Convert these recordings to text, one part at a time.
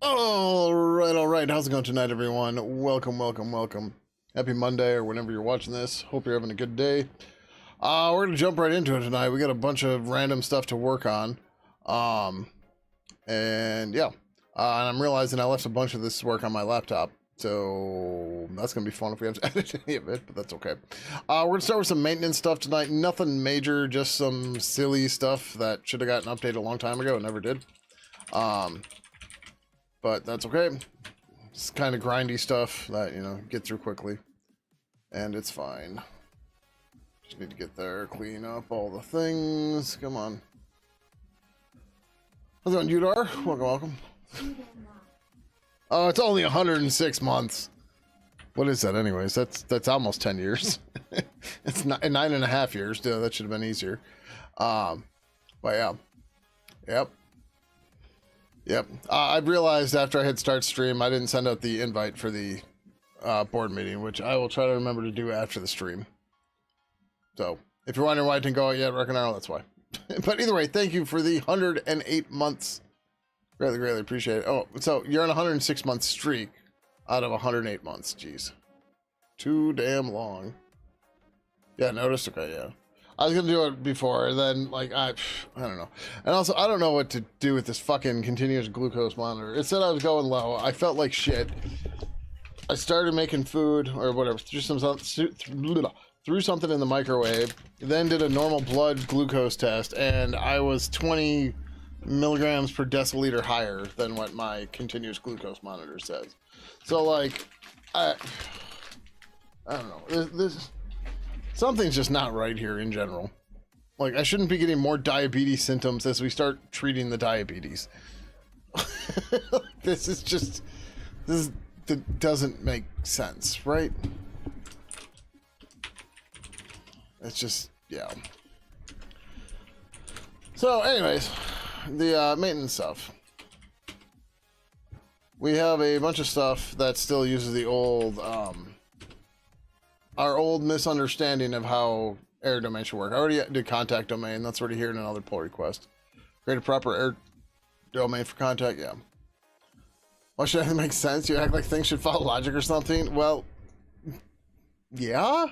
All right. How's it going tonight, everyone? Welcome. Happy Monday, or whenever you're watching this. Hope you're having a good day. We're gonna jump right into it tonight. We got a bunch of random stuff to work on. And yeah. And I'm realizing I left a bunch of this work on my laptop. So that's gonna be fun if we have to edit any of it, but that's okay. We're gonna start with some maintenance stuff tonight. Nothing major, just some silly stuff that should have gotten updated a long time ago and never did. But that's okay. It's kind of grindy stuff that, you know, get through quickly. And it's fine. Just need to get there, clean up all the things. Come on. How's it going, Udar? Welcome. Oh, it's only 106 months. What is that anyways? That's almost 10 years. It's 9.5 years. Duh, that should have been easier. But yeah. Yep. I realized after I hit start stream, I didn't send out the invite for the board meeting, which I will try to remember to do after the stream. So, if you're wondering why I didn't go out yet, Reckonaro, that's why. But either way, thank you for the 108 months. Greatly appreciate it. Oh, so you're on a 106-month streak out of 108 months. Jeez. Too damn long. Yeah, noticed? Okay, yeah. I was gonna do it before, and then, like, I don't know. And also, I don't know what to do with this fucking continuous glucose monitor. It said I was going low. I felt like shit. I started making food, or whatever, threw something in the microwave, then did a normal blood glucose test, and I was 20 milligrams per deciliter higher than what my continuous glucose monitor says. So, like, I don't know. This something's just not right here in general. Like, I shouldn't be getting more diabetes symptoms as we start treating the diabetes. This doesn't make sense, right? It's just, yeah. So, anyways, the maintenance stuff. We have a bunch of stuff that still uses the old, our old misunderstanding of how air domain should work. I already did contact domain. That's already here in another pull request. Create a proper air domain for contact. Yeah. Why should that make sense? You act like things should follow logic or something? Well, yeah.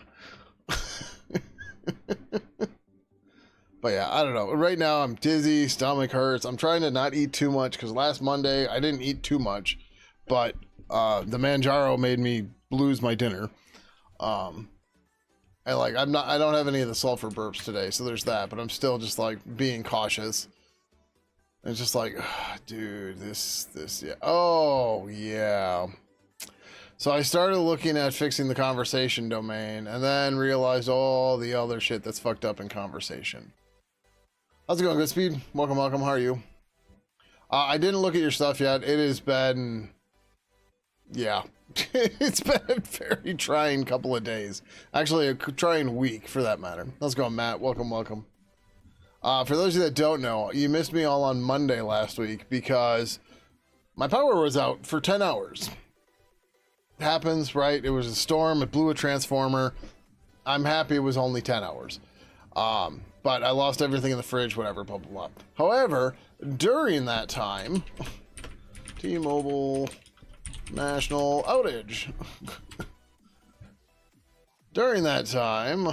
But yeah, I don't know. Right now I'm dizzy, stomach hurts. I'm trying to not eat too much because last Monday I didn't eat too much, but the Manjaro made me lose my dinner. And like I don't have any of the sulfur burps today, so there's that, but I'm still just like being cautious. It's just like, dude, this, yeah. Oh, yeah. So I started looking at fixing the conversation domain and then realized all the other shit that's fucked up in conversation. How's it going, Goodspeed? Welcome. How are you? I didn't look at your stuff yet. It has been, yeah. It's been a very trying couple of days. Actually, a trying week, for that matter. How's it going, Matt? Welcome. For those of you that don't know, you missed me all on Monday last week because my power was out for 10 hours. It happens, right? It was a storm. It blew a transformer. I'm happy it was only 10 hours. But I lost everything in the fridge, whatever, blah, blah, blah. However, during that time, T-Mobile national outage. During that time,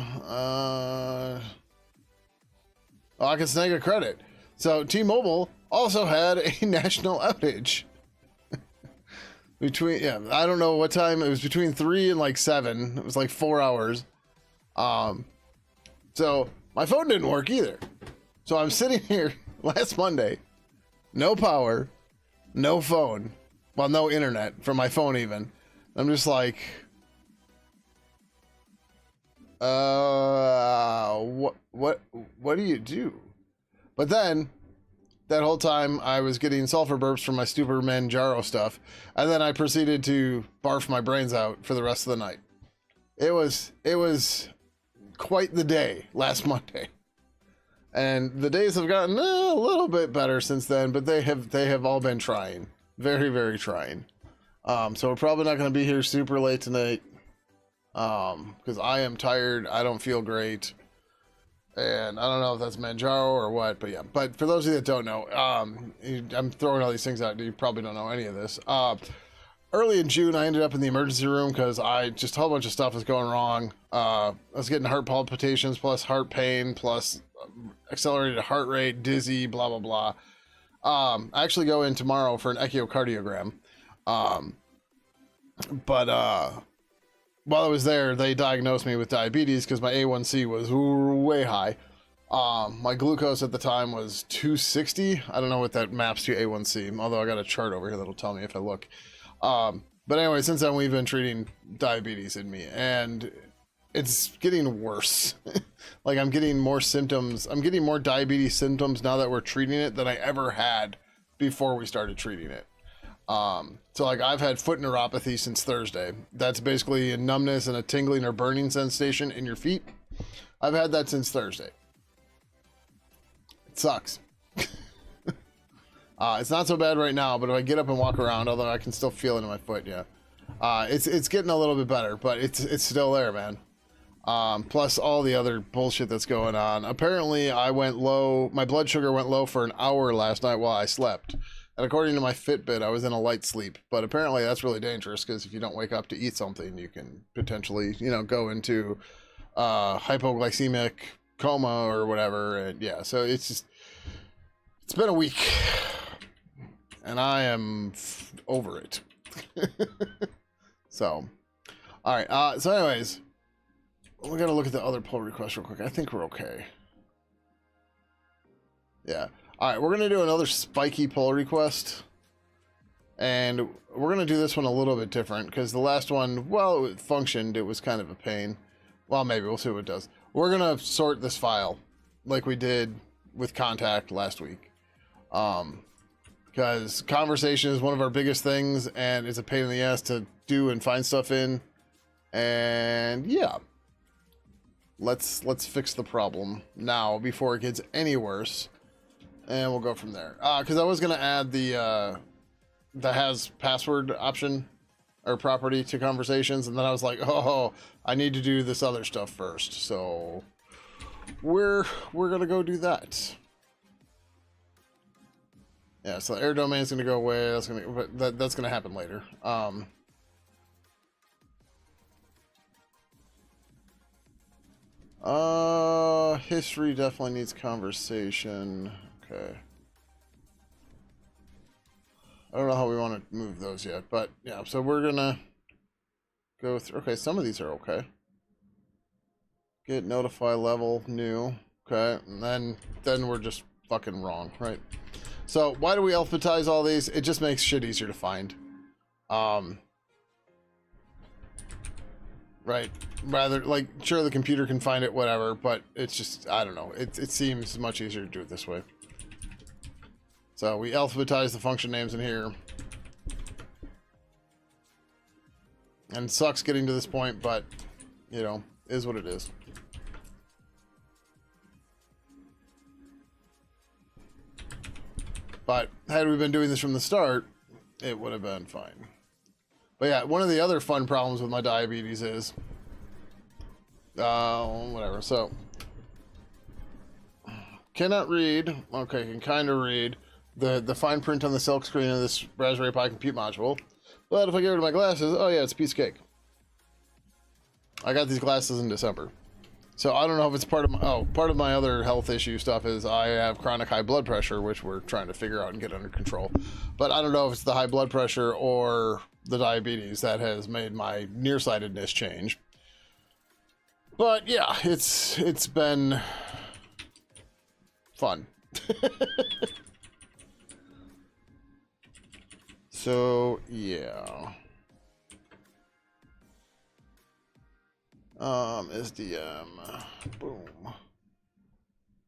I can snag a credit. So T-Mobile also had a national outage. I don't know what time. It was between 3 and like 7. It was like 4 hours. So my phone didn't work either. So I'm sitting here last Monday, no power, no phone, well, no internet for my phone even. I'm just like, what do you do? But then that whole time I was getting sulfur burps from my stupid Manjaro stuff, and then I proceeded to barf my brains out for the rest of the night. It was quite the day last Monday, and the days have gotten a little bit better since then, but they have all been trying, very trying. So we're probably not going to be here super late tonight, because I am tired. I don't feel great. And I don't know if that's Manjaro or what, but yeah. But for those of you that don't know, I'm throwing all these things out. You probably don't know any of this. Early in June, I ended up in the emergency room because a whole bunch of stuff was going wrong. I was getting heart palpitations, plus heart pain, plus accelerated heart rate, dizzy, blah, blah, blah. I actually go in tomorrow for an echocardiogram. But while I was there, they diagnosed me with diabetes because my A1C was way high. My glucose at the time was 260. I don't know what that maps to A1C, although I got a chart over here that'll tell me if I look. But anyway, since then we've been treating diabetes in me, and it's getting worse. Like, I'm getting more symptoms. I'm getting more diabetes symptoms now that we're treating it than I ever had before we started treating it. So like, I've had foot neuropathy since Thursday. That's basically a numbness and a tingling or burning sensation in your feet. I've had that since Thursday. It sucks. It's not so bad right now, but if I get up and walk around, although I can still feel it in my foot, yeah. It's getting a little bit better, but it's still there, man. Plus all the other bullshit that's going on. Apparently, I went low. My blood sugar went low for an hour last night while I slept. And according to my Fitbit, I was in a light sleep. But apparently that's really dangerous because if you don't wake up to eat something, you can potentially, go into hypoglycemic coma or whatever. And yeah, so it's been a week. And I am over it. So, all right. So anyways, we got to look at the other pull request real quick. I think we're okay. Yeah. All right. We're going to do another spiky pull request. And we're going to do this one a little bit different because the last one, well, it functioned. It was kind of a pain. Well, maybe we'll see what it does. We're going to sort this file like we did with contact last week. Because conversation is one of our biggest things, and it's a pain in the ass to do and find stuff in. And yeah, let's fix the problem now before it gets any worse, and we'll go from there. Because I was gonna add the has password option or property to conversations, and then I was like, oh, I need to do this other stuff first. So we're gonna go do that. Yeah, so the air domain is going to go away. That's going to happen later. History definitely needs conversation. Okay. I don't know how we want to move those yet, but yeah, so we're going to go through. Okay, some of these are okay. Get notify level new. Okay, and then we're just fucking wrong, right? So why do we alphabetize all these? It just makes shit easier to find. Right. Rather, like, sure, the computer can find it, whatever, but it's just, I don't know. It seems much easier to do it this way. So we alphabetize the function names in here. And it sucks getting to this point, but, is what it is. But had we been doing this from the start, it would have been fine. But yeah, one of the other fun problems with my diabetes is, whatever. So, cannot read. Okay, can kind of read the fine print on the silk screen of this Raspberry Pi compute module. But if I get rid of my glasses, oh yeah, it's a piece of cake. I got these glasses in December. So I don't know if it's part of my other health issue stuff is I have chronic high blood pressure, which we're trying to figure out and get under control. But I don't know if it's the high blood pressure or the diabetes that has made my nearsightedness change. But yeah, it's been fun. So yeah. SDM, boom.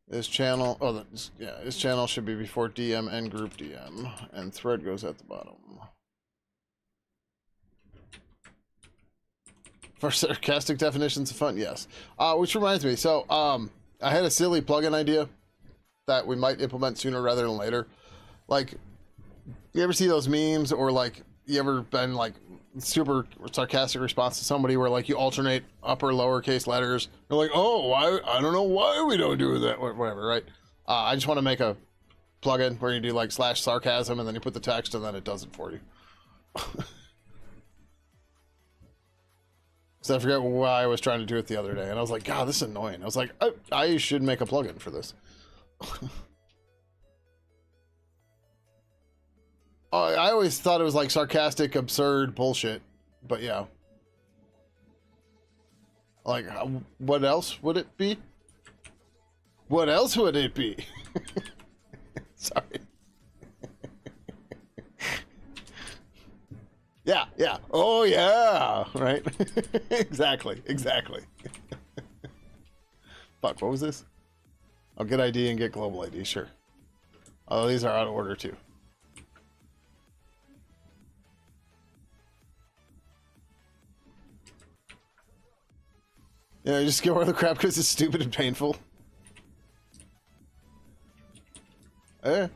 This channel, this channel should be before DM and group DM, and thread goes at the bottom. For sarcastic definitions of fun, yes. Which reminds me, so I had a silly plugin idea that we might implement sooner rather than later. Like, you ever see those memes or like you ever been like super sarcastic response to somebody where like you alternate upper lowercase letters? They're like, oh, why? I don't know why we don't do that. Whatever, right? I just want to make a plugin where you do like /sarcasm and then you put the text and then it does it for you. So I forget why I was trying to do it the other day, and I was like, God, this is annoying. I was like, I should make a plugin for this. I always thought it was like sarcastic, absurd bullshit, but yeah. Like, what else would it be? What else would it be? Sorry. Yeah. Oh, yeah. Right? Exactly. Fuck, what was this? Oh, get ID and get global ID, sure. Oh, these are out of order, too. Yeah, you just get over the crap because it's stupid and painful. Eh.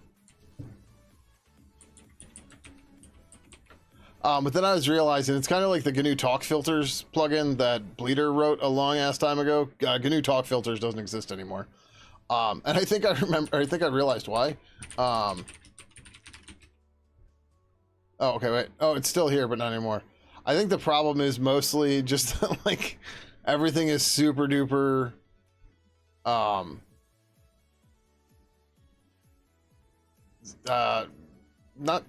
But then I was realizing it's kind of like the GNU Talk Filters plugin that Bleeder wrote a long ass time ago. GNU Talk Filters doesn't exist anymore. And I think I realized why. Oh, okay, wait. Oh, it's still here, but not anymore. I think the problem is mostly just like everything is super duper. Not,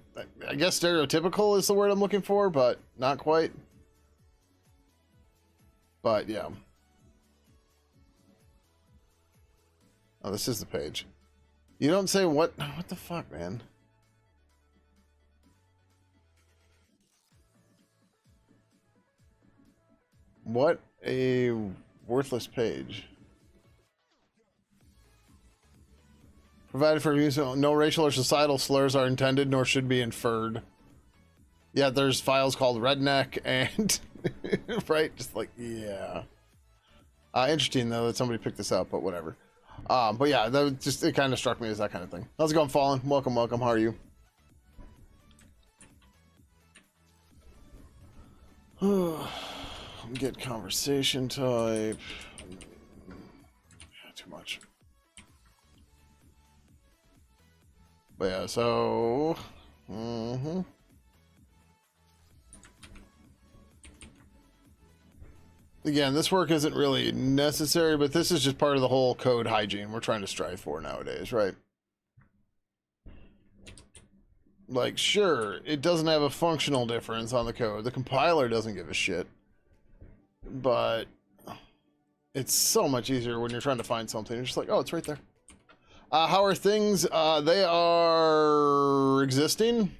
I guess stereotypical is the word I'm looking for, but not quite. But yeah. Oh, this is the page. You don't say what the fuck, man? What a worthless page. Provided for use, no racial or societal slurs are intended nor should be inferred. Yeah, there's files called redneck and right, just like yeah. Interesting though that somebody picked this up, but whatever. But yeah, that just it kind of struck me as that kind of thing. How's it going, Fallen? Welcome. How are you? Get conversation type. Yeah, too much. But yeah, so again, this work isn't really necessary, but this is just part of the whole code hygiene we're trying to strive for nowadays, right? Like, sure, it doesn't have a functional difference on the code. The compiler doesn't give a shit. But it's so much easier when you're trying to find something. You're just like, oh, it's right there. How are things? They are existing.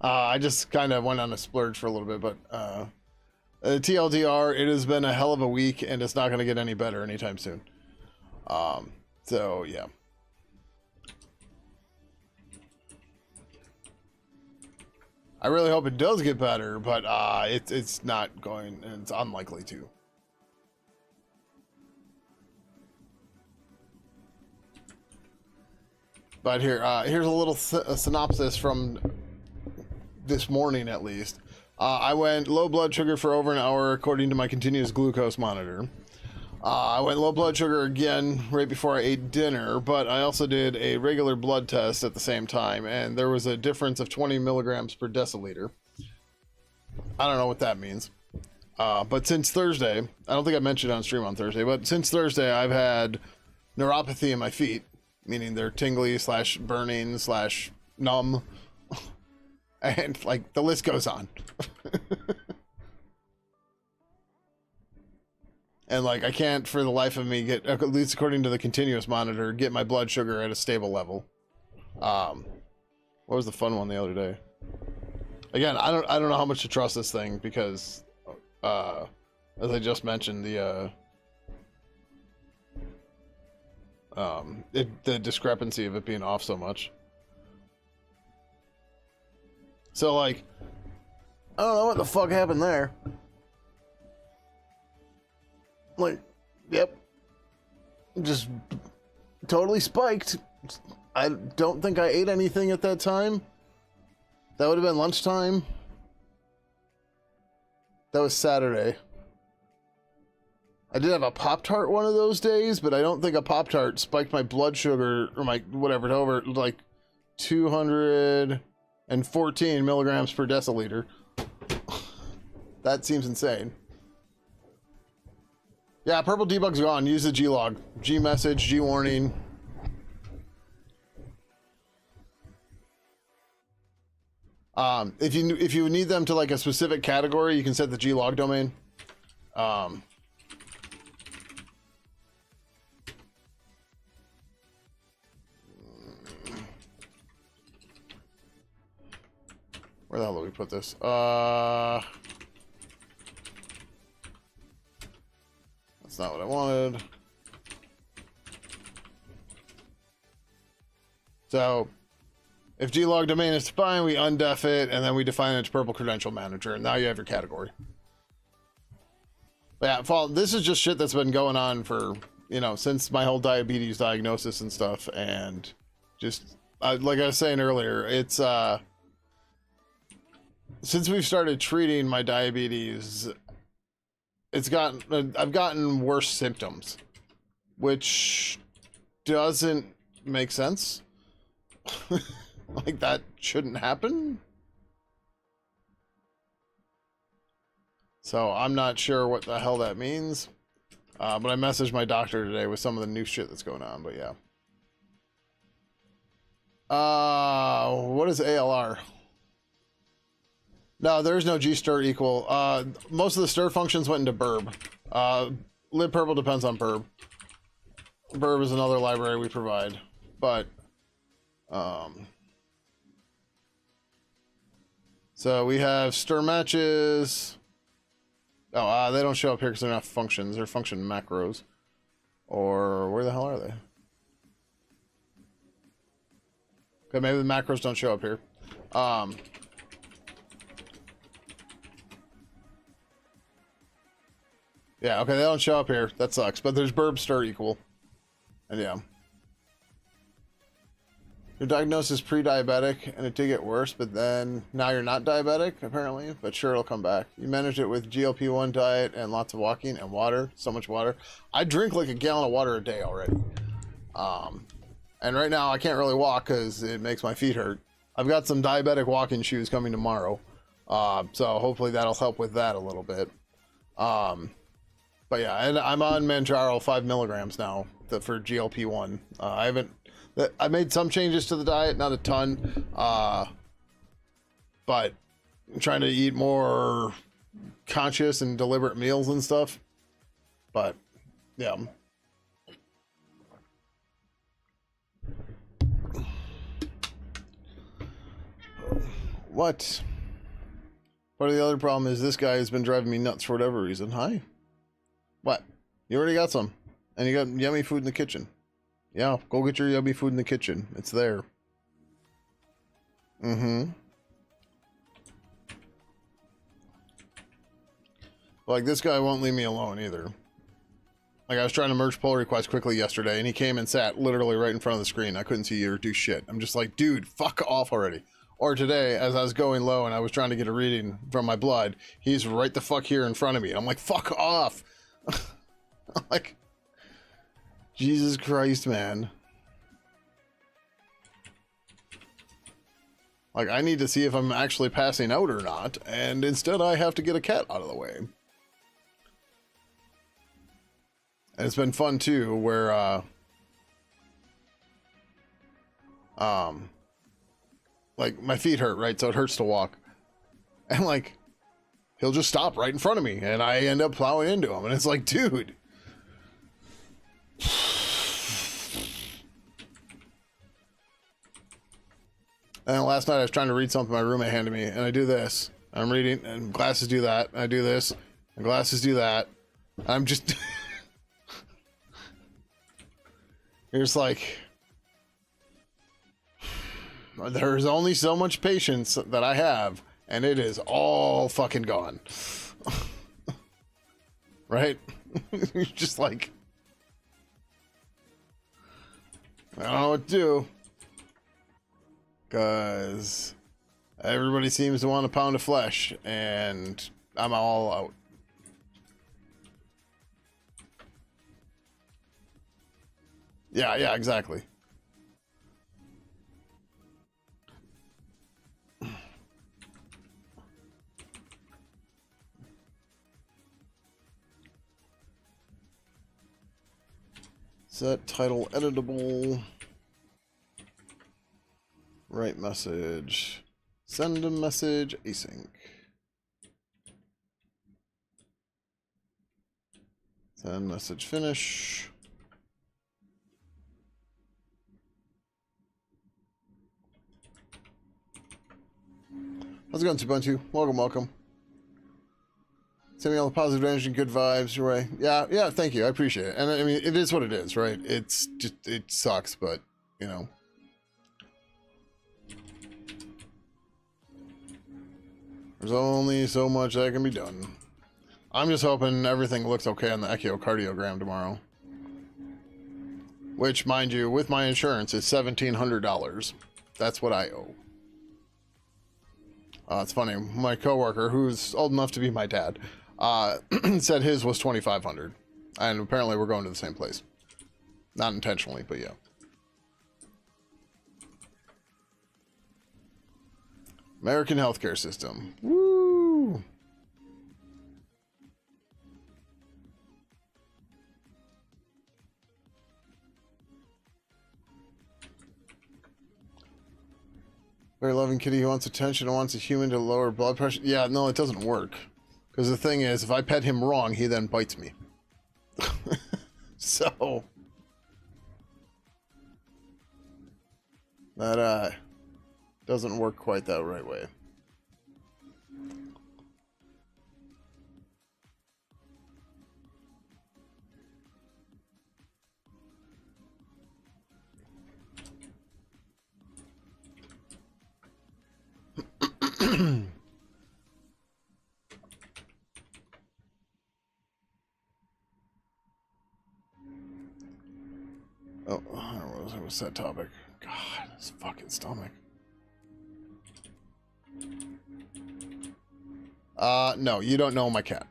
I just kind of went on a splurge for a little bit, but TLDR, it has been a hell of a week, and it's not going to get any better anytime soon. So, yeah. I really hope it does get better, but it's not going, and it's unlikely to. But here's a little synopsis from this morning, at least. I went low blood sugar for over an hour, according to my continuous glucose monitor. I went low blood sugar again right before I ate dinner, but I also did a regular blood test at the same time, and there was a difference of 20 milligrams per deciliter. I don't know what that means. But since Thursday, I don't think I mentioned it on stream on Thursday, but since Thursday, I've had neuropathy in my feet, meaning they're tingly / burning / numb, and like the list goes on. And like I can't for the life of me get, at least according to the continuous monitor, get my blood sugar at a stable level. What was the fun one the other day? Again, I don't know how much to trust this thing because as I just mentioned, the discrepancy of it being off so much. So like I don't know what the fuck happened there. Like, yep, just totally spiked. I don't think I ate anything at that time. That would have been lunchtime. That was Saturday. I did have a Pop-Tart one of those days, but I don't think a Pop-Tart spiked my blood sugar or my whatever over like 214 milligrams per deciliter. That seems insane. Yeah, purple debug's gone. Use the G-log. G-message, G-warning. If you need them to like a specific category, you can set the G-log domain. Where the hell do we put this? That's not what I wanted. So, if glog domain is defined, we undef it, and then we define it to purple credential manager, and now you have your category. But yeah, this is just shit that's been going on for, you know, since my whole diabetes diagnosis and stuff, and just, like I was saying earlier, it's, since we've started treating my diabetes, I've gotten worse symptoms, which doesn't make sense. Like, that shouldn't happen. So I'm not sure what the hell that means. But I messaged my doctor today with some of the new shit that's going on, but yeah. What is ALR? No, there's no gstir equal. Most of the stir functions went into burb. Libpurple depends on burb. Burb is another library we provide, but so we have stir matches. Oh, they don't show up here because they're not functions. They're function macros. Or where the hell are they? Okay, maybe the macros don't show up here. Yeah, okay, they don't show up here. That sucks. But there's burb stir equal. And yeah. Your diagnosis is pre-diabetic, and it did get worse, but then now you're not diabetic, apparently, but sure, it'll come back. You managed it with GLP-1 diet and lots of walking and water, so much water. I drink like a gallon of water a day already. And right now I can't really walk because it makes my feet hurt. I've got some diabetic walking shoes coming tomorrow, so hopefully that'll help with that a little bit. But yeah, and I'm on Manjaro 5 milligrams now for GLP-1. I made some changes to the diet, not a ton, but I'm trying to eat more conscious and deliberate meals and stuff. But yeah. What? Part of the other problem is this guy has been driving me nuts for whatever reason. Hi. What? You already got some, and you got yummy food in the kitchen. Yeah, go get your yummy food in the kitchen. It's there. Mm-hmm. Like, this guy won't leave me alone either. Like, I was trying to merge pull requests quickly yesterday, and he came and sat literally right in front of the screen. I couldn't see you or do shit. I'm just like, dude, fuck off already. Or today, as I was going low and I was trying to get a reading from my blood, he's right the fuck here in front of me. I'm like, fuck off. I'm like, Jesus Christ, man. Like, I need to see if I'm actually passing out or not, and instead I have to get a cat out of the way. And it's been fun too, where like, my feet hurt, right? So it hurts to walk. And like, he'll just stop right in front of me, and I end up plowing into him, and it's like, dude. And last night I was trying to read something my roommate handed me, and I do this. I'm reading, and glasses do that. And I do this, and glasses do that. I'm just... It's like... There's only so much patience that I have, and it is all fucking gone. Right? You're just like... I don't know what to do. Because Everybody seems to want a pound of flesh, and I'm all out. Yeah, yeah, exactly. Set title editable. Write message. Send a message async. Send message finish. How's it going, Ubuntu? Welcome, welcome. Sending all the positive energy and good vibes your way. Yeah, yeah, thank you. I appreciate it. And I mean, it is what it is, right? It's just, it sucks, but, you know. There's only so much that can be done. I'm just hoping everything looks okay on the echocardiogram tomorrow. Which, mind you, with my insurance, is $1,700. That's what I owe. It's funny. My coworker, who's old enough to be my dad, said his was $2,500, and apparently we're going to the same place. Not intentionally, but yeah. American healthcare system. Woo! Very loving kitty who wants attention and wants a human to lower blood pressure. Yeah, no, it doesn't work. Because the thing is, if I pet him wrong, he then bites me. So that doesn't work quite that right way. Oh, what was that topic? God, this fucking stomach. No, you don't know my cat.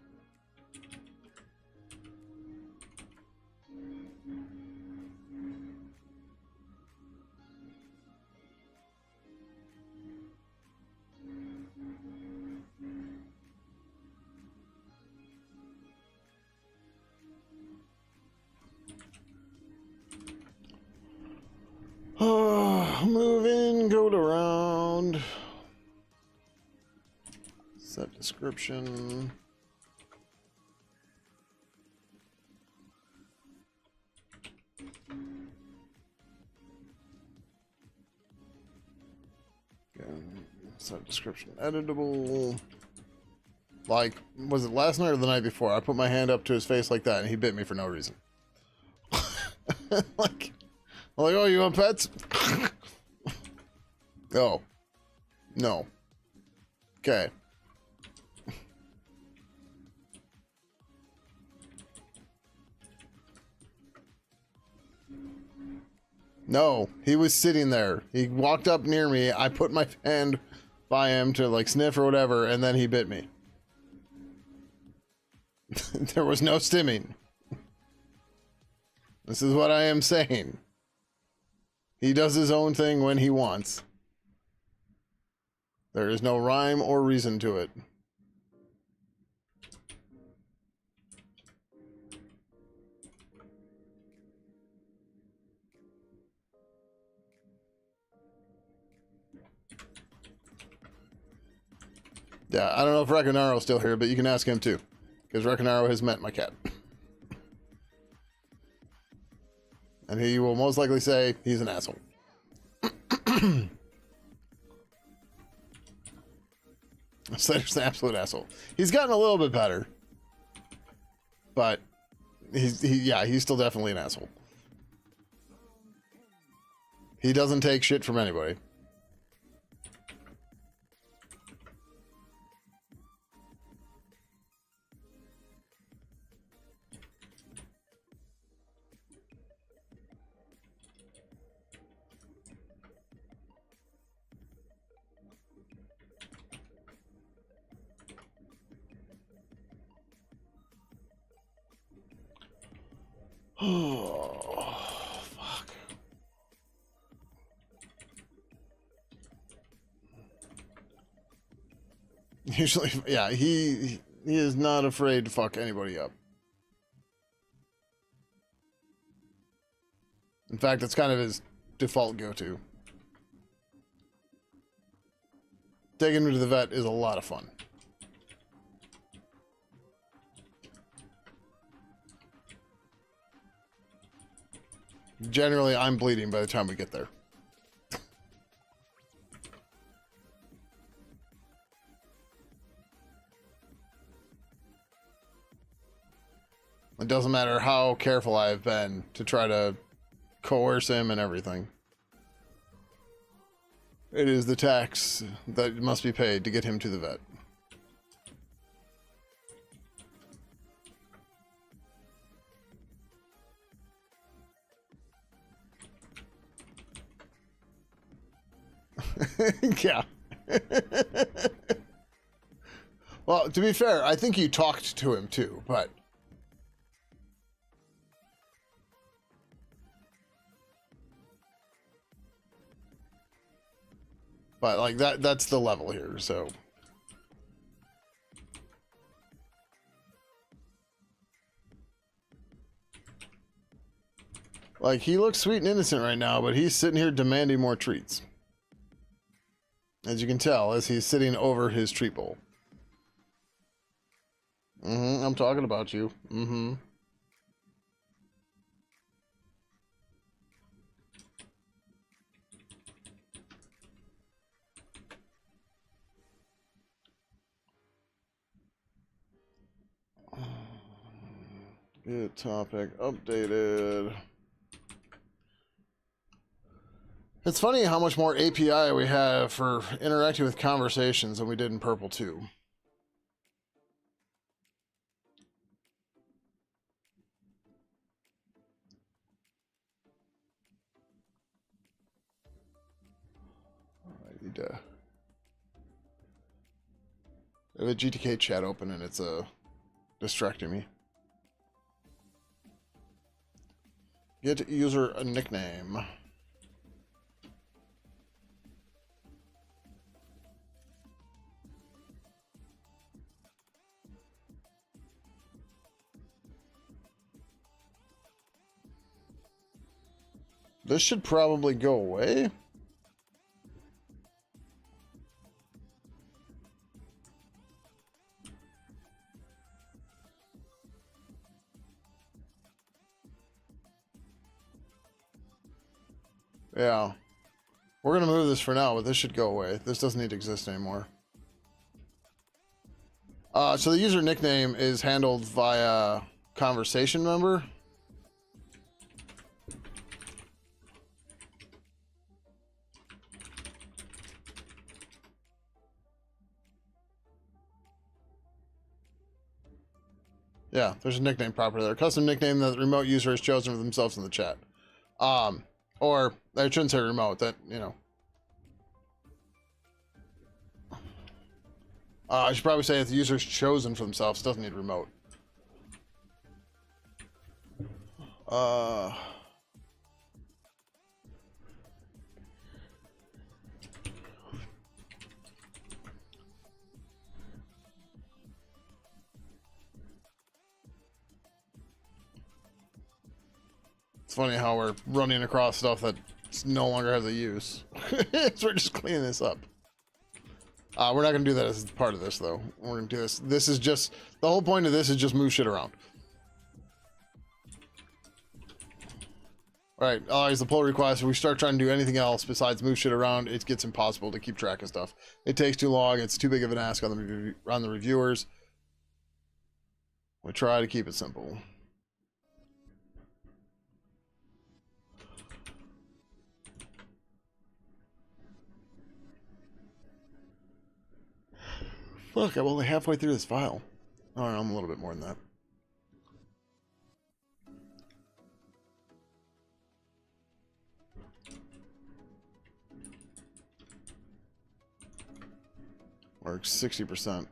Oh, move in, go around. Set description. Again, set description editable. Like, was it last night or the night before? I put my hand up to his face like that and he bit me for no reason. like, oh, you want pets? Oh. No. Okay. No, he was sitting there. He walked up near me. I put my hand by him to like sniff or whatever, and then he bit me. There was no stimming. This is what I am saying. He does his own thing when he wants. There is no rhyme or reason to it. Yeah, I don't know if Recanaro's still here, but you can ask him too. Because Recanaro has met my cat. And he will most likely say he's an asshole. Slender's an absolute asshole. He's gotten a little bit better. But he's still definitely an asshole. He doesn't take shit from anybody. Oh, fuck. Usually, yeah, he is not afraid to fuck anybody up. In fact, it's kind of his default go-to. Taking him to the vet is a lot of fun. Generally, I'm bleeding by the time we get there. It doesn't matter how careful I've been to try to coerce him and everything. It is the tax that must be paid to get him to the vet. Yeah. Well, to be fair, I think you talked to him too, but... But, like, that's the level here, so... Like, he looks sweet and innocent right now, but he's sitting here demanding more treats. As you can tell, as he's sitting over his treat bowl. Mm-hmm, I'm talking about you. Mm-hmm. Good topic updated. It's funny how much more API we have for interacting with conversations than we did in Purple 2. I need to I have a GTK chat open and it's distracting me. Get user a nickname. This should probably go away. Yeah. We're going to move this for now, but this should go away. This doesn't need to exist anymore. So the user nickname is handled via conversation member. Yeah, there's a nickname property there. Custom nickname that the remote user has chosen for themselves in the chat. Or I shouldn't say remote, that, you know. I should probably say if the user's chosen for themselves, it doesn't need remote. It's funny how we're running across stuff that no longer has a use. So we're just cleaning this up. We're not going to do that as part of this, though. We're going to do this. This is just... The whole point of this is just move shit around. Alright, always the pull request. If we start trying to do anything else besides move shit around, it gets impossible to keep track of stuff. It takes too long. It's too big of an ask on the reviewers. We try to keep it simple. Fuck, I'm only halfway through this file. Oh, I'm a little bit more than that. Or 60%.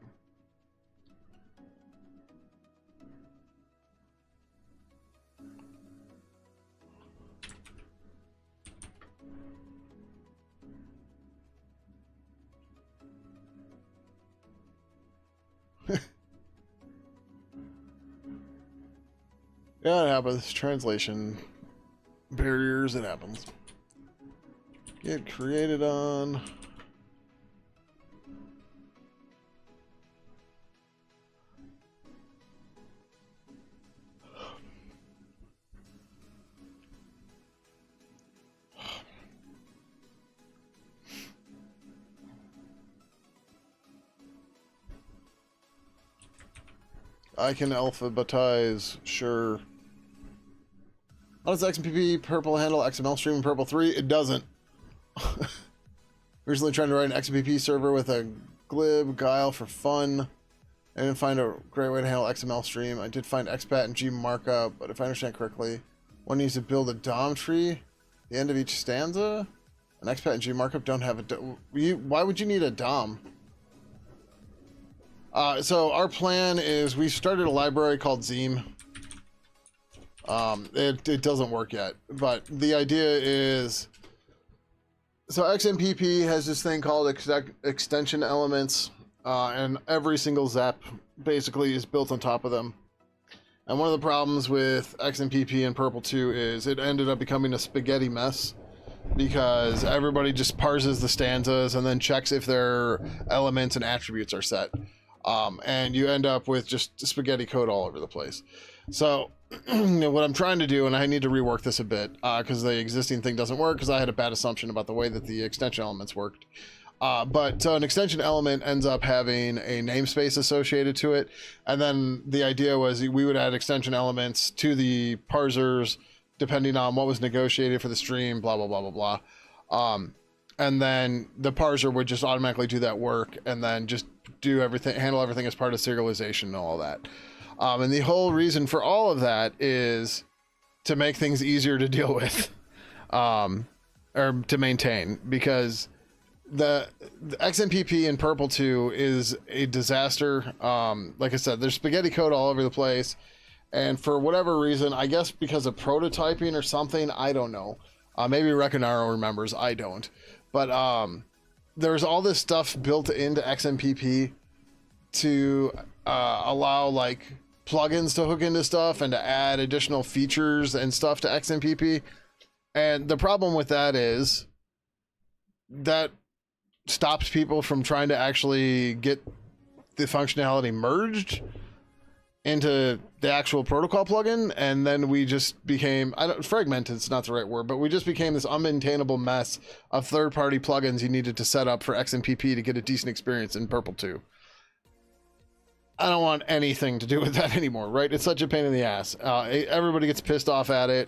Yeah, it happens. Translation barriers, it happens. Get created on. I can alphabetize, sure. How does XMPP purple handle XML stream in purple 3? It doesn't. Recently trying to write an XMPP server with a glib guile for fun. I didn't find a great way to handle XML stream. I did find expat and G markup, but if I understand correctly, one needs to build a DOM tree at the end of each stanza. An expat and G markup don't have a why would you need a DOM? So our plan is we started a library called Zeem. It doesn't work yet, but the idea is, so XMPP has this thing called extension elements, and every single zap basically is built on top of them. And one of the problems with XMPP and Purple 2 is it ended up becoming a spaghetti mess because everybody just parses the stanzas and then checks if their elements and attributes are set. And you end up with just spaghetti code all over the place. So what I'm trying to do, and I need to rework this a bit because the existing thing doesn't work because I had a bad assumption about the way that the extension elements worked. But so an extension element ends up having a namespace associated to it. And then the idea was we would add extension elements to the parsers depending on what was negotiated for the stream, blah, blah, blah, blah, blah. And then the parser would just automatically do that work and then just do everything, handle everything as part of serialization and all that. And the whole reason for all of that is to make things easier to deal with, or to maintain, because the XMPP in Purple 2 is a disaster. Like I said, there's spaghetti code all over the place. And for whatever reason, I guess because of prototyping or something, I don't know. Maybe Reconaro remembers, I don't. But there's all this stuff built into XMPP to allow like plugins to hook into stuff and to add additional features and stuff to XMPP. And the problem with that is that stops people from trying to actually get the functionality merged into the actual protocol plugin, and then we just became, fragmented is not the right word, but we just became this unmaintainable mess of third-party plugins you needed to set up for XMPP to get a decent experience in Purple 2. I don't want anything to do with that anymore, right? It's such a pain in the ass. Everybody gets pissed off at it,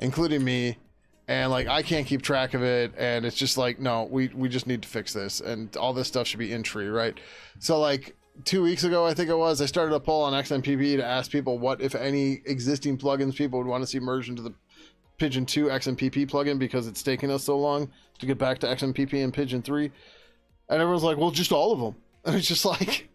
including me, and like I can't keep track of it, and it's just like, no, we just need to fix this, and all this stuff should be in tree, right? So like 2 weeks ago, I think it was, I started a poll on XMPP to ask people what, if any, existing plugins people would want to see merged into the Pidgin 2 XMPP plugin because it's taking us so long to get back to XMPP and Pidgin 3. And everyone's like, well, just all of them. And it's just like,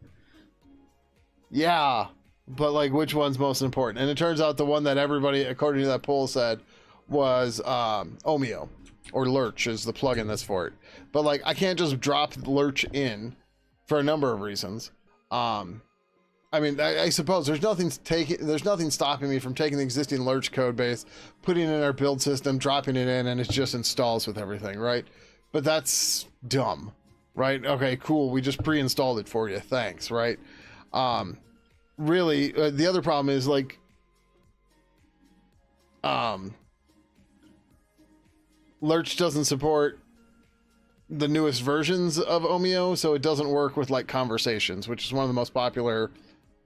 yeah, but like which one's most important? And it turns out the one that everybody, according to that poll, said was Omeo, or Lurch is the plugin that's for it. But like I can't just drop Lurch in for a number of reasons. I mean, I suppose there's nothing stopping me from taking the existing Lurch code base, putting it in our build system, dropping it in, and it just installs with everything, right? But that's dumb, right? Okay, cool. We just pre-installed it for you. Thanks, right? Really, the other problem is like, Lurch doesn't support the newest versions of Omeo, so it doesn't work with like Conversations, which is one of the most popular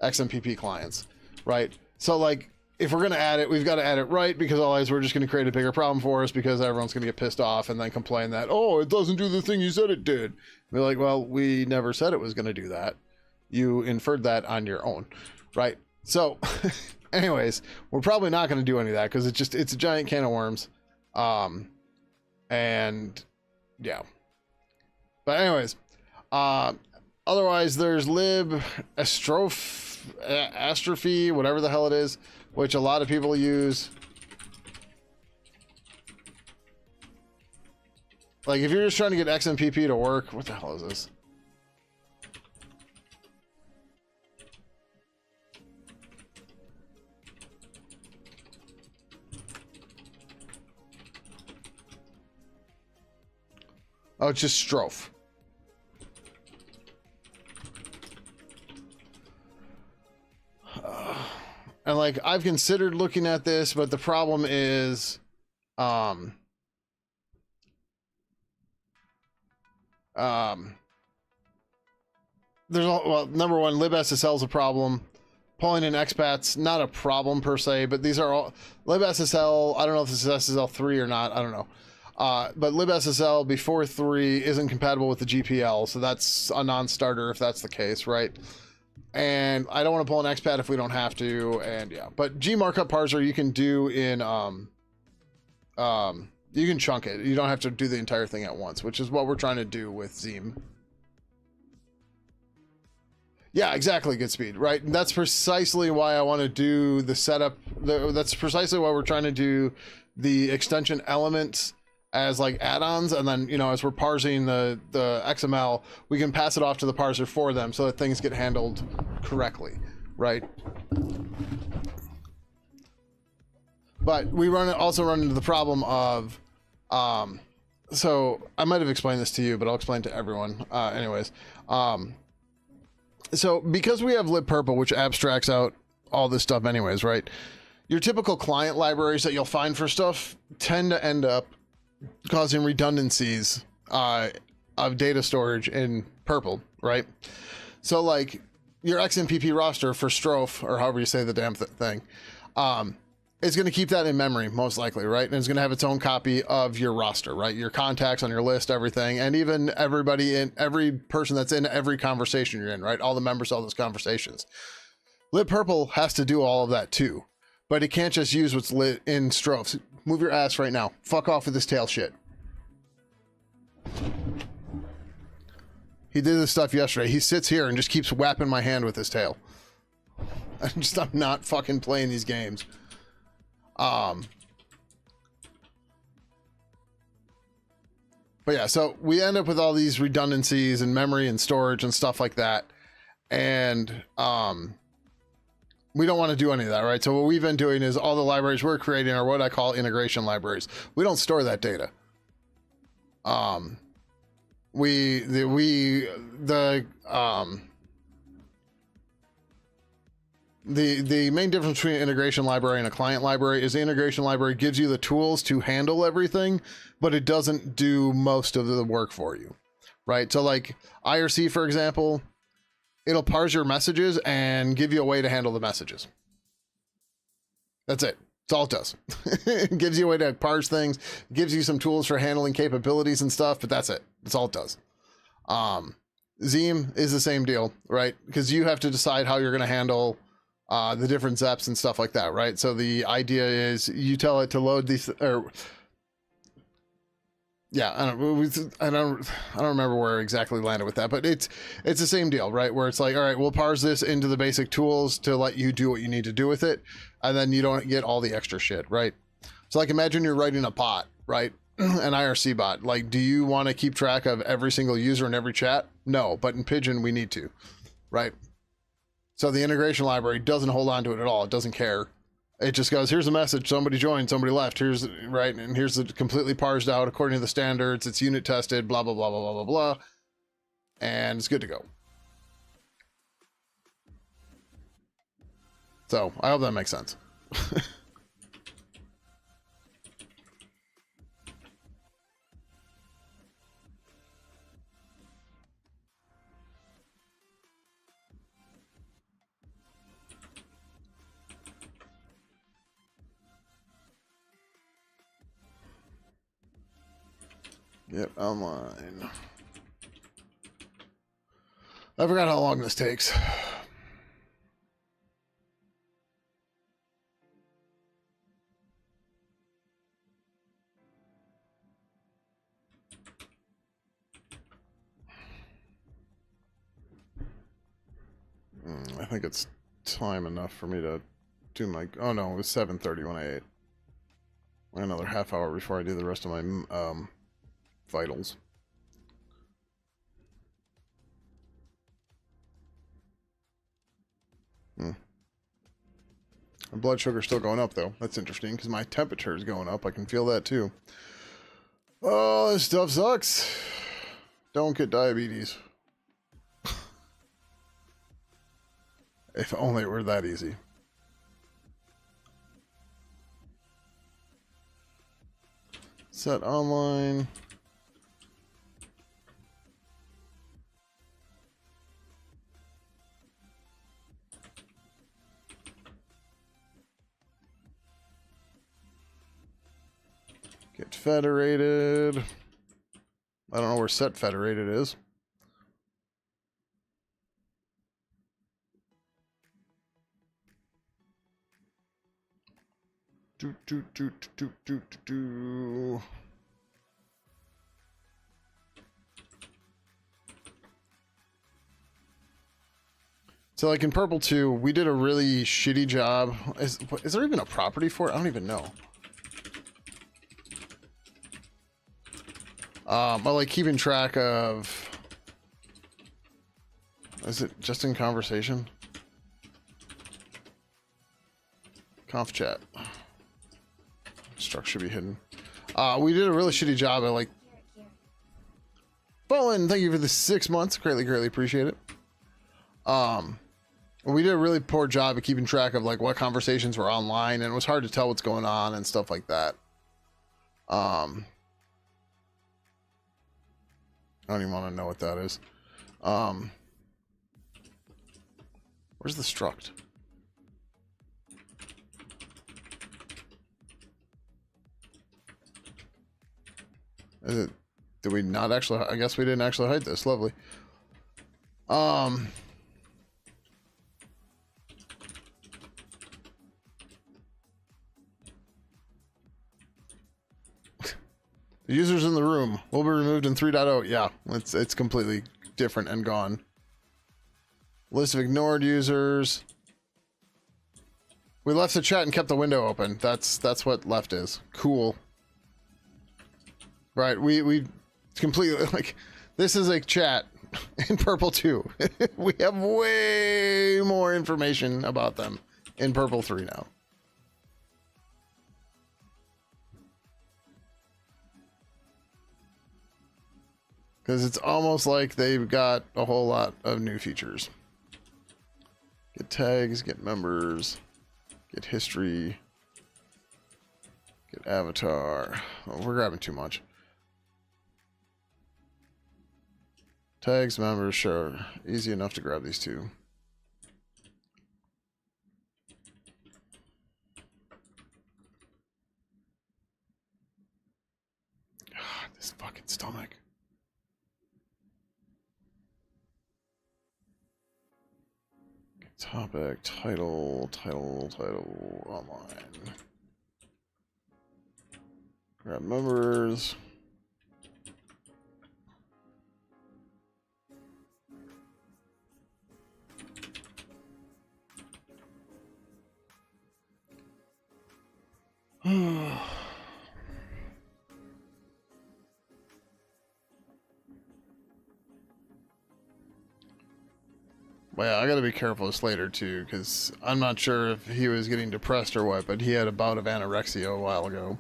XMPP clients, right? So like if we're gonna add it, we've got to add it right, because otherwise we're just gonna create a bigger problem for us, because everyone's gonna get pissed off and then complain that, oh, it doesn't do the thing you said it did. We're like, well, we never said it was gonna do that. You inferred that on your own, right? So anyways, we're probably not gonna do any of that because it's a giant can of worms. And yeah. But anyways, otherwise there's lib astrophy, whatever the hell it is, which a lot of people use. Like if you're just trying to get XMPP to work, what the hell is this? Oh, it's just strophe. And like, I've considered looking at this, but the problem is, there's well, number one, libSSL is a problem. Pulling in expats, not a problem per se, but these are all libSSL. I don't know if this is SSL3 or not. I don't know. But libSSL before 3 isn't compatible with the GPL, so that's a non-starter if that's the case, right? And I don't want to pull an expat if we don't have to, and yeah. But G markup parser you can do in you can chunk it. You don't have to do the entire thing at once, which is what we're trying to do with Zeem. Yeah, exactly, good speed, right? And that's precisely why I want to do the setup. That's precisely why we're trying to do the extension elements as like add-ons, and then, you know, as we're parsing the XML, we can pass it off to the parser for them so that things get handled correctly, right? But we also run into the problem of, so I might have explained this to you, but I'll explain to everyone anyways. So because we have libpurple, which abstracts out all this stuff anyways, right? Your typical client libraries that you'll find for stuff tend to end up causing redundancies of data storage in Purple, right? So like your XMPP roster for strophe, or however you say the damn thing, is going to keep that in memory most likely, right? And it's going to have its own copy of your roster, right? Your contacts on your list, everything, and even everybody in every person that's in every conversation you're in, right? All the members of all those conversations. libpurple has to do all of that too, but it can't just use what's lit in strophes. Move your ass right now. Fuck off with this tail shit. He did this stuff yesterday. He sits here and just keeps whapping my hand with his tail. I'm not fucking playing these games. But yeah, so we end up with all these redundancies in memory and storage and stuff like that. And we don't want to do any of that, right? So what we've been doing is all the libraries we're creating are what I call integration libraries. We don't store that data. The main difference between an integration library and a client library is the integration library gives you the tools to handle everything, but it doesn't do most of the work for you, right? So like IRC, for example, it'll parse your messages and give you a way to handle the messages. That's it. That's all it does. It gives you a way to parse things, gives you some tools for handling capabilities and stuff, but that's it. That's all it does. Zeem is the same deal, right? Because you have to decide how you're going to handle the different ZEPs and stuff like that, right? So the idea is you tell it to load these, or yeah, I don't remember where I exactly landed with that, but it's the same deal, right? Where it's like, all right, we'll parse this into the basic tools to let you do what you need to do with it, and then you don't get all the extra shit, right? So like imagine you're writing a bot, right? An IRC bot. Like, do you want to keep track of every single user in every chat? No, but in Pidgin we need to, right? So the integration library doesn't hold on to it at all. It doesn't care. It just goes, here's a message, somebody joined, somebody left, here's, right, and here's the completely parsed out according to the standards, it's unit tested, blah, blah, blah, blah, blah, blah, blah, and it's good to go. So, I hope that makes sense. Yep, online. I forgot how long this takes. I think it's time enough for me to do my... Oh no, it was 7:30 when I ate. Another half hour before I do the rest of my vitals. My blood sugar's still going up though. That's interesting because my temperature is going up. I can feel that too. Oh, this stuff sucks. Don't get diabetes. If only it were that easy. Set online. Get federated. I don't know where set federated is. Do. So like in Purple 2, we did a really shitty job. Is there even a property for it? I don't even know. But like keeping track of... Is it just in conversation? Conf chat. Struct should be hidden. We did a really shitty job at like... Fallen, thank you for the 6 months. Greatly, greatly appreciate it. We did a really poor job of keeping track of like what conversations were online, and it was hard to tell what's going on and stuff like that. I don't even want to know what that is. Where's the struct? Is it? Did we not actually? I guess we didn't actually hide this. Lovely. The users in the room will be removed in 3.0. Yeah, it's completely different and gone. List of ignored users. We left the chat and kept the window open. That's what left is. Cool. Right, we completely, like, this is a chat in Purple 2. We have way more information about them in Purple 3 now. Because it's almost like they've got a whole lot of new features. Get tags, get members, get history, get avatar. Oh, we're grabbing too much. Tags, members, sure. Easy enough to grab these two. God, this fucking stomach. Topic, title, online. Grab members. Well, I gotta be careful this later too, because I'm not sure if he was getting depressed or what, but he had a bout of anorexia a while ago.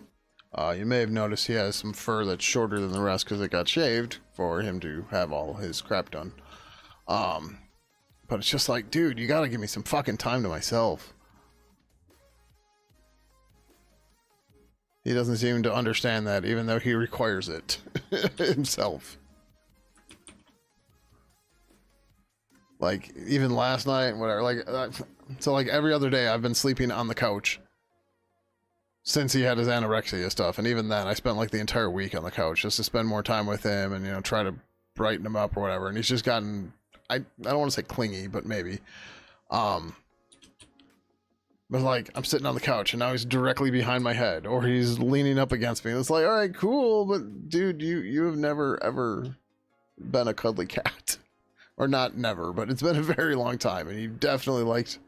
You may have noticed he has some fur that's shorter than the rest because it got shaved for him to have all his crap done. But it's just like, dude, you gotta give me some fucking time to myself. He doesn't seem to understand that, even though he requires it himself. Like, even last night, whatever, like, so like every other day I've been sleeping on the couch since he had his anorexia stuff, and even then I spent like the entire week on the couch just to spend more time with him and, you know, try to brighten him up or whatever, and he's just gotten, I don't want to say clingy, but maybe. But like, I'm sitting on the couch and now he's directly behind my head, or he's leaning up against me, and it's like, alright, cool, but dude, you have never ever been a cuddly cat. Or not never, but it's been a very long time, and you definitely liked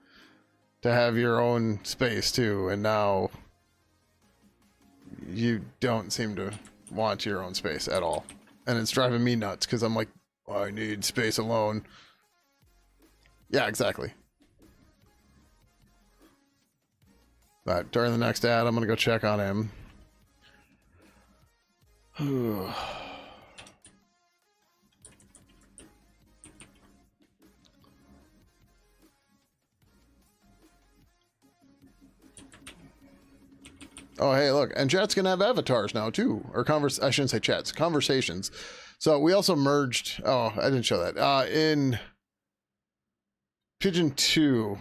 to have your own space too, and now you don't seem to want your own space at all. And it's driving me nuts, because I'm like, I need space alone. Yeah, exactly. But during the next ad, I'm going to go check on him. Oh, hey, look, and chat's gonna have avatars now too, or I shouldn't say chats, conversations. So we also merged. Oh, I didn't show that. In Pidgin 2,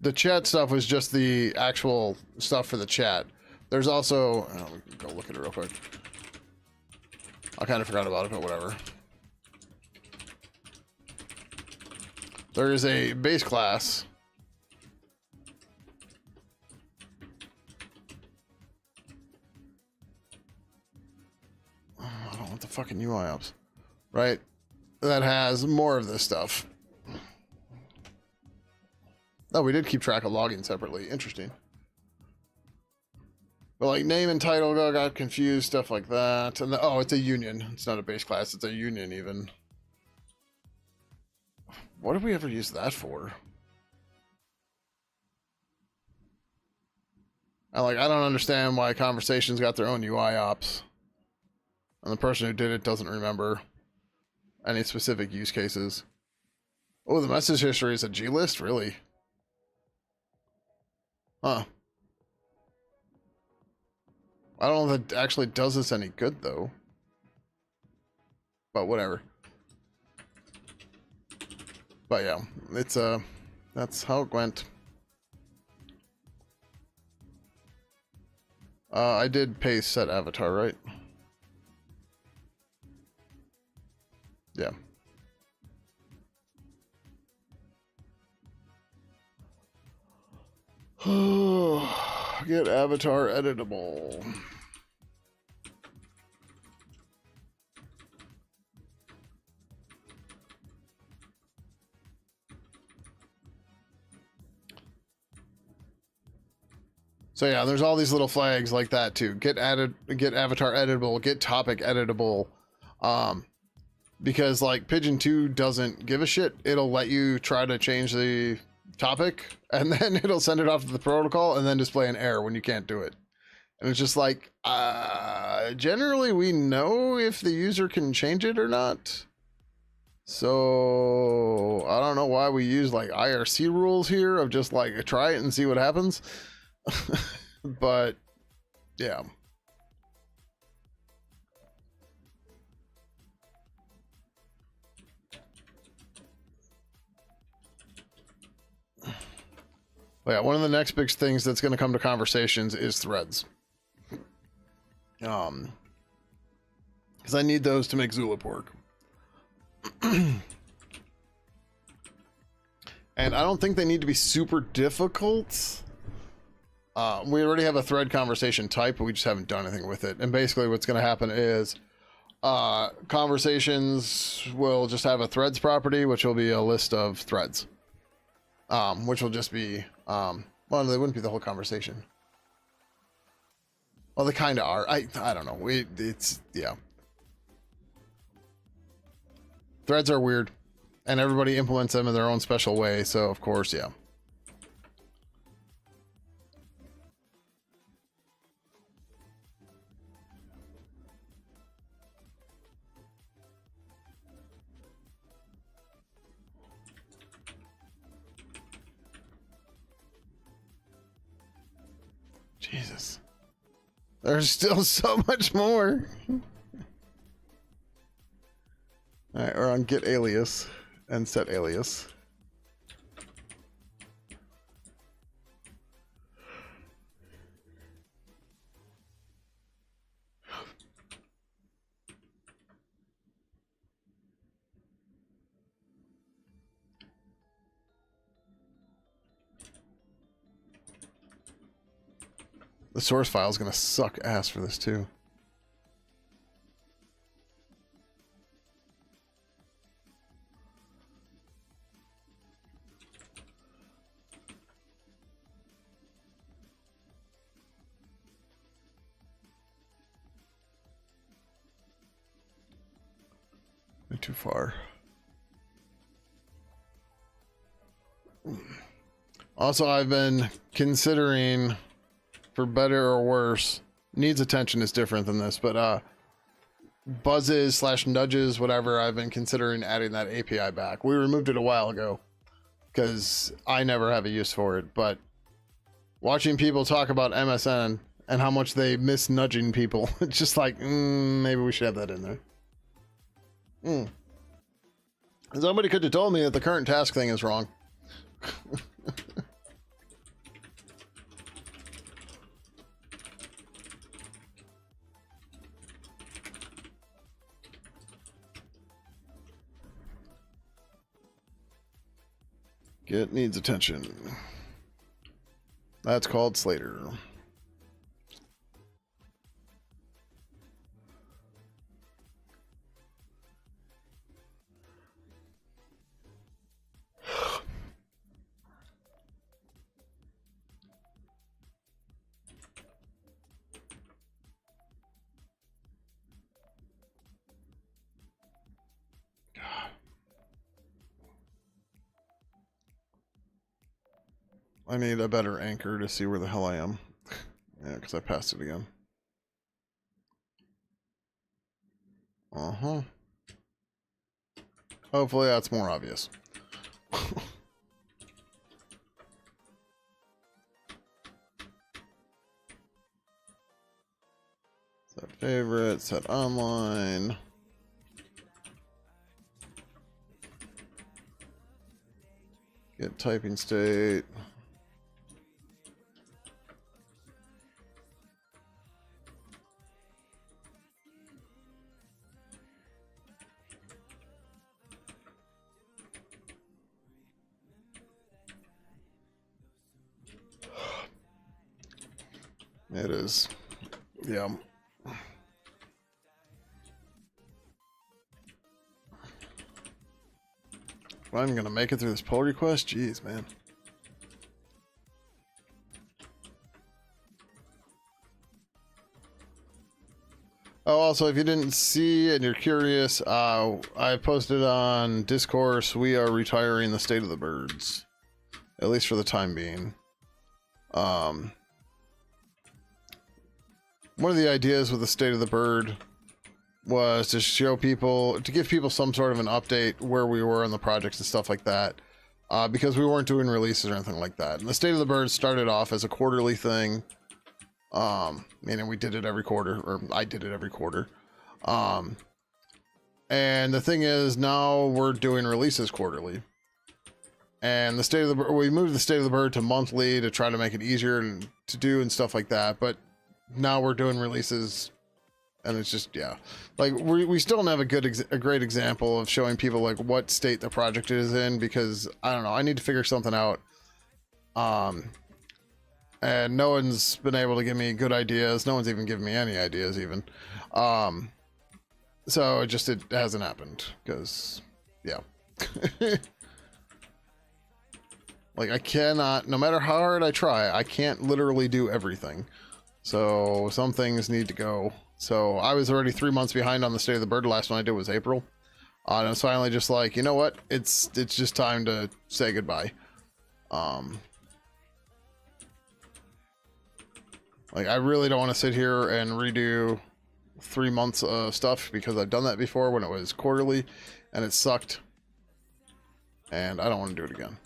the chat stuff was just the actual stuff for the chat. There's also, oh, we can go look at it real quick. I kind of forgot about it, but whatever. There is a base class. Oh, I don't want the fucking UI ups. Right? That has more of this stuff. Oh, we did keep track of logging separately. Interesting. But like name and title got confused, stuff like that. And oh, it's a union. It's not a base class. It's a union even. What did we ever use that for? I don't understand why conversations got their own UI ops. And the person who did it doesn't remember any specific use cases. Oh, the message history is a G list? Really? Huh. I don't know if that actually does us any good, though. But whatever. But yeah, it's that's how it went. I did paste set avatar, right? Yeah. Get avatar editable. So yeah, there's all these little flags like that too. Get avatar editable, get topic editable. Because like Pidgin 2 doesn't give a shit. It'll let you try to change the topic and then it'll send it off to the protocol and then display an error when you can't do it. And it's just like, generally we know if the user can change it or not. So I don't know why we use like IRC rules here of just like try it and see what happens. But yeah. But yeah, one of the next big things that's going to come to conversations is threads. Because I need those to make Zulip work. And I don't think they need to be super difficult. We already have a thread conversation type, but we just haven't done anything with it. And basically what's going to happen is conversations will just have a threads property, which will be a list of threads. Which will just be, well, they wouldn't be the whole conversation. Well, they kind of are. I don't know. Yeah. Threads are weird, and everybody implements them in their own special way. So, of course, yeah. Jesus. There's still so much more. Alright, we're on get alias and set alias. The source file is going to suck ass for this too. Too far. Also, I've been considering, for better or worse, needs attention is different than this, but buzzes / nudges, whatever, I've been considering adding that API back. We removed it a while ago because I never have a use for it, but watching people talk about MSN and how much they miss nudging people. It's just like, maybe we should have that in there. Somebody could have told me that the current task thing is wrong. It needs attention. That's called Slater. I need a better anchor to see where the hell I am. Yeah, because I passed it again. Uh-huh. Hopefully that's more obvious. Set favorite, set online. Get typing state. It is. Yeah. I'm gonna make it through this pull request? Jeez, man. Oh, also, if you didn't see and you're curious, I posted on Discourse, we are retiring the State of the Birds. At least for the time being. One of the ideas with the State of the Bird was to show people, to give people some sort of an update where we were in the projects and stuff like that, because we weren't doing releases or anything like that. And the State of the Bird started off as a quarterly thing, meaning we did it every quarter, or I did it every quarter. And the thing is, now we're doing releases quarterly. And the State of the Bird, we moved the State of the Bird to monthly to try to make it easier to do and stuff like that. But now we're doing releases, and it's just, yeah, like we still don't have a great example of showing people like what state the project is in, because I don't know, I need to figure something out. And no one's been able to give me good ideas. No one's even given me any ideas even. So it hasn't happened because, yeah. Like I cannot, no matter how hard I try, I can't literally do everything. So some things need to go. So I was already 3 months behind on the State of the Bird. The last one I did was April. And I was finally just like, you know what? It's just time to say goodbye. Like I really don't want to sit here and redo 3 months of stuff, because I've done that before when it was quarterly and it sucked. And I don't want to do it again.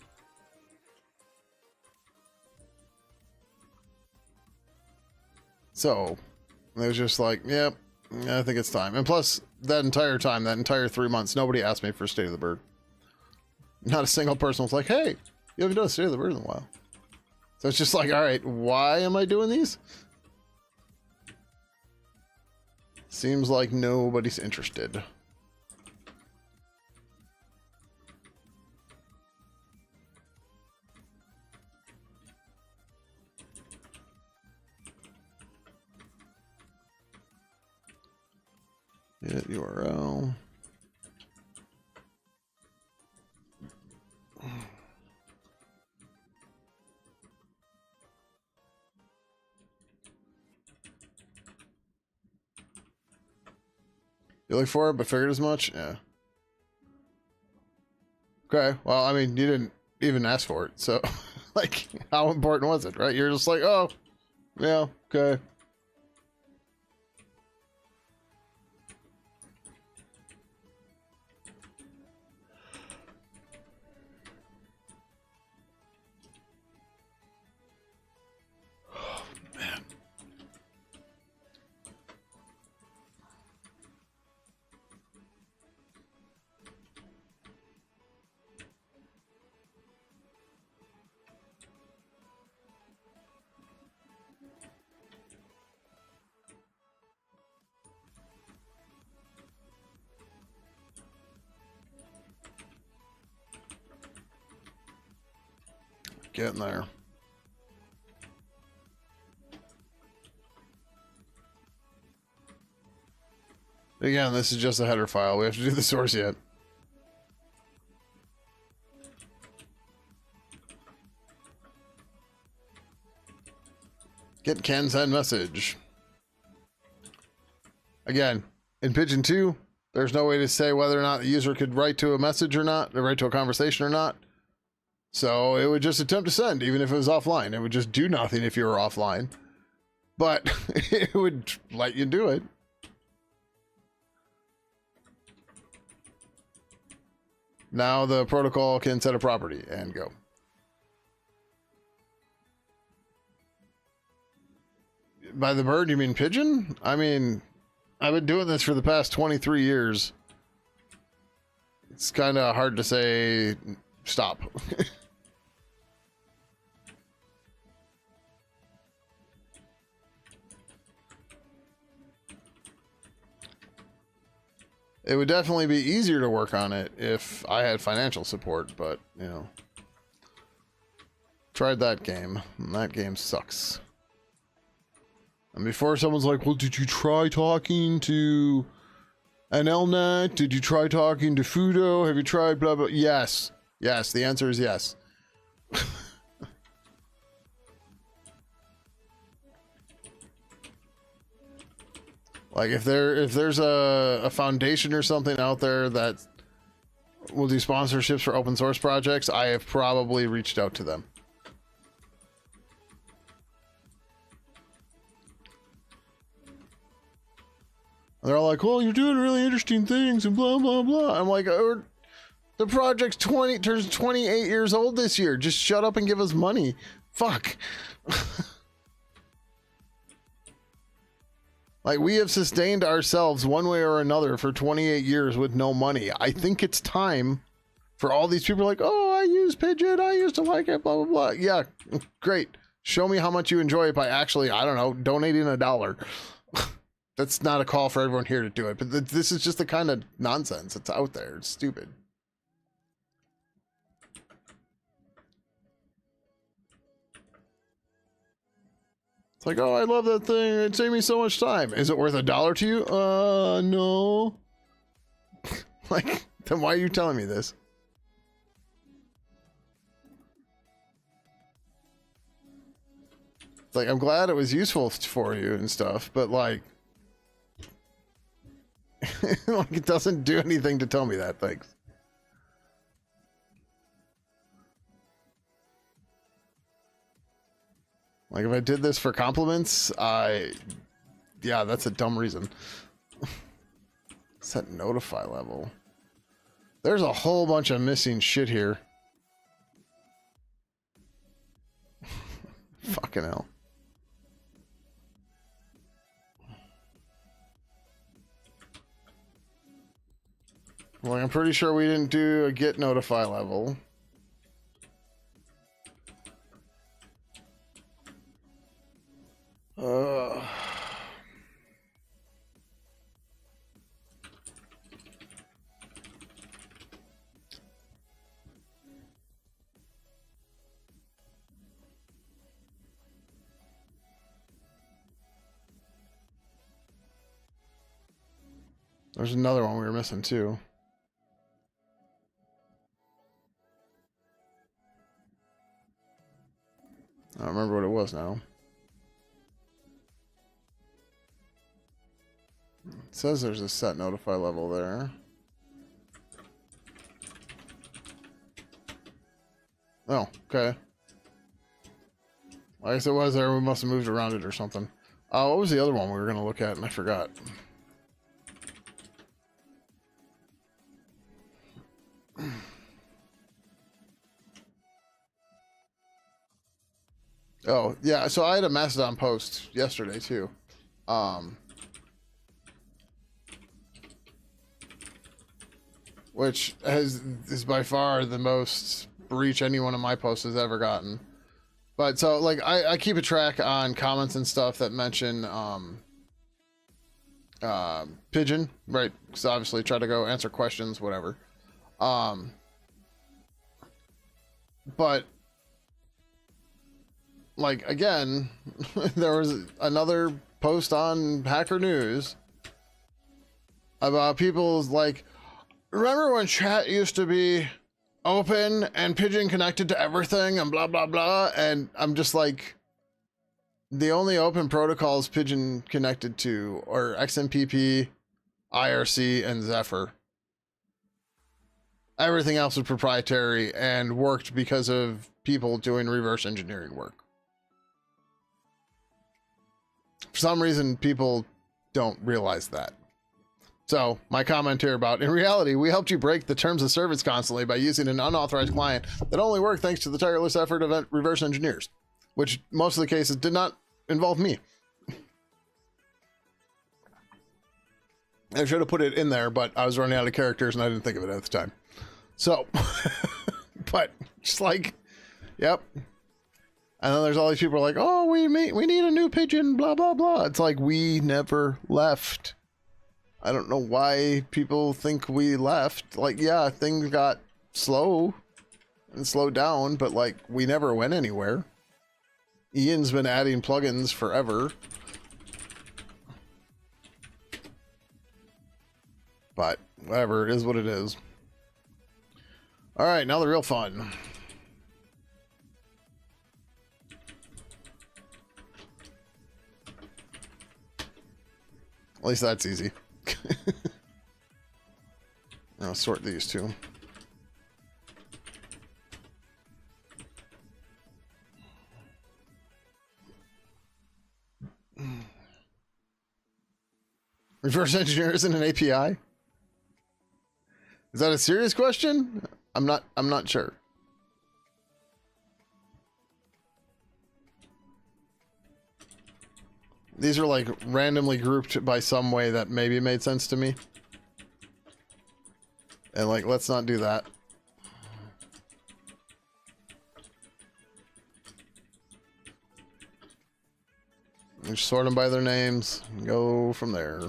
So it was just like, yep, I think it's time. And plus, that entire time, that entire 3 months, nobody asked me for State of the Bird. Not a single person was like, hey, you haven't done a State of the Bird in a while. So it's just like, all right, why am I doing these? Seems like nobody's interested. Hit URL. You look for it, but figured as much? Yeah. Okay, well, I mean, you didn't even ask for it, so, like, how important was it, right? You're just like, oh, yeah, okay. Getting there. Again, this is just a header file. We have to do the source yet. Get can send message. Again, in Pidgin 2, there's no way to say whether or not the user could write to a message or not, or write to a conversation or not. So it would just attempt to send, even if it was offline. It would just do nothing if you were offline. But it would let you do it. Now the protocol can set a property and go. By the bird, you mean Pidgin? I mean, I've been doing this for the past 23 years. It's kind of hard to say stop. It would definitely be easier to work on it if I had financial support, but, you know. Tried that game, and that game sucks. And before someone's like, well, did you try talking to an LNet? Did you try talking to Fudo? Have you tried blah, blah? Yes. Yes, the answer is yes. Like if there's a foundation or something out there that will do sponsorships for open source projects, I have probably reached out to them. And they're all like, well, you're doing really interesting things and blah, blah, blah. I'm like, oh, the project's turns 28 years old this year. Just shut up and give us money. Fuck. Like, we have sustained ourselves one way or another for 28 years with no money. I think it's time for all these people like, oh, I use Pidgin, I used to like it, blah, blah, blah. Yeah, great. Show me how much you enjoy it by actually, I don't know, donating $1. That's not a call for everyone here to do it, but this is just the kind of nonsense that's out there. It's stupid. It's like, oh, I love that thing. It saved me so much time. Is it worth $1 to you? No. Like, then why are you telling me this? It's like, I'm glad it was useful for you and stuff, but like, like it doesn't do anything to tell me that. Thanks. Like if I did this for compliments, yeah, that's a dumb reason. Set notify level. There's a whole bunch of missing shit here. Fucking hell. Well, I'm pretty sure we didn't do a get notify level. There's another one we were missing too. I don't remember what it was now. It says there's a set notify level there. Oh, okay. I guess it was there. We must have moved around it or something. What was the other one we were going to look at and I forgot? Oh, yeah, so I had a Mastodon post yesterday, too. Which is by far the most reach any one of my posts has ever gotten. But, so, like, I keep a track on comments and stuff that mention, Pidgin, right? Because obviously try to go answer questions, whatever. But like, again, there was another post on Hacker News about people's like, remember when chat used to be open and Pidgin connected to everything and blah, blah, blah. And I'm just like, the only open protocols Pidgin connected to are XMPP, IRC, and Zephyr. Everything else was proprietary and worked because of people doing reverse engineering work. For some reason, people don't realize that. So my comment here about, in reality, we helped you break the terms of service constantly by using an unauthorized client that only worked thanks to the tireless effort of reverse engineers, which most of the cases did not involve me. I should have put it in there, but I was running out of characters and I didn't think of it at the time. So, but just like, yep. And then there's all these people like, oh, we need a new Pidgin, blah, blah, blah. It's like, we never left. I don't know why people think we left. Like, yeah, things got slow and slowed down, but like, we never went anywhere. Ian's been adding plugins forever. But whatever, it is what it is. All right, now the real fun. At least that's easy. I'll sort these two. Reverse engineer isn't an API? Is that a serious question? I'm not sure. These are like randomly grouped by some way that maybe made sense to me. And like, let's not do that. Just sort them by their names and go from there.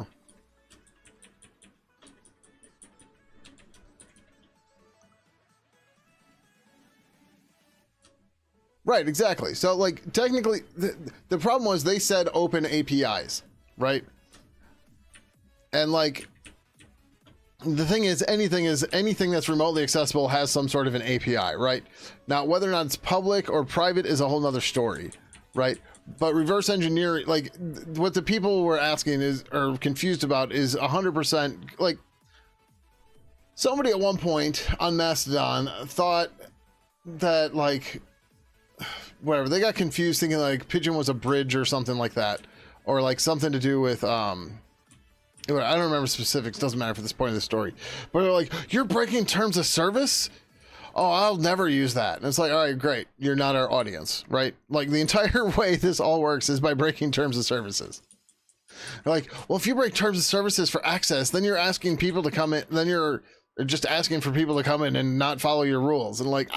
Right, exactly. So, like, technically, the problem was they said open APIs, right? And, like, the thing is anything that's remotely accessible has some sort of an API, right? Now, whether or not it's public or private is a whole nother story, right? But reverse engineering, like, what the people were asking is, or confused about is 100%, like, somebody at one point on Mastodon thought that, like, whatever, they got confused thinking like Pidgin was a bridge or something like that, or like something to do with I don't remember specifics, doesn't matter for this point of the story, but they're like, you're breaking terms of service? Oh, I'll never use that. And it's like, all right, great, you're not our audience, right? Like, the entire way this all works is by breaking terms of services. They're like, well, if you break terms of services for access, then you're asking people to come in, then you're just asking for people to come in and not follow your rules. And like,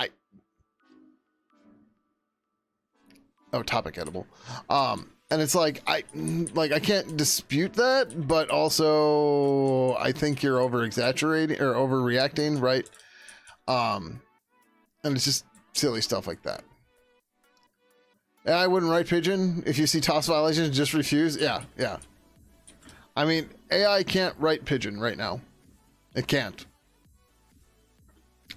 oh, topic edible. And it's like, I can't dispute that, but also I think you're over exaggerating or overreacting, right? And it's just silly stuff like that. And I wouldn't write Pidgin. If you see TOS violations, just refuse. Yeah. I mean, AI can't write Pidgin right now. It can't.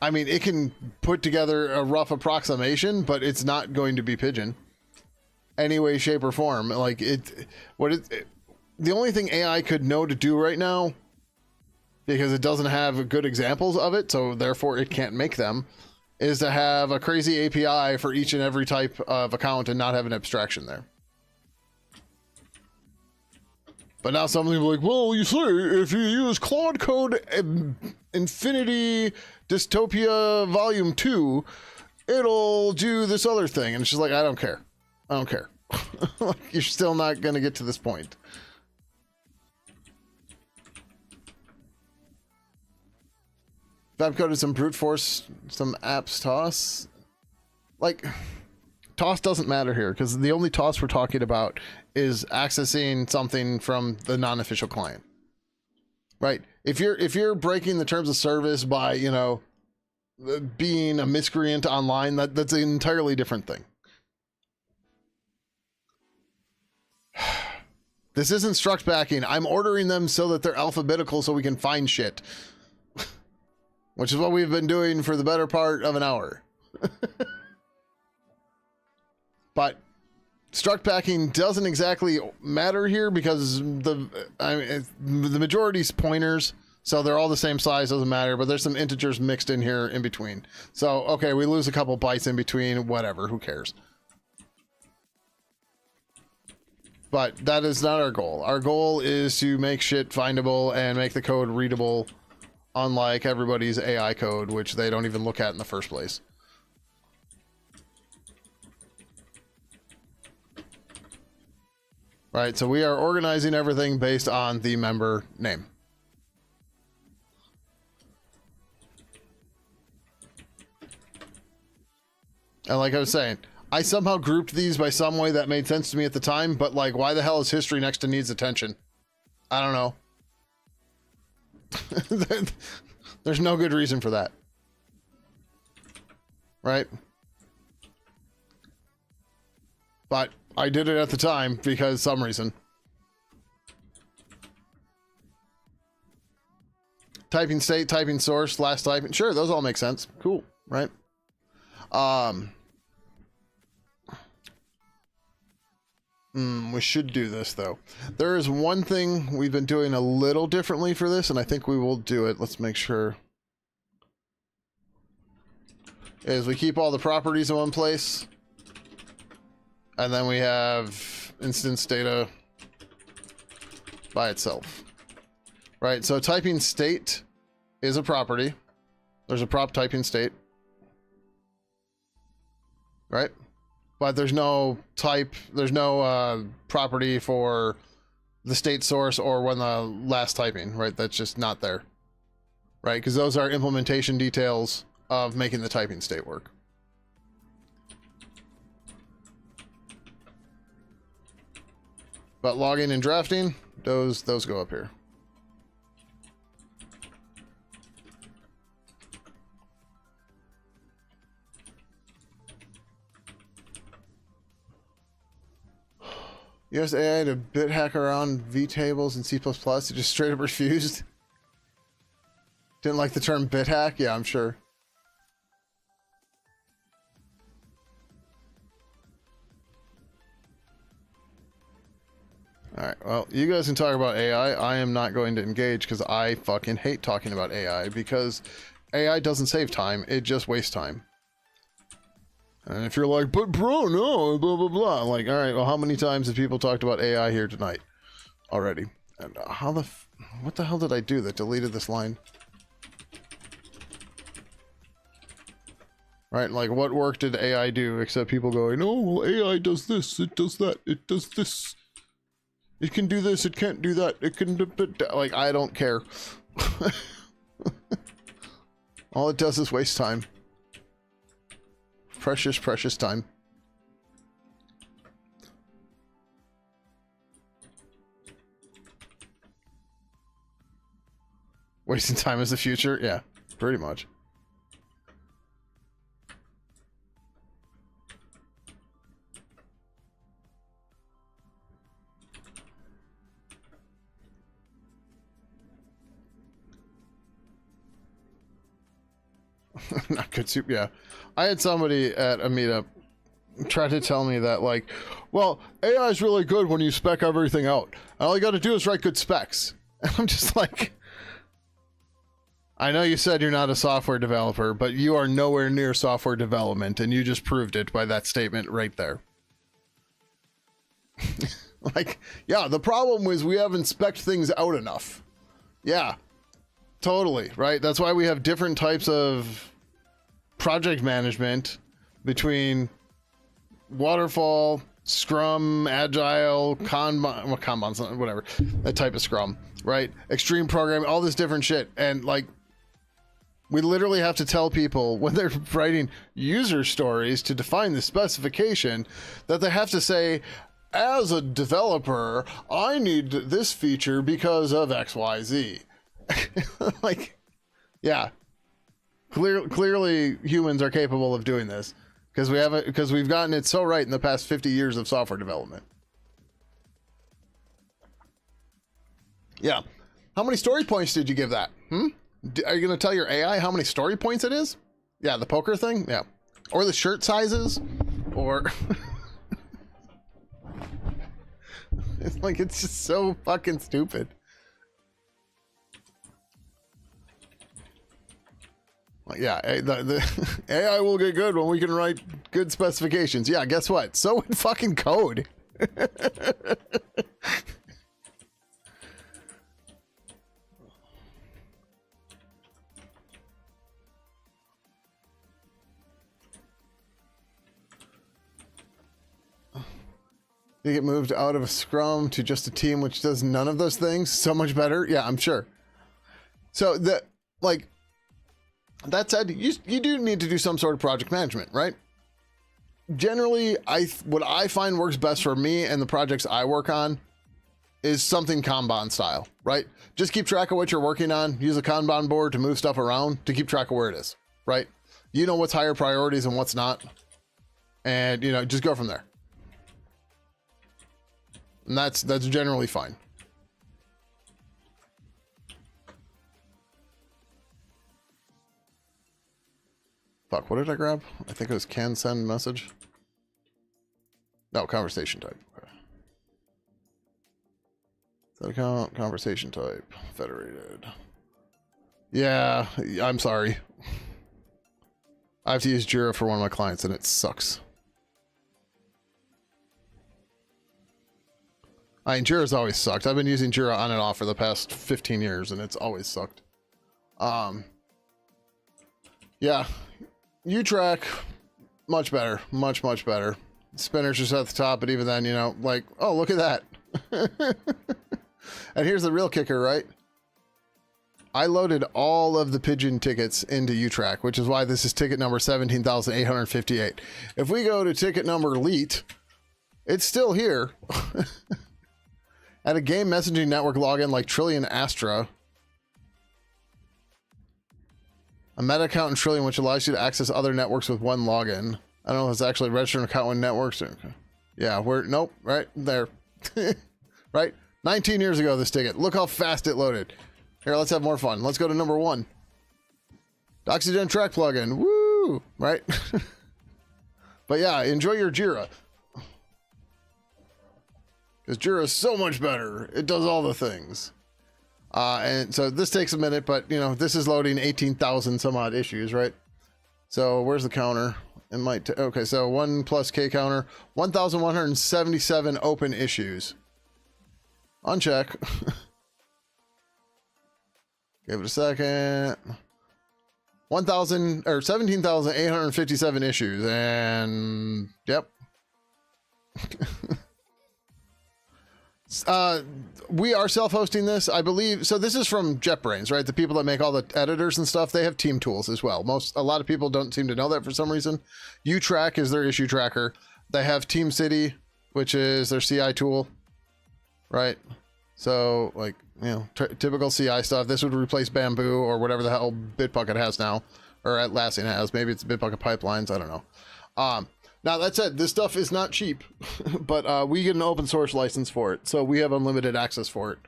I mean, it can put together a rough approximation, but it's not going to be Pidgin. Any way, shape, or form. Like, the only thing AI could know to do right now, because it doesn't have good examples of it, so therefore it can't make them, is to have a crazy API for each and every type of account and not have an abstraction there. But now somebody will be like, well, you see, if you use Claude Code Infinity Dystopia Volume 2, it'll do this other thing. And it's just like, I don't care. I don't care. You're still not going to get to this point. Fabcode is some brute force, some apps toss. Like, toss doesn't matter here because the only toss we're talking about is accessing something from the non-official client. Right? If you're breaking the terms of service by, you know, being a miscreant online, that's an entirely different thing. This isn't struct backing. I'm ordering them so that they're alphabetical so we can find shit. Which is what we've been doing for the better part of an hour. But struct packing doesn't exactly matter here because the majority's pointers, so they're all the same size, doesn't matter, but there's some integers mixed in here in between. So, okay, we lose a couple bytes in between, whatever, who cares? But that is not our goal. Our goal is to make shit findable and make the code readable, unlike everybody's AI code, which they don't even look at in the first place. Right, so we are organizing everything based on the member name. And like I was saying, I somehow grouped these by some way that made sense to me at the time, but like, why the hell is history next to needs attention? I don't know. There's no good reason for that. Right? But I did it at the time because some reason. Typing state, typing source, last typing. Sure, those all make sense. Cool, right? We should do this though. There is one thing we've been doing a little differently for this, and I think we will do it. Let's make sure. Is we keep all the properties in one place. And then we have instance data by itself. Right, so typing state is a property. There's a prop typing state. Right? But there's no type, there's no property for the state source or when the last typing, right? That's just not there. Right, because those are implementation details of making the typing state work. But logging and drafting, those go up here. Use AI to bit hack around V tables and C++. It just straight up refused. Didn't like the term bit hack? Yeah, I'm sure. Alright, well, you guys can talk about AI. I am not going to engage because I fucking hate talking about AI because AI doesn't save time, it just wastes time. And if you're like, but bro, no, blah, blah, blah. I'm like, alright, well, how many times have people talked about AI here tonight already? And what the hell did I do that deleted this line? Right, like, what work did AI do except people going, oh, well, AI does this, it does that, it does this. It can do this, it can't do that, it can do... Like, I don't care. All it does is waste time. Precious, precious time. Wasting time is the future? Yeah, pretty much. Not good soup, yeah. I had somebody at a meetup try to tell me that, like, well, AI is really good when you spec everything out. All you got to do is write good specs. And I'm just like, I know you said you're not a software developer, but you are nowhere near software development, and you just proved it by that statement right there. Like, yeah, the problem is we haven't spec'd things out enough. Yeah, totally, right? That's why we have different types of project management between waterfall, Scrum, Agile, Kanban, well, Kanban's not, whatever, that type of Scrum, right? Extreme programming, all this different shit. And like, we literally have to tell people when they're writing user stories to define the specification that they have to say, as a developer, I need this feature because of XYZ. Like, yeah. Clearly humans are capable of doing this because we've gotten it so right in the past 50 years of software development. Yeah. How many story points did you give that? Are you going to tell your AI how many story points it is? Yeah, the poker thing? Yeah. Or the shirt sizes? Or... it's like, it's just so fucking stupid. Yeah, the AI will get good when we can write good specifications. Yeah, guess what? So would fucking code. You get moved out of a scrum to just a team which does none of those things. So much better. Yeah, I'm sure. So that said, you do need to do some sort of project management, right? Generally, what I find works best for me and the projects I work on is something Kanban style, right? Just keep track of what you're working on. Use a Kanban board to move stuff around to keep track of where it is, right? You know what's higher priorities and what's not. And, just go from there. And that's generally fine. Fuck, what did I grab? I think it was can send message. No, conversation type. Okay. Set account, conversation type, federated. Yeah, I'm sorry. I have to use Jira for one of my clients and it sucks. I mean, Jira's always sucked. I've been using Jira on and off for the past 15 years and it's always sucked. Yeah, U-Track, much better, much better. Spinners just at the top, but even then, like, oh, look at that. And here's the real kicker, right? I loaded all of the Pidgin tickets into U-Track, which is why this is ticket number 17,858. If we go to ticket number elite, it's still here. At a game messaging network login like Trillion Astra, a meta account in Trillion, which allows you to access other networks with one login. I don't know if it's actually registered an account with networks. Yeah, nope, right there. Right? 19 years ago, this ticket. Look how fast it loaded. Here, let's have more fun. Let's go to number 1. Oxygen track plugin. Woo! Right? But yeah, enjoy your Jira. Because Jira is so much better. It does all the things. And so this takes a minute, but this is loading 18,000 some odd issues, right? So where's the counter? It might, okay, so 1 plus K counter, 1,177 open issues. Uncheck. Give it a second. 17,857 issues, and yep. We are self-hosting this, I believe. So this is from JetBrains, right? The people that make all the editors and stuff, they have team tools as well. A lot of people don't seem to know that for some reason. U-Track is their issue tracker. They have Team City, which is their CI tool, right? So like, typical CI stuff. This would replace Bamboo or whatever the hell Bitbucket has now, or Atlassian has. Maybe it's Bitbucket Pipelines. I don't know. Now, that said, this stuff is not cheap, but we get an open source license for it, so we have unlimited access for it.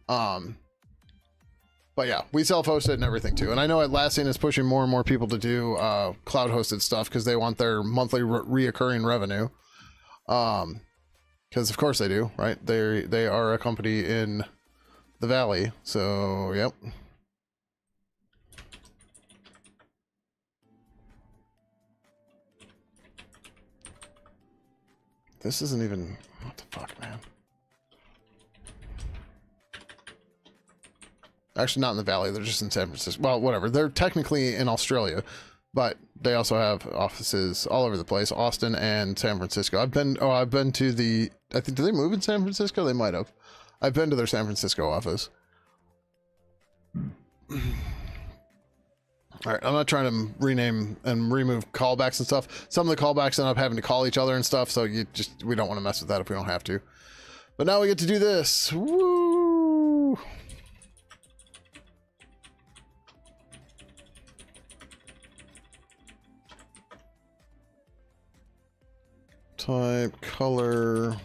But yeah, we self-host it and everything too. And I know Atlassian is pushing more and more people to do cloud-hosted stuff because they want their monthly reoccurring revenue. Because of course they do, right? They are a company in the Valley, so yep. This isn't even... What the fuck, man? Actually, not in the Valley. They're just in San Francisco. Well, whatever. They're technically in Australia, but they also have offices all over the place. Austin and San Francisco. I've been to the... I think, did they move in San Francisco? They might have. I've been to their San Francisco office. All right, I'm not trying to rename and remove callbacks and stuff. Some of the callbacks end up having to call each other and stuff, so we don't want to mess with that if we don't have to. But now we get to do this. Woo! Type, color.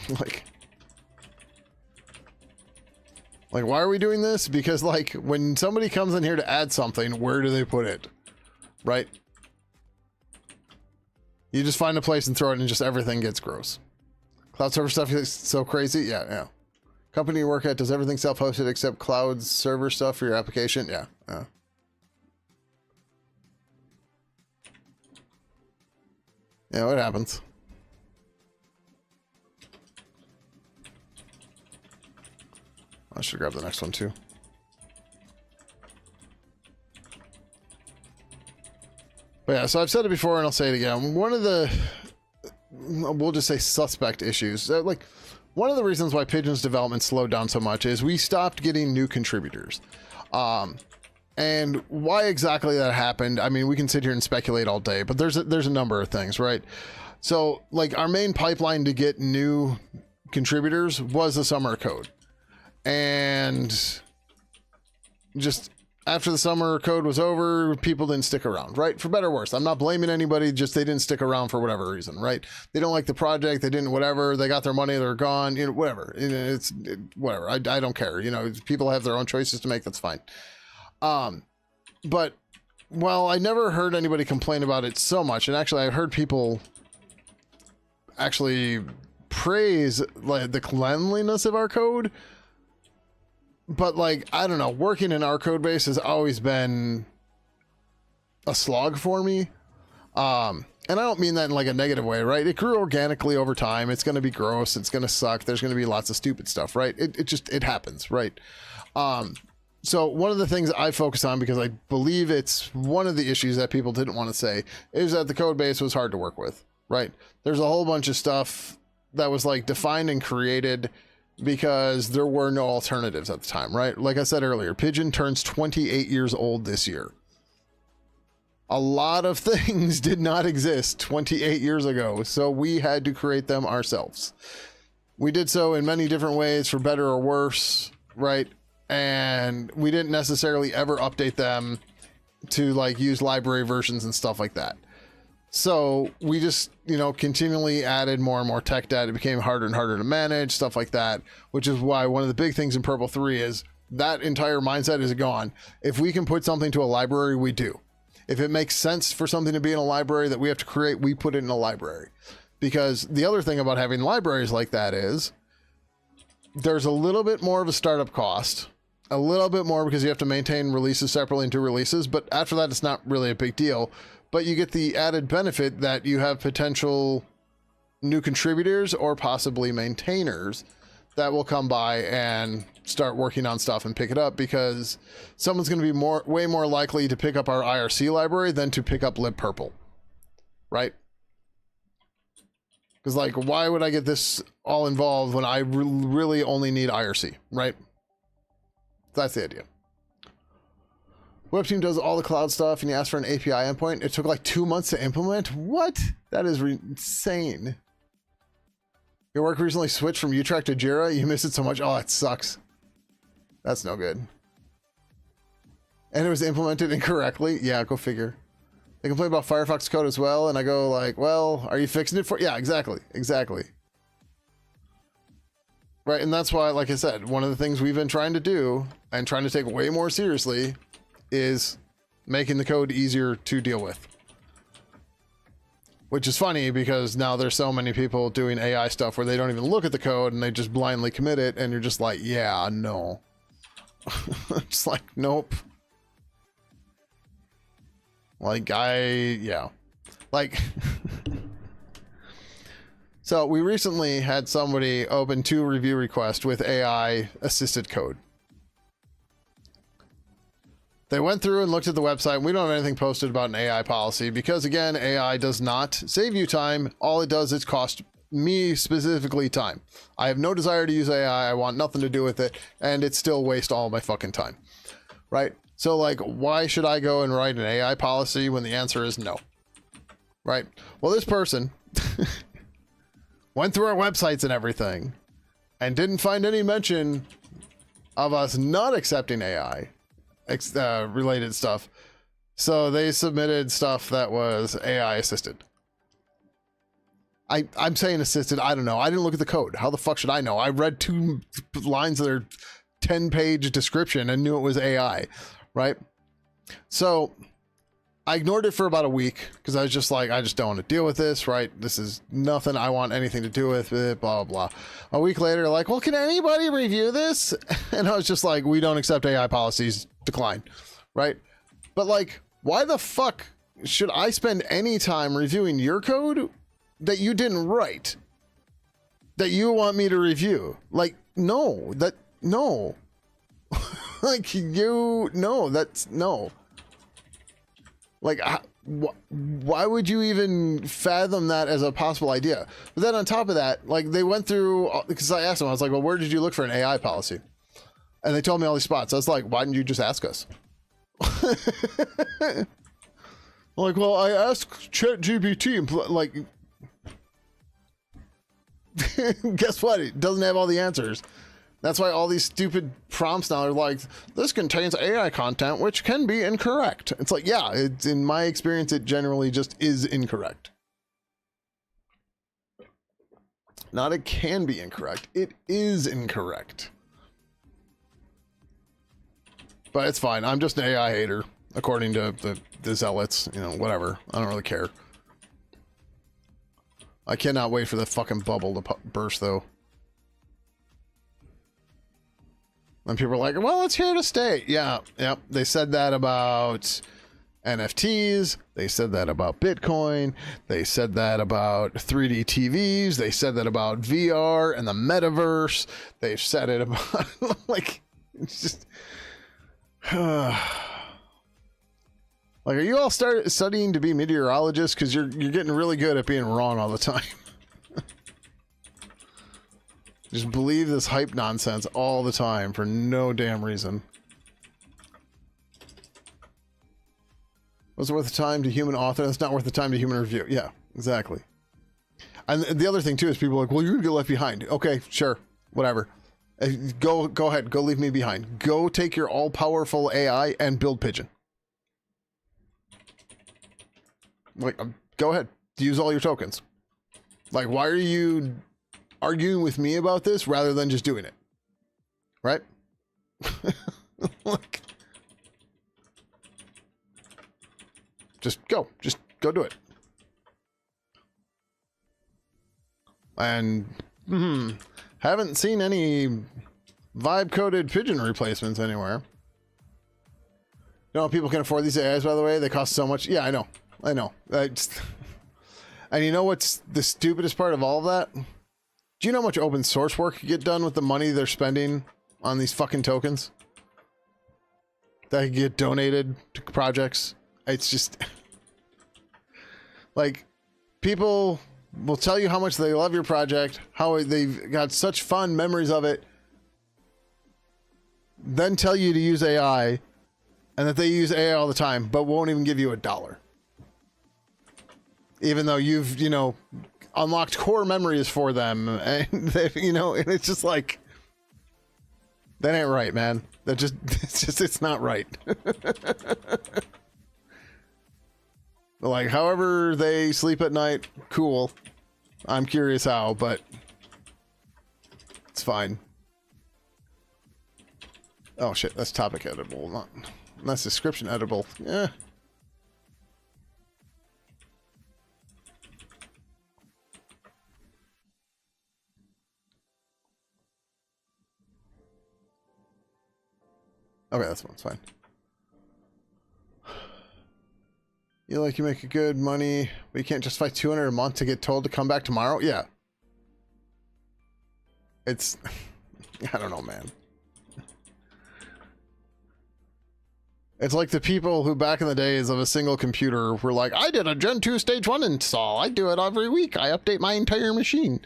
Like, why are we doing this? Because, like, when somebody comes in here to add something, where do they put it? Right? You just find a place and throw it and just everything gets gross. Cloud server stuff is so crazy. Yeah. Company you work at does everything self-hosted except cloud server stuff for your application. Yeah. Yeah, what happens? I should grab the next one too. But yeah, so I've said it before and I'll say it again. One of the, we'll just say suspect issues, like one of the reasons why Pidgin's development slowed down so much is we stopped getting new contributors. And why exactly that happened, I mean, we can sit here and speculate all day, but there's a number of things, right? So like our main pipeline to get new contributors was the summer code. And just after the summer code was over, people didn't stick around, right? For better or worse. I'm not blaming anybody, just they didn't stick around for whatever reason, right? They don't like the project, they didn't whatever, they got their money, they're gone, you know, whatever. Whatever. I don't care. You know, people have their own choices to make, that's fine. But well, I never heard anybody complain about it so much, and actually I heard people actually praise like the cleanliness of our code. But like, I don't know, working in our code base has always been a slog for me. And I don't mean that in like a negative way, right? It grew organically over time. It's going to be gross. It's going to suck. There's going to be lots of stupid stuff, right? It happens, right? So one of the things I focus on, because I believe it's one of the issues that people didn't want to say, is that the code base was hard to work with, right? There's a whole bunch of stuff that was like defined and created because there were no alternatives at the time, right? Like I said earlier, Pidgin turns 28 years old this year. A lot of things did not exist 28 years ago, so we had to create them ourselves. We did so in many different ways, for better or worse, right? And we didn't necessarily ever update them to like use library versions and stuff like that. So we just, you know, continually added more and more tech debt. It became harder and harder to manage, stuff like that, which is why one of the big things in Purple 3 is that entire mindset is gone. If we can put something to a library, we do. If it makes sense for something to be in a library that we have to create, we put it in a library. Because the other thing about having libraries like that is there's a little bit more of a startup cost, a little bit more because you have to maintain releases separately into releases, but after that, it's not really a big deal. But you get the added benefit that you have potential new contributors or possibly maintainers that will come by and start working on stuff and pick it up, because someone's going to be way more likely to pick up our IRC library than to pick up libpurple, right? Because like, why would I get this all involved when I really only need IRC, right? That's the idea. Web team does all the cloud stuff and you ask for an API endpoint. It took like 2 months to implement. What? That is insane. Your work recently switched from Utrack to Jira. You miss it so much. Oh, that sucks. That's no good. And it was implemented incorrectly. Yeah, go figure. They complain about Firefox code as well. And I go like, well, are you fixing it for? Yeah, exactly. Exactly. Right. And that's why, like I said, one of the things we've been trying to do and trying to take way more seriously is making the code easier to deal with. Which is funny because now there's so many people doing AI stuff where they don't even look at the code and they just blindly commit it, and you're just like, yeah, no. It's like, nope. Like, yeah. Like, so we recently had somebody open 2 review requests with AI assisted code. They went through and looked at the website. We don't have anything posted about an AI policy because, again, AI does not save you time. All it does is cost me specifically time. I have no desire to use AI. I want nothing to do with it, and it still wastes all my fucking time, right? So, like, why should I go and write an AI policy when the answer is no, right? Well, this person went through our websites and everything and didn't find any mention of us not accepting AI related stuff. So they submitted stuff that was AI assisted. I'm saying assisted. I don't know. I didn't look at the code. How the fuck should I know? I read 2 lines of their 10-page description and knew it was AI, right? So I ignored it for about a week because I was just like, I just don't want to deal with this, right? This is nothing I want anything to do with it, blah, blah, blah. A week later, like, well, can anybody review this? And I was just like, we don't accept AI policies, decline, right? But like, why the fuck should I spend any time reviewing your code that you didn't write, that you want me to review? Like, no, no. Like, no. Like, why would you even fathom that as a possible idea? But then on top of that, like, they went through, because I asked them, I was like, well, where did you look for an AI policy? And they told me all these spots. I was like, why didn't you just ask us? Like, well, I asked ChatGPT, and like, guess what? It doesn't have all the answers. That's why all these stupid prompts now are like, this contains AI content, which can be incorrect. It's like, yeah, it's, in my experience, it generally just is incorrect. Not it can be incorrect. It is incorrect. But it's fine. I'm just an AI hater, according to the zealots. You know, whatever. I don't really care. I cannot wait for the fucking bubble to burst, though. And people are like, well, it's here to stay. Yeah, yep. They said that about NFTs. They said that about Bitcoin. They said that about 3D TVs. They said that about VR and the metaverse. They've said it about, like, it's just... like, are you all studying to be meteorologists? Because you're getting really good at being wrong all the time. Just believe this hype nonsense all the time for no damn reason. Was it worth the time to human author? That's not worth the time to human review. Yeah, exactly. And the other thing too is people are like, well, you're gonna get left behind. Okay, sure, whatever. Go ahead, go leave me behind. Go take your all-powerful AI and build Pidgin. Like, go ahead, use all your tokens. Like, why are you arguing with me about this rather than just doing it? Right? Like, just go do it. And haven't seen any vibe coded Pidgin replacements anywhere. You know, people can afford these AIs, by the way. They cost so much. Yeah, I know. And you know what's the stupidest part of all of that? Do you know how much open source work could get done with the money they're spending on these fucking tokens that could get donated to projects? It's just like, people will tell you how much they love your project, how they've got such fun memories of it, then tell you to use AI, and that they use AI all the time, but won't even give you $1. Even though you've, you know, unlocked core memories for them, and they, you know, and it's just like, that ain't right, man. It's not right. Like, however they sleep at night, cool. I'm curious how, but it's fine. Oh shit, that's topic editable, not that's description editable. Yeah. Okay, that's one's fine. You like, you make a good money, but you can't justify 200 a month to get told to come back tomorrow? Yeah. It's, I don't know, man. It's like the people who back in the days of a single computer were like, I did a Gen 2 Stage 1 install. I do it every week. I update my entire machine.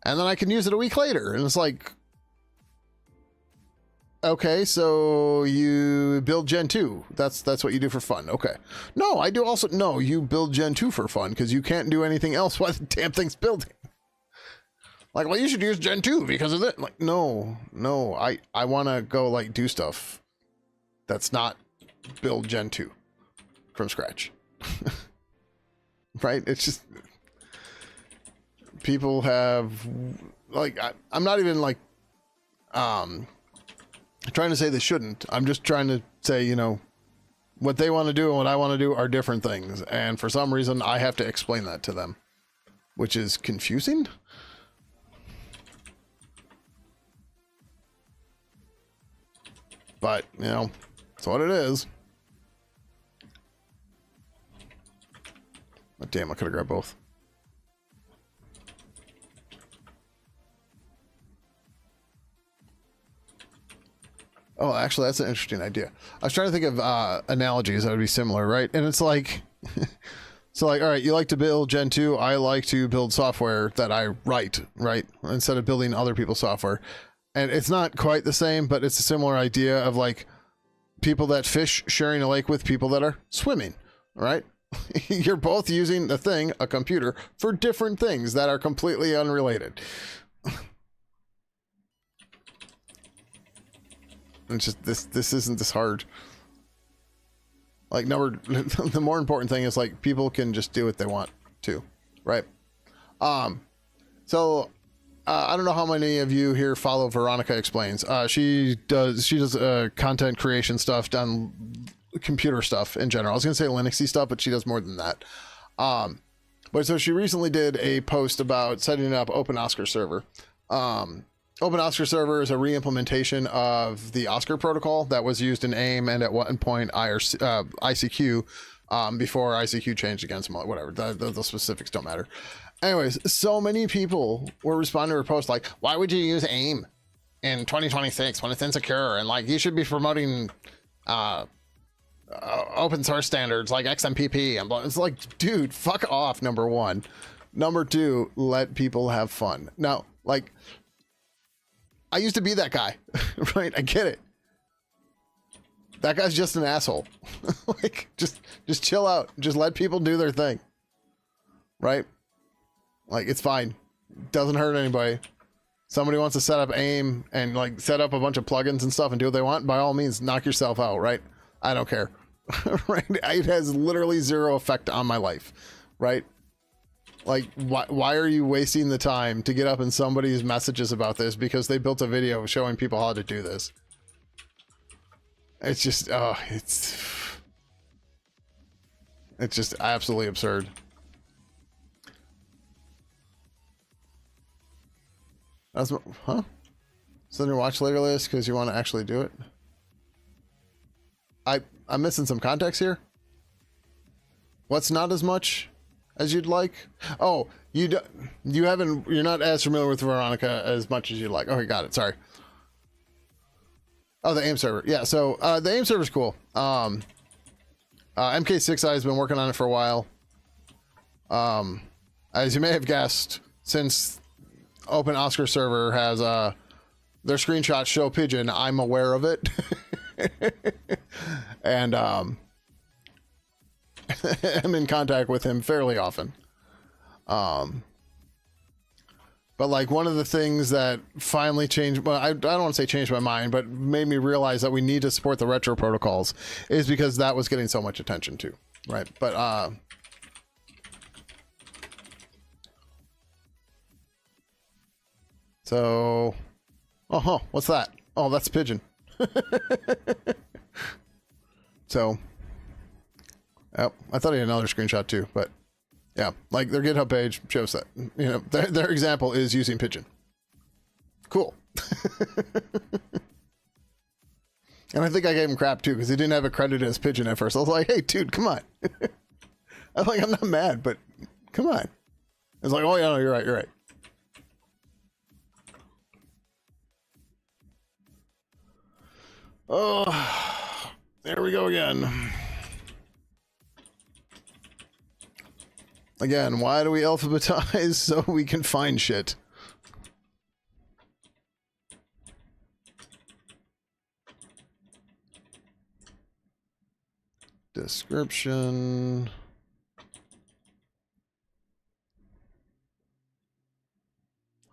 And then I can use it a week later. And it's like, okay, so you build Gen 2. That's what you do for fun. Okay. No, I do also, no, you build Gen 2 for fun because you can't do anything else while the damn thing's building. Like, well, you should use Gen 2 because of it. Like, no, I want to go, like, do stuff that's not build Gen 2 from scratch. Right? It's just, people have, like, I'm not even like trying to say they shouldn't. I'm just trying to say, you know, what they want to do and what I want to do are different things, and for some reason I have to explain that to them, which is confusing. But, you know, that's what it is. Oh, damn, I could have grabbed both. Oh, actually, that's an interesting idea. I was trying to think of analogies that would be similar, right? And it's like, so like, all right, you like to build Gen 2. I like to build software that I write, right? Instead of building other people's software. And it's not quite the same, but it's a similar idea of like people that fish sharing a lake with people that are swimming, right? You're both using a thing, a computer, for different things that are completely unrelated. It's just this isn't this hard. Like, the more important thing is like people can just do what they want to, right? So I don't know how many of you here follow Veronica Explains. She does content creation stuff, done computer stuff in general. I was gonna say Linuxy stuff, but she does more than that. But so she recently did a post about setting up Open Oscar Server. Open Oscar Server is a re-implementation of the Oscar protocol that was used in AIM and at one point ICQ, before ICQ changed again. Whatever, the specifics don't matter. Anyways, so many people were responding to her post like, why would you use AIM in 2026 when it's insecure? And like, you should be promoting open source standards like XMPP. And it's like, dude, fuck off, number one. Number two, let people have fun. Now, like, I used to be that guy, right? I get it. That guy's just an asshole. Like, just chill out. Just let people do their thing, right? Like, it's fine. Doesn't hurt anybody. Somebody wants to set up AIM and like set up a bunch of plugins and stuff and do what they want. By all means, knock yourself out, right? I don't care. Right? It has literally zero effect on my life, right? Like, why are you wasting the time to get up in somebody's messages about this because they built a video showing people how to do this? It's just, it's just absolutely absurd. That's, huh? So then you watch later list because you want to actually do it? I'm missing some context here. What's not as much as you'd like? Oh, you're not as familiar with Veronica as much as you'd like. Okay, got it. Sorry. Oh, the AIM server. Yeah, so the AIM server's cool. MK6i has been working on it for a while. As you may have guessed, since Open Oscar Server has their screenshots show Pidgin, I'm aware of it. And I'm in contact with him fairly often. But like one of the things that finally changed, well, I don't want to say changed my mind, but made me realize that we need to support the retro protocols is because that was getting so much attention too, right? But so, what's that? Oh, that's Pidgin. So, oh, I thought he had another screenshot too, but yeah, like their GitHub page shows that, you know, their example is using Pidgin. Cool. And I think I gave him crap too because he didn't have it credited as Pidgin at first. I was like, hey, dude, come on. I'm like, I'm not mad, but come on. It's like, oh yeah, no, you're right, you're right. Oh, there we go again. Again, why do we alphabetize? So we can find shit. Description.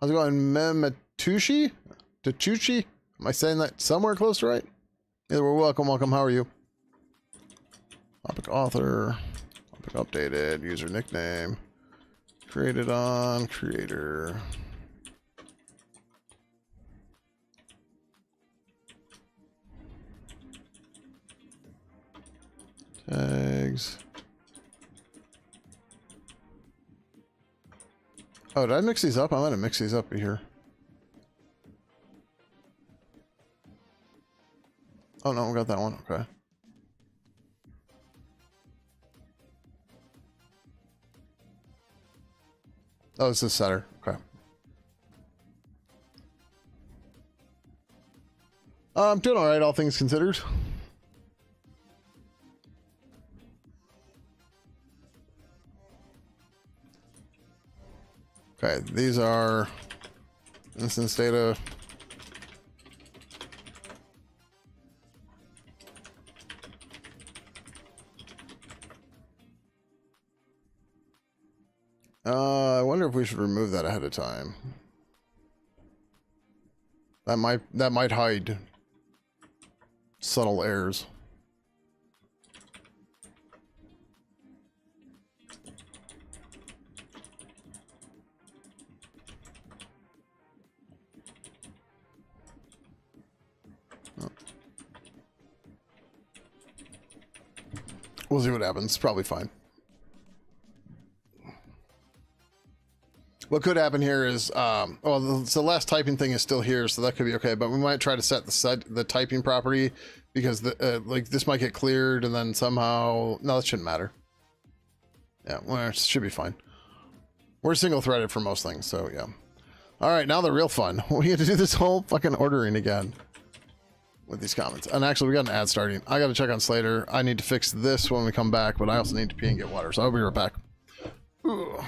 How's it going? Mematushi? Tachuchi? Am I saying that somewhere close to right? Either way, welcome. How are you? Topic author. Topic updated. User nickname. Created on creator. Tags. Oh, did I mix these up? I might have mixed these up here. Oh no, we got that one. Okay. Oh, it's the setter. Okay. I'm doing all right, all things considered. Okay, these are instance data. I wonder if we should remove that ahead of time. That might hide subtle errors. We'll see what happens. Probably fine. What could happen here is, well, the last typing thing is still here, so that could be okay. But we might try to set the typing property because like this might get cleared, and then somehow no, that shouldn't matter. Yeah, well, it should be fine. We're single threaded for most things, so yeah. All right, now the real fun. We have to do this whole fucking ordering again with these comments. And actually, we got an ad starting. I got to check on Slater. I need to fix this when we come back, but I also need to pee and get water, so I'll be right back. Ooh.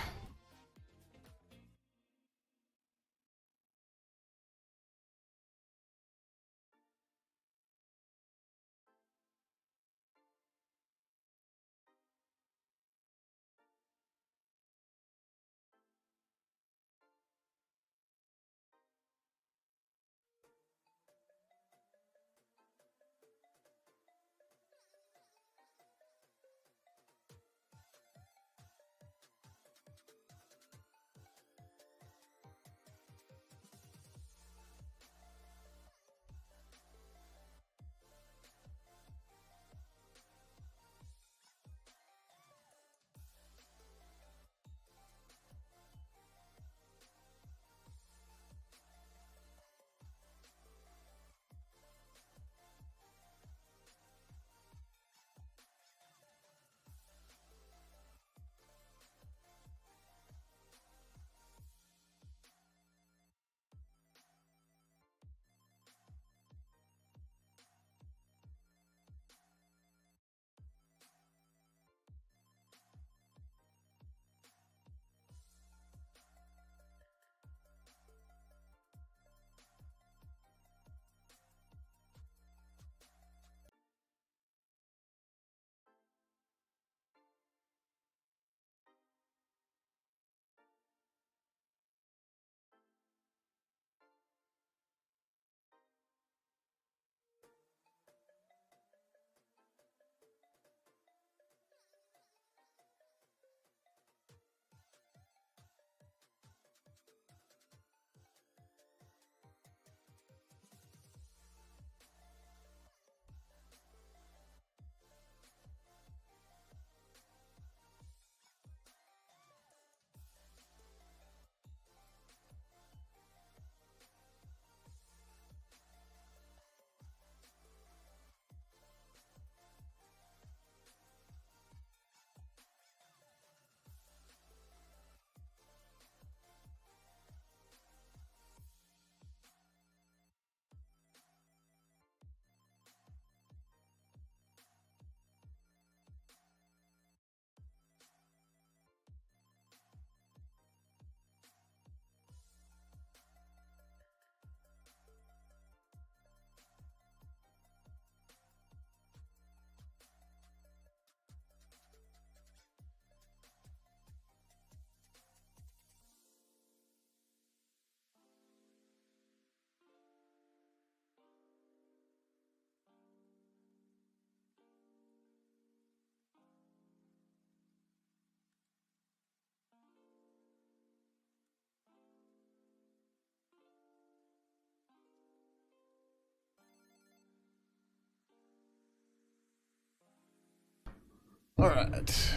Alright.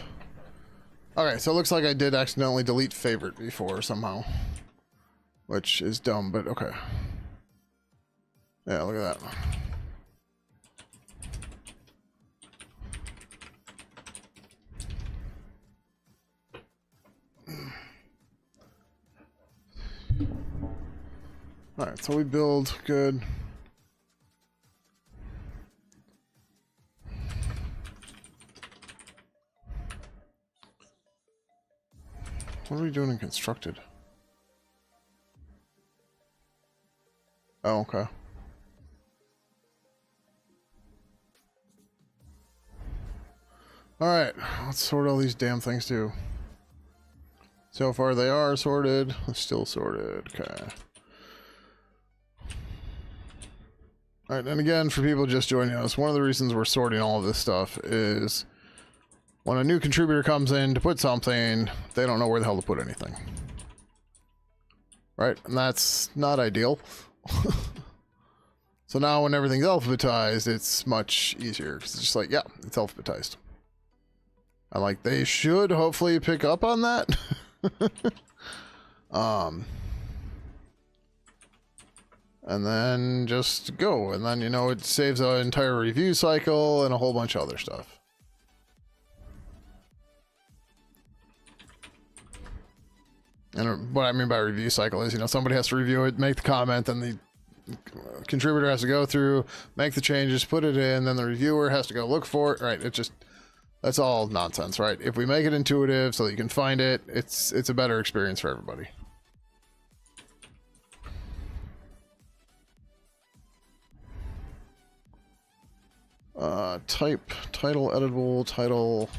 Okay, so it looks like I did accidentally delete favorite before somehow. Which is dumb, but okay. Yeah, look at that. Alright, so we build good. What are we doing in constructed? Oh, okay. Alright, let's sort all these damn things too. So far they are sorted. Still sorted. Okay. Alright, and again, for people just joining us, one of the reasons we're sorting all of this stuff is when a new contributor comes in to put something, they don't know where the hell to put anything. Right? And that's not ideal. So now when everything's alphabetized, it's much easier. It's just like, yeah, it's alphabetized. And like, they should hopefully pick up on that. And then just go. And then, you know, it saves an entire review cycle and a whole bunch of other stuff. And what I mean by review cycle is, you know, somebody has to review it, make the comment, then the contributor has to go through, make the changes, put it in, then the reviewer has to go look for it. Right? It just, that's all nonsense, right? If we make it intuitive so that you can find it, it's a better experience for everybody. Type, title, editable, title.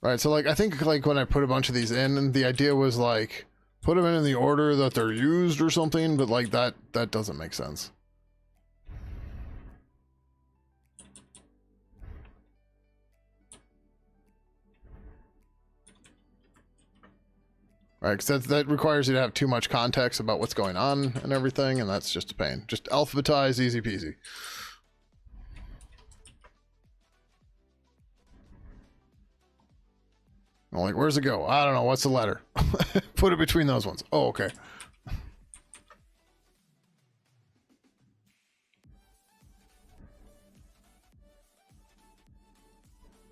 Right, so like I think like when I put a bunch of these in, the idea was like put them in the order that they're used or something, but like that doesn't make sense. Right, because that requires you to have too much context about what's going on and everything, and that's just a pain. Just alphabetize, easy peasy. I'm like, where's it go? I don't know. What's the letter? Put it between those ones. Oh, okay.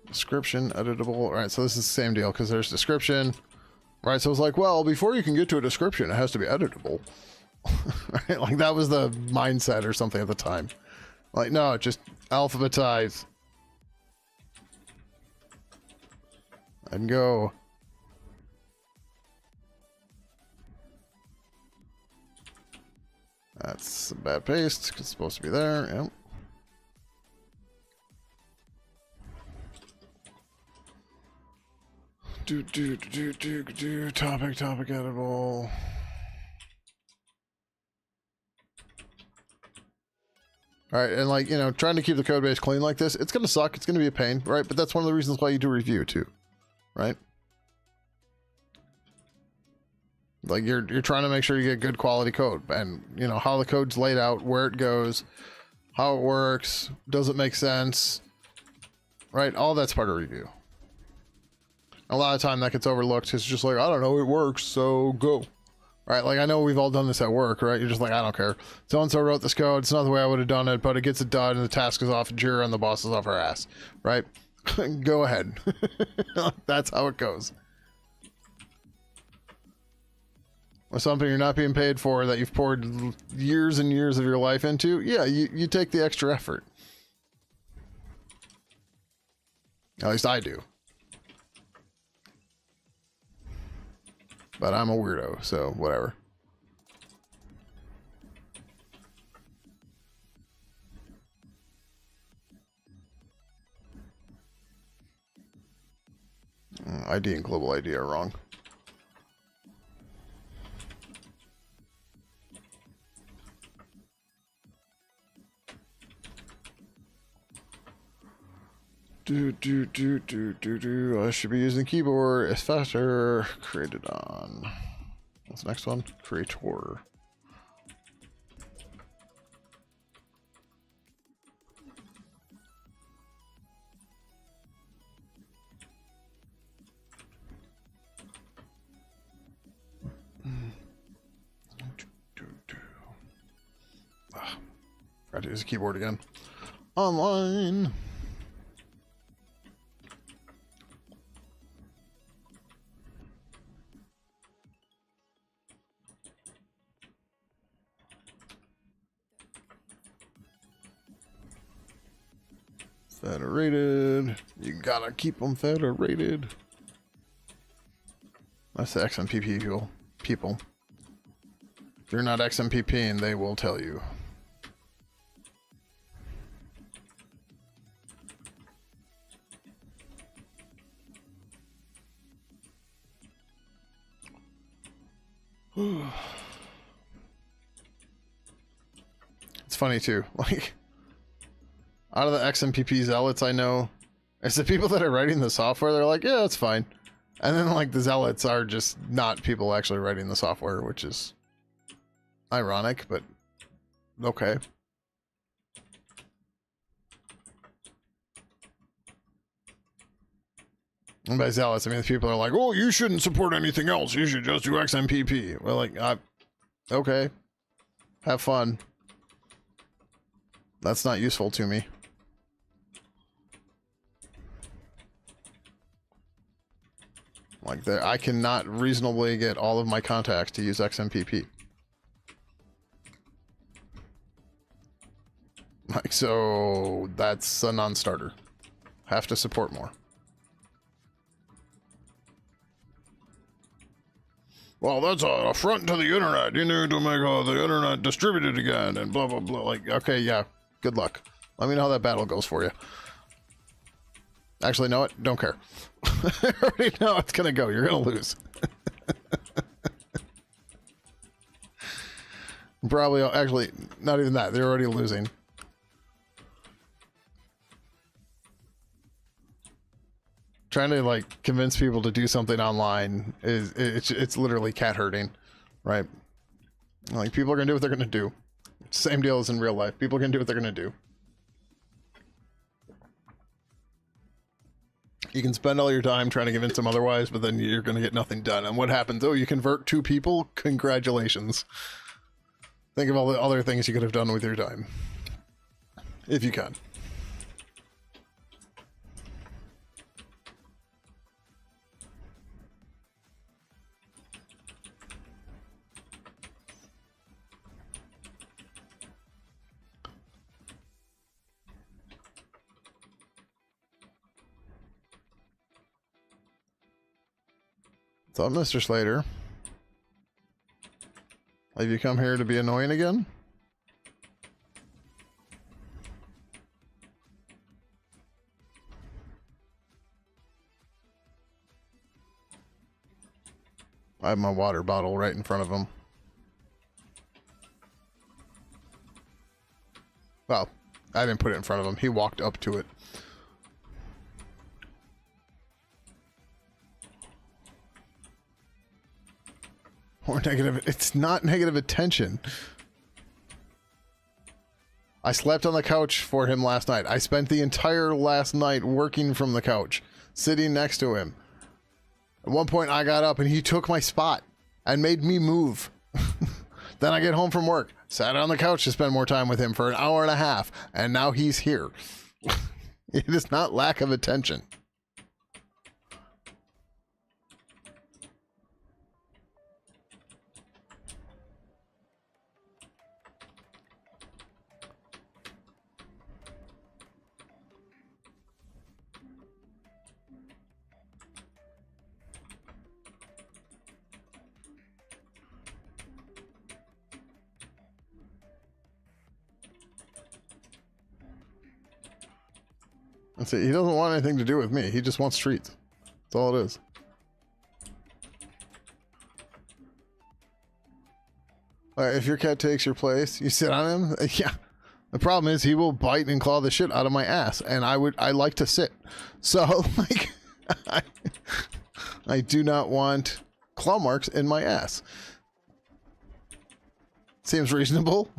Description, editable. All right, so this is the same deal because there's description. Right, so it's like, well, before you can get to a description, it has to be editable. Right, like that was the mindset or something at the time. Like, no, just alphabetize. And go. That's a bad paste, 'cause it's supposed to be there, yep. Topic editable. Alright, and like, you know, trying to keep the code base clean like this, it's gonna suck, it's gonna be a pain, right? But that's one of the reasons why you do review too, right? Like you're trying to make sure you get good quality code, and you know how the code's laid out, where it goes, how it works, does it make sense, right? All that's part of review. A lot of time that gets overlooked. It's just like, I don't know, it works, so go. Right? Like, I know we've all done this at work, right? You're just like, I don't care. So-and-so wrote this code. It's not the way I would have done it, but it gets it done, and the task is off Jira, and the boss is off her ass. Right? Go ahead. That's how it goes. With something you're not being paid for that you've poured years and years of your life into, yeah, you take the extra effort. At least I do. But I'm a weirdo, so whatever. ID and global ID are wrong. I should be using the keyboard. It's faster. Created on. What's the next one? Creator. Got to use a keyboard again. Online. Federated. You gotta keep them federated. That's the XMPP people. If you're not XMPPing, they will tell you. It's funny too. Like, out of the XMPP zealots I know, it's the people that are writing the software. They're like, yeah, it's fine. And then like the zealots are just not people actually writing the software, which is ironic, but okay. And by zealots, I mean, the people are like, oh, you shouldn't support anything else. You should just do XMPP. Well, like, okay. Have fun. That's not useful to me. Like, I cannot reasonably get all of my contacts to use XMPP. Like, so that's a non-starter. Have to support more. Well, that's an affront to the internet. You need to make the internet distributed again and blah, blah, blah. Like, okay, yeah, good luck. Let me know how that battle goes for you. Actually, know what? Don't care. I already know it's going to go. You're going to lose. Probably, actually, not even that. They're already losing. Trying to like convince people to do something online is it's literally cat herding, right? Like, people are gonna do what they're gonna do. Same deal as in real life. People can do what they're gonna do. You can spend all your time trying to convince them otherwise, but then you're gonna get nothing done. And what happens? Oh, you convert 2 people? Congratulations. Think of all the other things you could have done with your time. If you can. So, Mr. Slater, have you come here to be annoying again? I have my water bottle right in front of him. Well, I didn't put it in front of him. He walked up to it. Or negative. It's not negative attention. I slept on the couch for him last night. I spent the entire last night working from the couch, sitting next to him. At one point, I got up and he took my spot and made me move. Then I get home from work, sat on the couch to spend more time with him for an hour and a half, and now he's here. It is not lack of attention. That's it. He doesn't want anything to do with me. He just wants treats. That's all it is. If your cat takes your place, you sit on him? Yeah. The problem is he will bite and claw the shit out of my ass, and I like to sit. So, like, I do not want claw marks in my ass. Seems reasonable,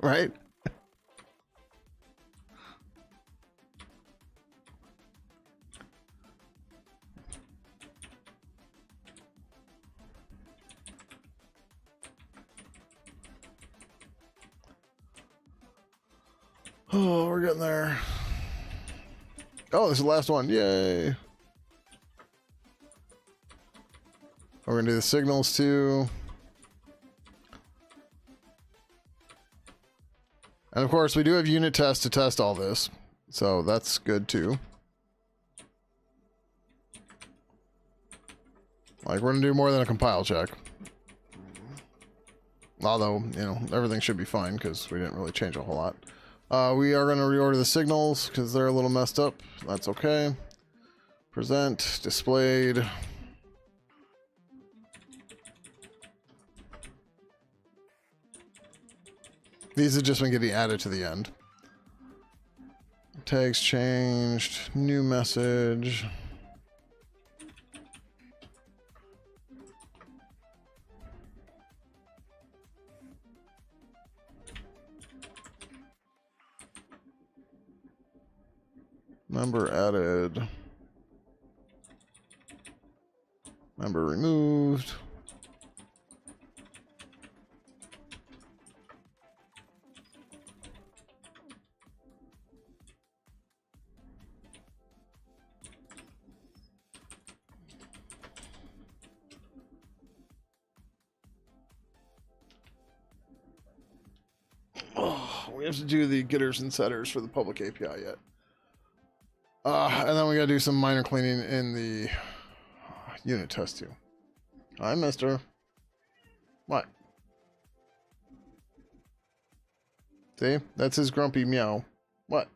right? Oh, we're getting there. Oh, this is the last one. Yay. We're going to do the signals too. And of course, we do have unit tests to test all this. So that's good too. Like, we're going to do more than a compile check. Although, you know, everything should be fine because we didn't really change a whole lot. We are going to reorder the signals because they're a little messed up. That's okay. Present, displayed. These have just been getting added to the end. Tags changed. New message. Member added. Member removed. Oh, we have to do the getters and setters for the public API yet. And then we gotta do some minor cleaning in the unit test too. Hi, mister. What? See? That's his grumpy meow. What?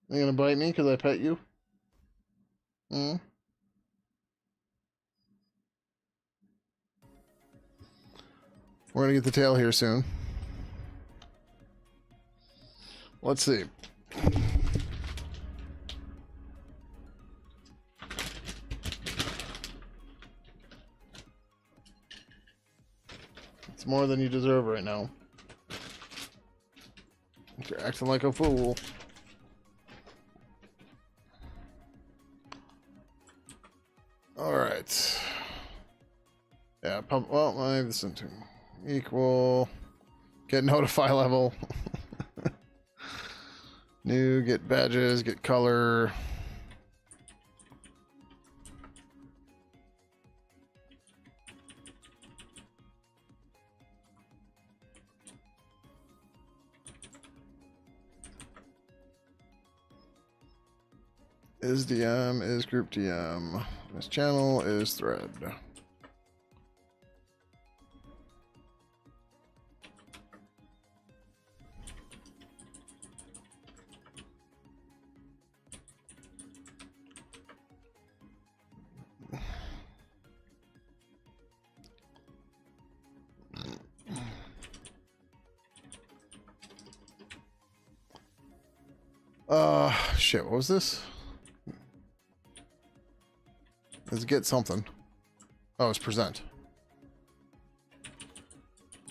You gonna bite me because I pet you? Hmm? We're gonna get the tail here soon. Let's see. It's more than you deserve right now. You're acting like a fool. Alright. Yeah, well, I listen to equal. Get notify level. New, get badges, get color. Is DM, is group DM. This channel is thread. Shit, what was this? Let's get something. Oh, it's present.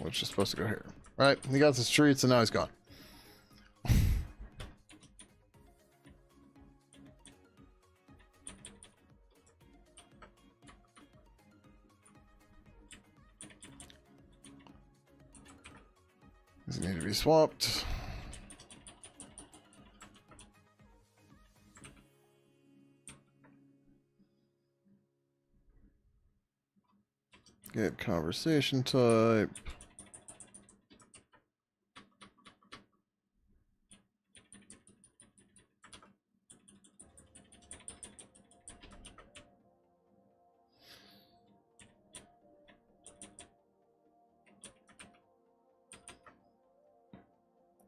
Which is supposed to go here. Right, he got the streets and now he's gone. These need to be swapped. Get conversation type.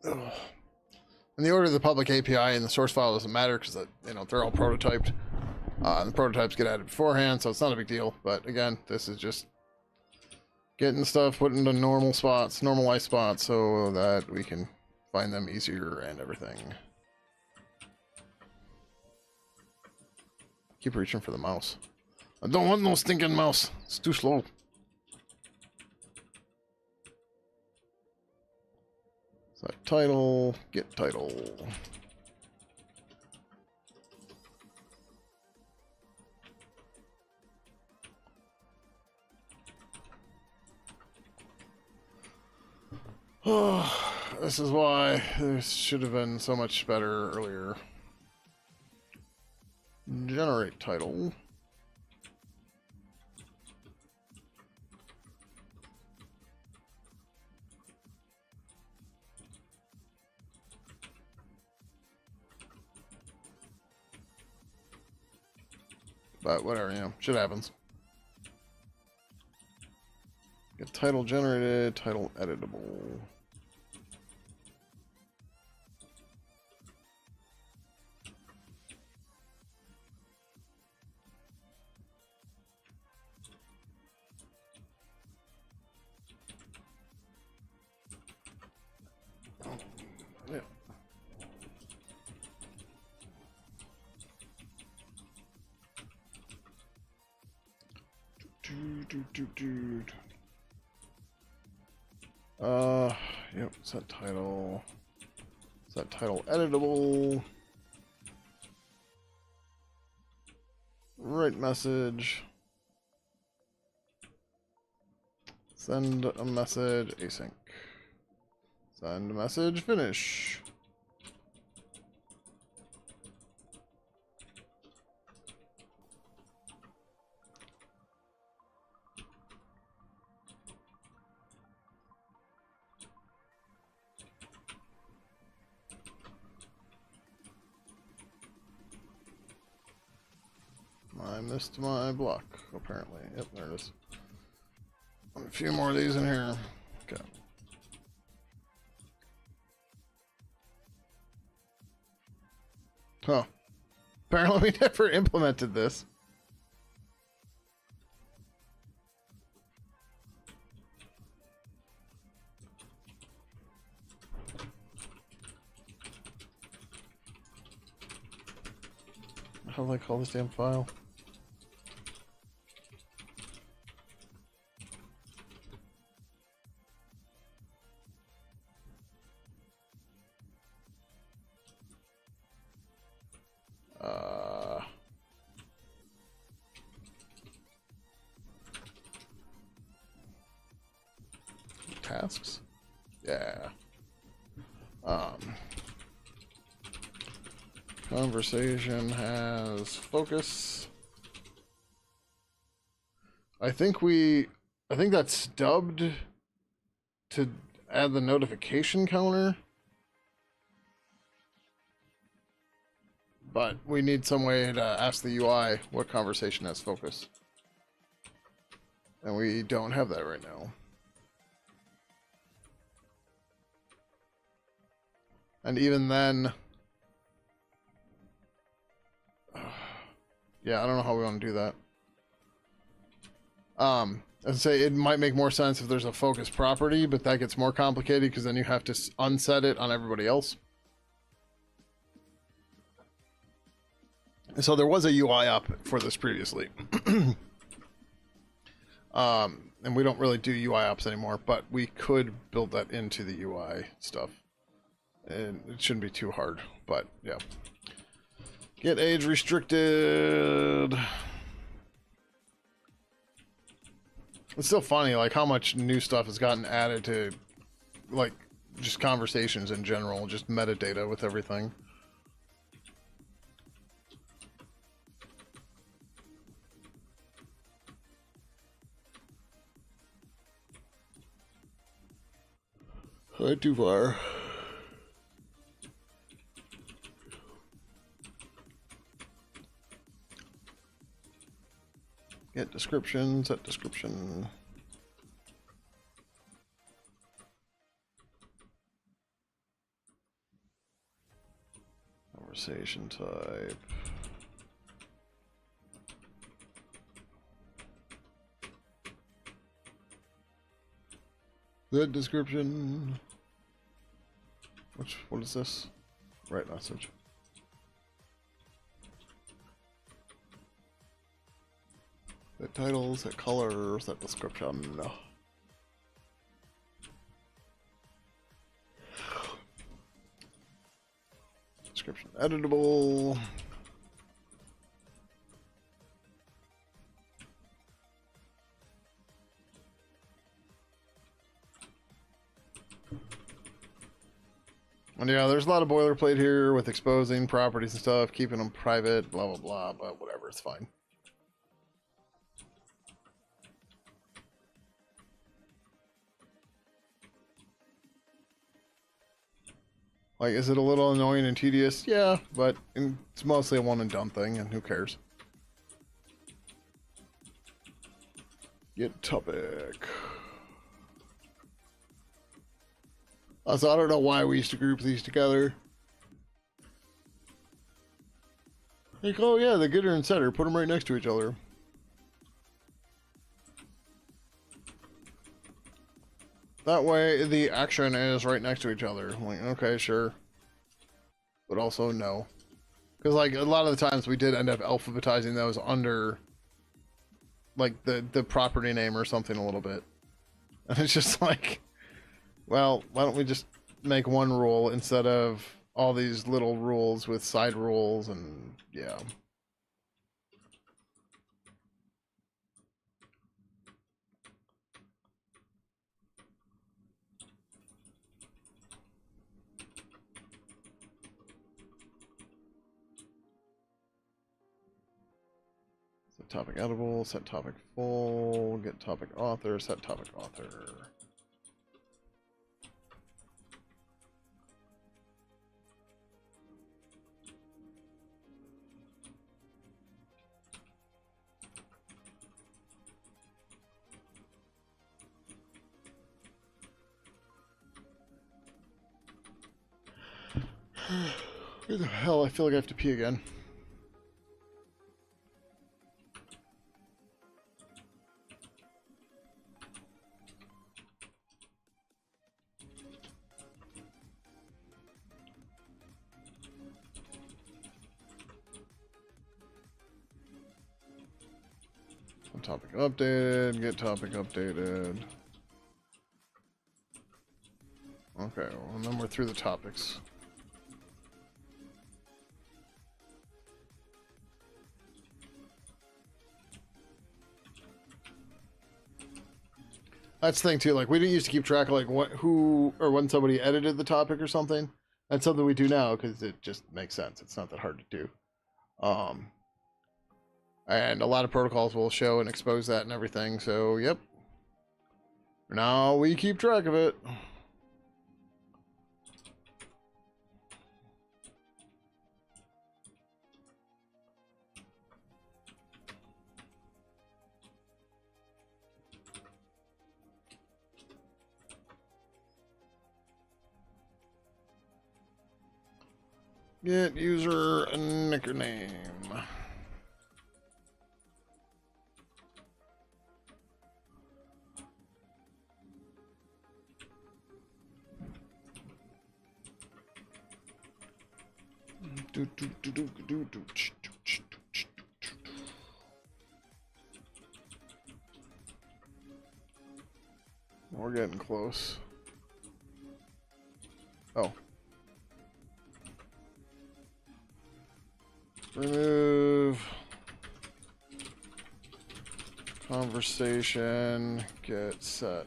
Ugh. In the order of the public API and the source file doesn't matter because you know they're all prototyped. And the prototypes get added beforehand, so it's not a big deal. But again, this is just getting stuff put into normal spots, normalized spots, so that we can find them easier and everything. Keep reaching for the mouse. I don't want no stinking mouse. It's too slow. So title, get title. Oh, this is why this should have been so much better earlier. Generate title. But whatever, you know, shit happens. Get title generated, title editable. Yeah. Dude. Yep, set title. Set title editable. Write message. Send a message, async. Send a message, finish. I missed my block, apparently. Yep, there it is. A few more of these in here. Okay. Huh. Apparently we never implemented this. How do I call this damn file? Tasks? Yeah. Conversation has focus. I think that's dubbed to add the notification counter. But we need some way to ask the UI what conversation has focus. And we don't have that right now. And even then, yeah, I don't know how we want to do that. I'd say it might make more sense if there's a focus property, but that gets more complicated because then you have to unset it on everybody else. So there was a UI up for this previously. And we don't really do UI ops anymore, but we could build that into the UI stuff. And it shouldn't be too hard, but yeah. Get age restricted. It's still funny, like, how much new stuff has gotten added to, like, just conversations in general, just metadata with everything. Not too far. Get description, set description. Conversation type. Set description. What is this? Write message. Set titles, set color, set description. Description editable. And yeah, there's a lot of boilerplate here with exposing properties and stuff, keeping them private, blah, blah, blah, but whatever, it's fine. Like, is it a little annoying and tedious? Yeah, but it's mostly a one and done thing, and who cares? Get topic. So I don't know why we used to group these together. Like, oh yeah, the getter and setter, put them right next to each other. That way, the action is right next to each other. I'm like, okay, sure. But also, no. Because, like, a lot of the times we did end up alphabetizing those under, like, the property name or something a little bit. And it's just like, well, why don't we just make one rule instead of all these little rules with side rules and, yeah. Set topic editable, set topic full, get topic author, set topic author. Where the hell? I feel like I have to pee again. Topic updated, get topic updated. Okay, well, then we're through the topics. That's the thing too, like we didn't used to keep track of like what, who, or when somebody edited the topic or something. That's something we do now because it just makes sense. It's not that hard to do. And a lot of protocols will show and expose that and everything. So, yep. Now we keep track of it. Get user and nickname. We're getting close. Oh. Remove conversation, get set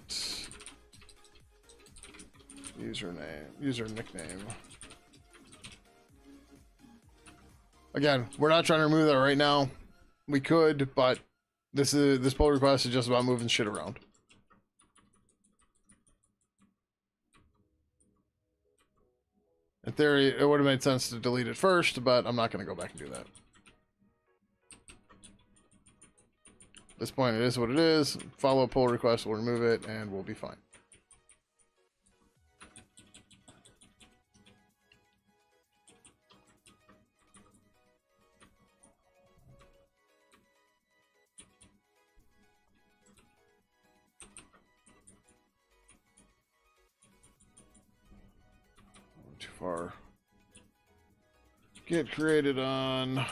username, user nickname. Again, we're not trying to remove that right now. We could, but this pull request is just about moving shit around. In theory, it would have made sense to delete it first, but I'm not going to go back and do that. At this point, it is what it is. Follow a pull request, we'll remove it, and we'll be fine. Too far. Get created on.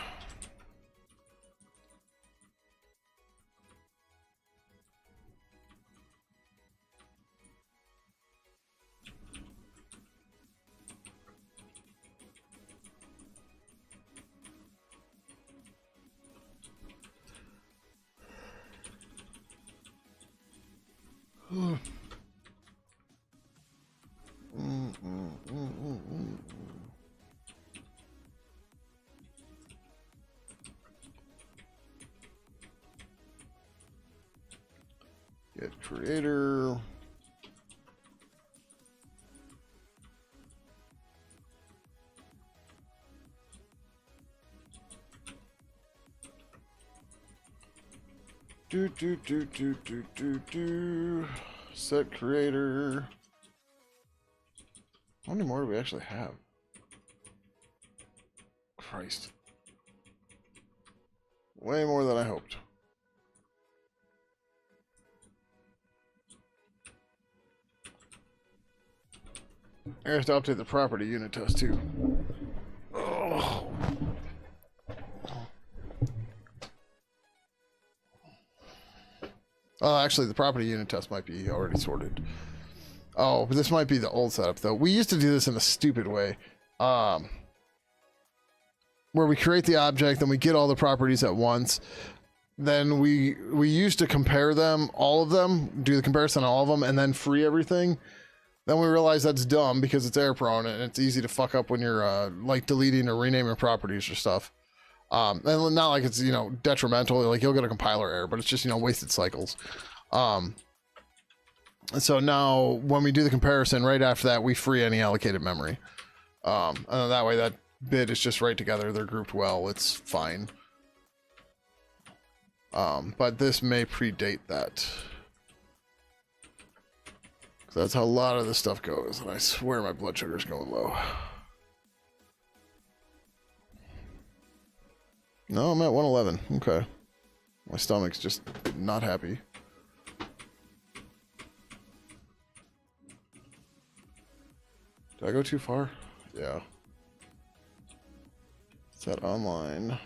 Creator. Set creator. How many more do we actually have? Christ. Way more than I hoped. I have to update the property unit test too. Oh. Actually, the property unit test might be already sorted. Oh, but this might be the old setup, though. We used to do this in a stupid way. Where we create the object, then we get all the properties at once. Then we used to compare them, all of them, do the comparison on all of them, and then free everything. Then we realized that's dumb because it's error prone, and it's easy to fuck up when you're, like, deleting or renaming properties or stuff. And not like it's, you know, detrimental, like you'll get a compiler error, but it's just, you know, wasted cycles. And so now when we do the comparison right after that, we free any allocated memory. And then that way that bit is just right together. They're grouped well. It's fine. But this may predate that. 'Cause that's how a lot of this stuff goes. And I swear my blood sugar's going low. No, I'm at 111. Okay. My stomach's just not happy. Did I go too far? Yeah. Set online.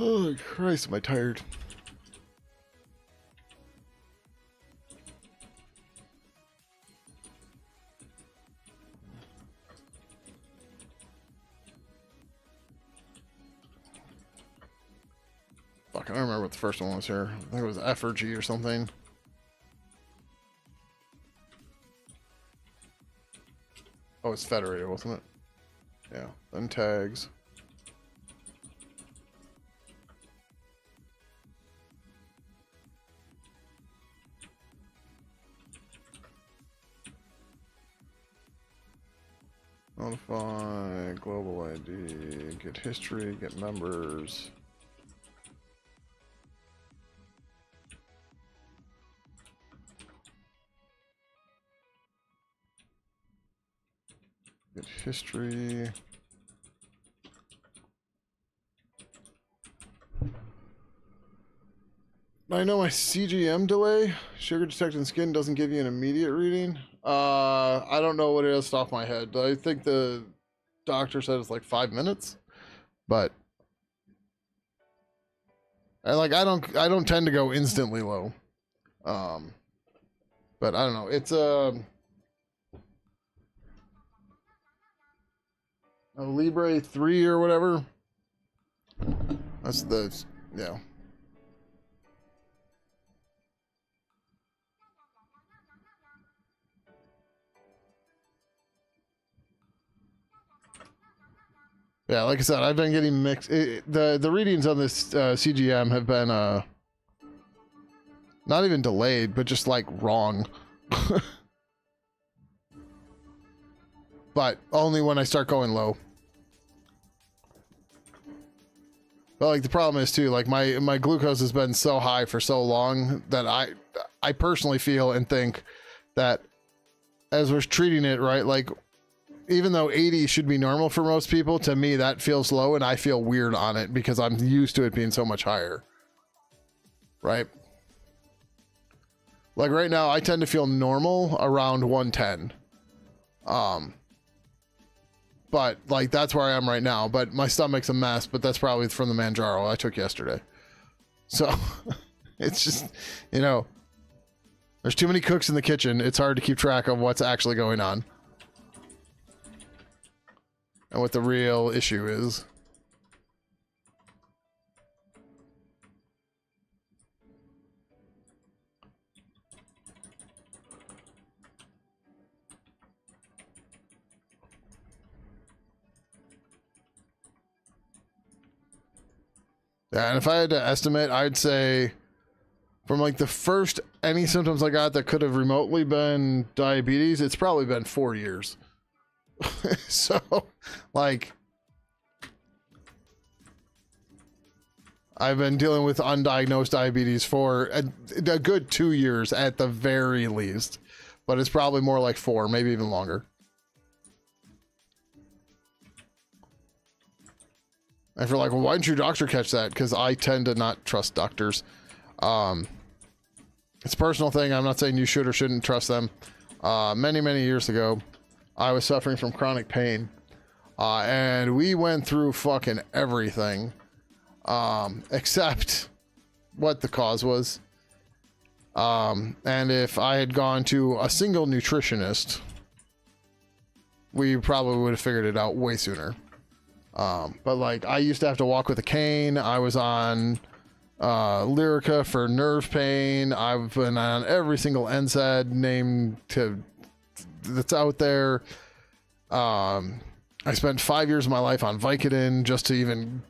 Oh Christ, am I tired? Fuck, I don't remember what the first one was here. I think it was F or G or something. Oh, it's federated, wasn't it? Yeah, then tags. Modify, global ID, get history, get members. Get history. I know my CGM delay, sugar detecting skin, doesn't give you an immediate reading. I don't know what it is off my head. I think the doctor said it's like 5 minutes, but I don't tend to go instantly low. But I don't know. It's a Libre 3 or whatever. That's the, yeah. Yeah, like I said, I've been getting mixed. The readings on this CGM have been not even delayed, but just like wrong. But only when I start going low. But like the problem is too, like my glucose has been so high for so long that I personally feel and think that as we're treating it, right, like even though 80 should be normal for most people, to me that feels low and I feel weird on it because I'm used to it being so much higher. Right? Like right now I tend to feel normal around 110. But like that's where I am right now, but my stomach's a mess, but that's probably from the Manjaro I took yesterday. So it's just, you know, there's too many cooks in the kitchen. It's hard to keep track of what's actually going on. And what the real issue is. Yeah, and if I had to estimate, I'd say from like the first any symptoms I got that could have remotely been diabetes, it's probably been 4 years. So, like, I've been dealing with undiagnosed diabetes for a good 2 years at the very least, but it's probably more like 4, maybe even longer. And if you're like, well, why didn't your doctor catch that? Because I tend to not trust doctors. It's a personal thing. I'm not saying you should or shouldn't trust them. Many, many years ago, I was suffering from chronic pain. And we went through fucking everything. Except what the cause was. And if I had gone to a single nutritionist, we probably would have figured it out way sooner. But like, I used to have to walk with a cane. I was on Lyrica for nerve pain. I've been on every single NSAID name that's out there. I spent 5 years of my life on Vicodin just to even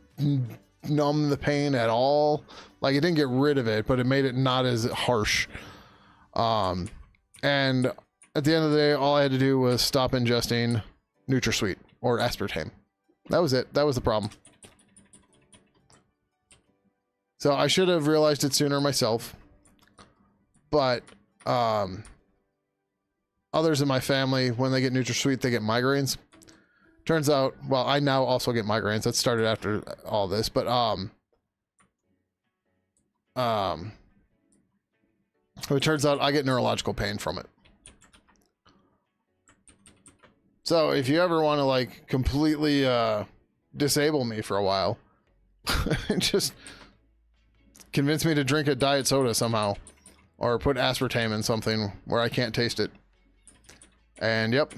numb the pain at all. Like, it didn't get rid of it, but it made it not as harsh. And at the end of the day, all I had to do was stop ingesting NutraSweet or aspartame. That was it. That was the problem. So I should have realized it sooner myself. But others in my family, when they get NutraSweet, they get migraines. Turns out, well, I now also get migraines. That started after all this, but it turns out I get neurological pain from it. So if you ever want to like completely disable me for a while, just convince me to drink a diet soda somehow, or put aspartame in something where I can't taste it. And yep,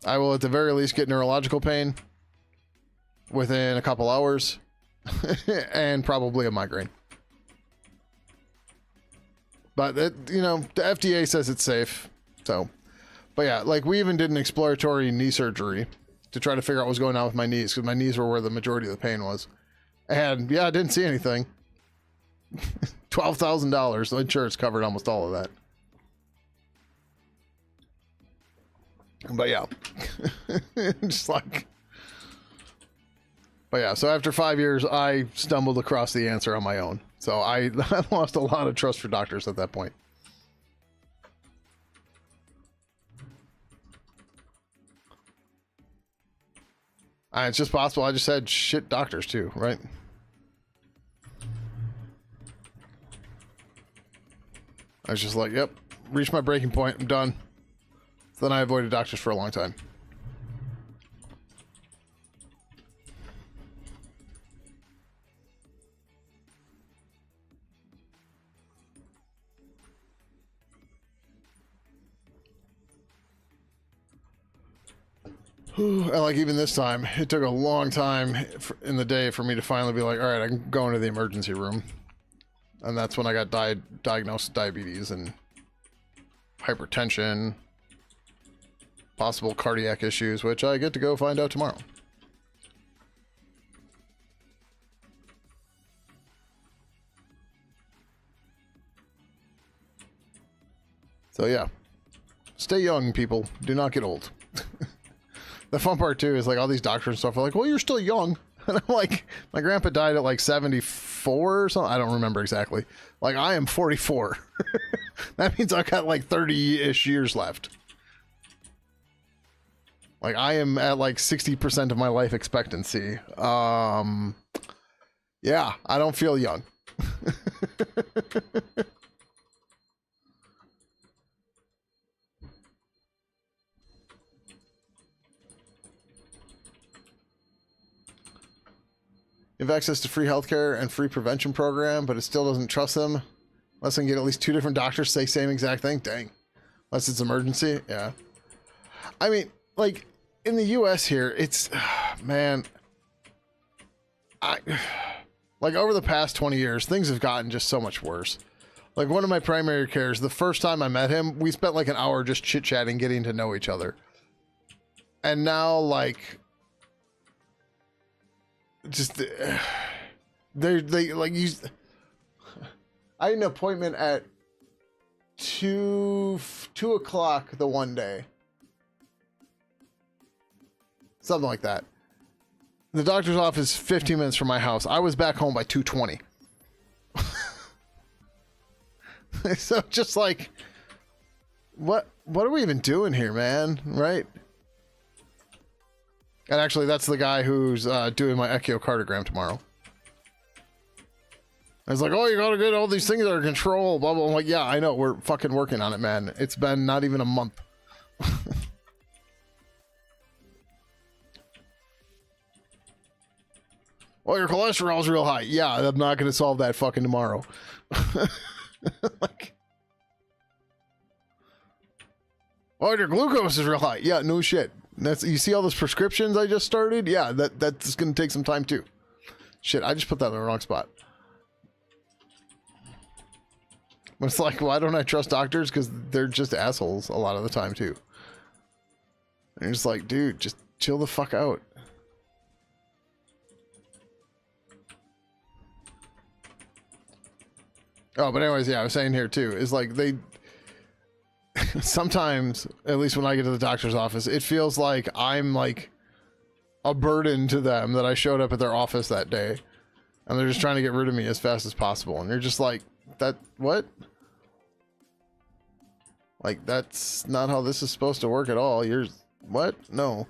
I will at the very least get neurological pain within a couple hours and probably a migraine. But it, you know, the FDA says it's safe. So, but yeah, like we even did an exploratory knee surgery to try to figure out what was going on with my knees, because my knees were where the majority of the pain was. And yeah, I didn't see anything. $12,000. The insurance covered almost all of that. But yeah, just like, but yeah, so after 5 years, I stumbled across the answer on my own. So I lost a lot of trust for doctors at that point. It's just possible I just had shit doctors too, right? I was just like, yep, reached my breaking point, I'm done. So then I avoided doctors for a long time. And like even this time, it took a long time in the day for me to finally be like, all right, I can go into the emergency room. And that's when I got diagnosed with diabetes and hypertension, possible cardiac issues, which I get to go find out tomorrow. So yeah, stay young, people. Do not get old. The fun part too is like all these doctors and stuff are like, well, you're still young. And I'm like, my grandpa died at like 74 or something. I don't remember exactly. Like, I am 44. That means I've got like 30-ish years left. Like, I am at like 60% of my life expectancy. Yeah, I don't feel young. You have access to free healthcare and free prevention program, but it still doesn't trust them. Unless I can get at least 2 different doctors say same exact thing. Dang. Unless it's emergency. Yeah. I mean, like, in the US here, it's, man, like over the past 20 years, things have gotten just so much worse. Like one of my primary cares, the first time I met him, we spent like an hour just chit-chatting, getting to know each other. And now, like, just They like you. I had an appointment at 2 o'clock the one day. Something like that. The doctor's office 15 minutes from my house. I was back home by 2:20. So just like, what are we even doing here, man? Right? And actually, that's the guy who's doing my echocardiogram tomorrow. I was like, oh, you gotta get all these things under control, blah, blah. I'm like, yeah, I know. We're fucking working on it, man. It's been not even a month. Well, your cholesterol's real high. Yeah, I'm not going to solve that fucking tomorrow. Like, oh, your glucose is real high. Yeah, no shit. You see all those prescriptions I just started? Yeah, that's going to take some time too. Shit, I just put that in the wrong spot. But it's like, why don't I trust doctors? Because they're just assholes a lot of the time too. And you're just like, dude, just chill the fuck out. Oh, but anyways, yeah, I was saying here too, is like they sometimes, at least when I get to the doctor's office, it feels like I'm like a burden to them that I showed up at their office that day. And they're just trying to get rid of me as fast as possible. And you're just like, what? Like, that's not how this is supposed to work at all. What? No.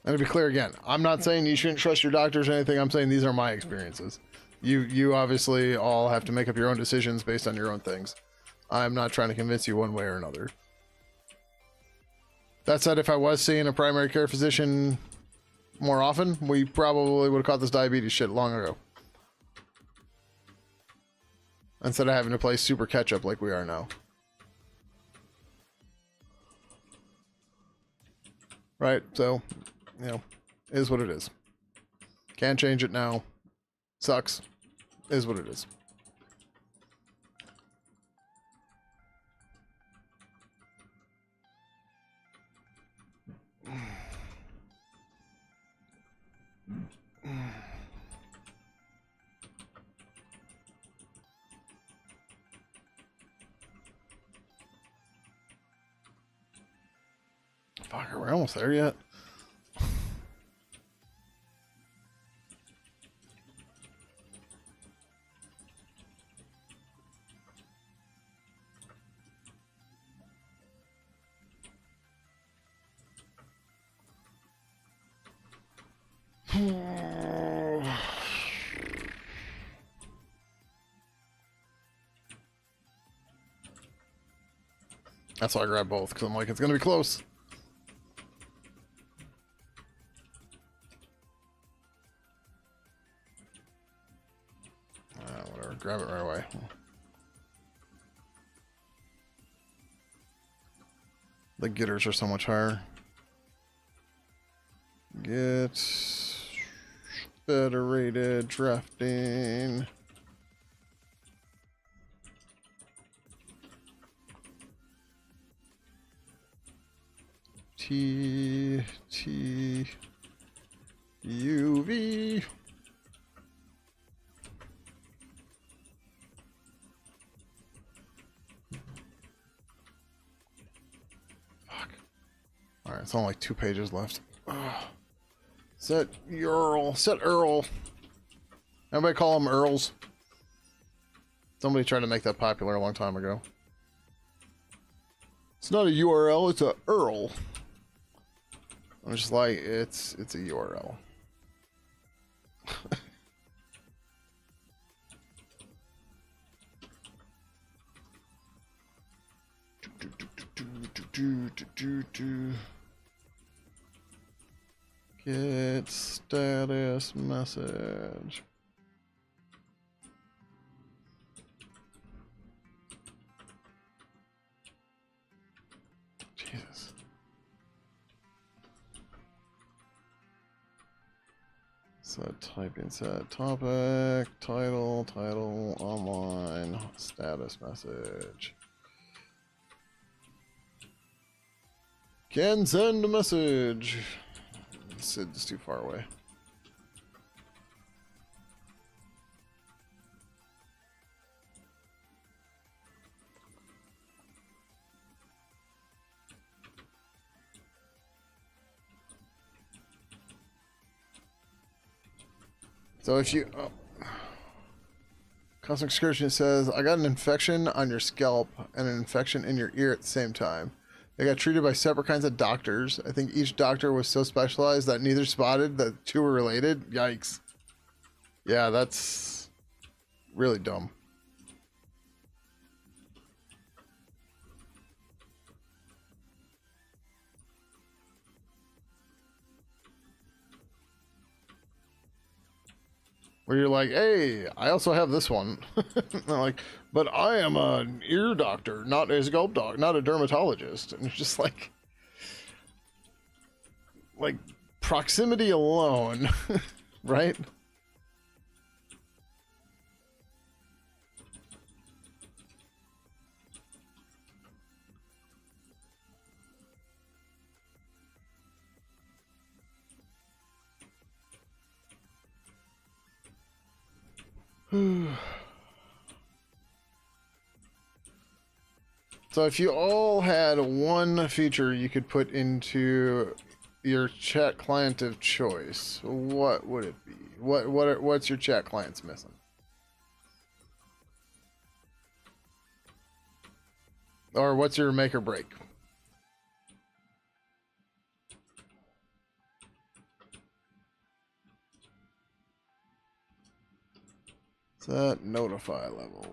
And to be clear again, I'm not saying you shouldn't trust your doctors or anything. I'm saying these are my experiences. You obviously all have to make up your own decisions based on your own things. I'm not trying to convince you one way or another. That said, if I was seeing a primary care physician more often, we probably would have caught this diabetes shit long ago. Instead of having to play super catch up like we are now. Right, so, you know, is what it is. Can't change it now. Sucks. Is what it is. Fuck, are we almost there yet? That's why I grabbed both, because I'm like, it's going to be close. Whatever, grab it right away. The getters are so much higher. Get federated drafting. UV. Fuck. Alright, it's only like 2 pages left. Ugh. Set Earl. Everybody call them Earls. Somebody tried to make that popular a long time ago. It's not a URL, it's a URL. I'm just like, it's a URL. Get status message. Jesus. So typing set topic, title, online, status message. Can send a message. Sid's too far away. So if you... Cosmic Excursion says, I got an infection on your scalp and an infection in your ear at the same time. They got treated by separate kinds of doctors. I think each doctor was so specialized that neither spotted that the two were related. Yikes. Yeah, that's really dumb. Where you're like, hey, I also have this one. They're like, but I am an ear doctor, not a scalp doc, not a dermatologist. And it's just like proximity alone, right? So if you all had one feature you could put into your chat client of choice, what would it be? What's your chat clients missing? Or what's your make or break? Set notify level.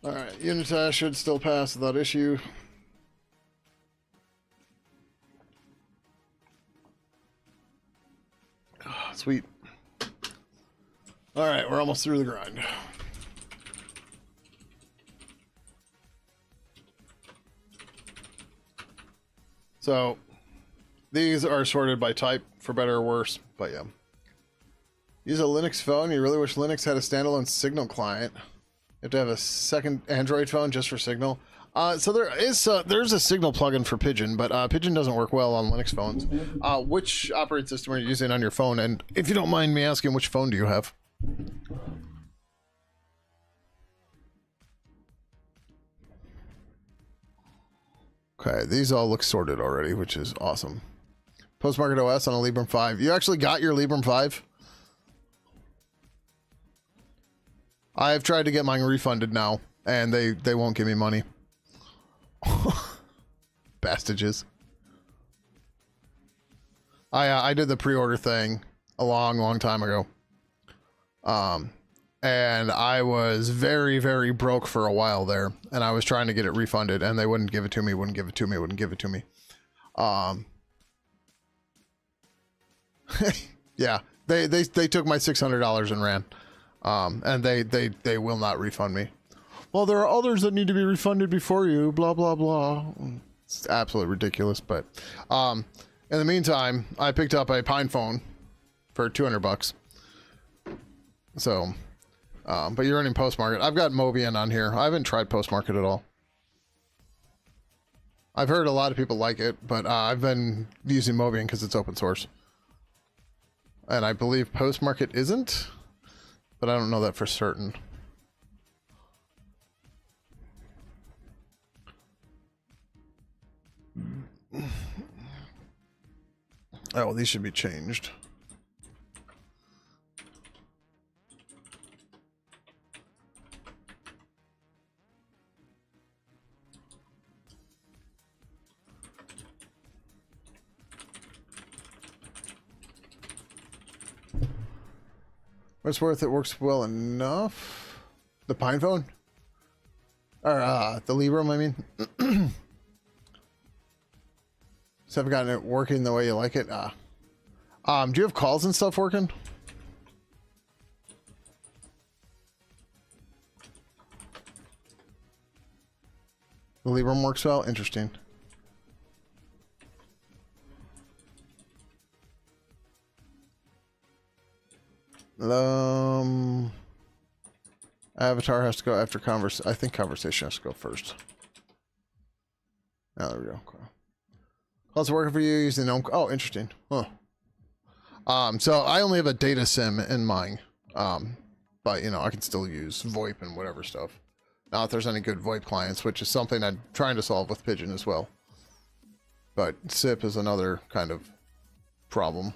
Alright, Unitask should still pass without issue. Oh, sweet. Alright, we're almost through the grind. So, these are sorted by type, for better or worse, but yeah. Use a Linux phone. You really wish Linux had a standalone Signal client. You have to have a second Android phone just for Signal. So there's a Signal plugin for Pidgin, but Pidgin doesn't work well on Linux phones. Which operating system are you using on your phone? And if you don't mind me asking, which phone do you have? Okay, these all look sorted already, which is awesome. Postmarket OS on a Librem 5. You actually got your Librem 5? I've tried to get mine refunded now, and they won't give me money. Bastages. I did the pre-order thing a long time ago. And I was very, very broke for a while there, and I was trying to get it refunded, and they wouldn't give it to me, wouldn't give it to me. Yeah, they took my $600 and ran. And they will not refund me. Well, there are others that need to be refunded before you, blah, blah, blah. It's absolutely ridiculous, but, in the meantime, I picked up a Pine phone for $200. So, but you're running Postmarket. I've got Mobian on here. I haven't tried Postmarket at all. I've heard a lot of people like it, but, I've been using Mobian because it's open source. And I believe Postmarket isn't. But I don't know that for certain. Oh, these should be changed. What's worth it works well enough. The Pine phone? Or the Librem, I mean. So I've gotten it working the way you like it. Do you have calls and stuff working? The Librem works well? Interesting. Avatar has to go after I think conversation has to go first. Oh, there we go. Okay. How's it working for you using GNOME? Oh, interesting. Huh. So I only have a data sim in mine. But you know, I can still use VoIP and whatever stuff. Not if there's any good VoIP clients, which is something I'm trying to solve with Pidgin as well. But SIP is another kind of problem.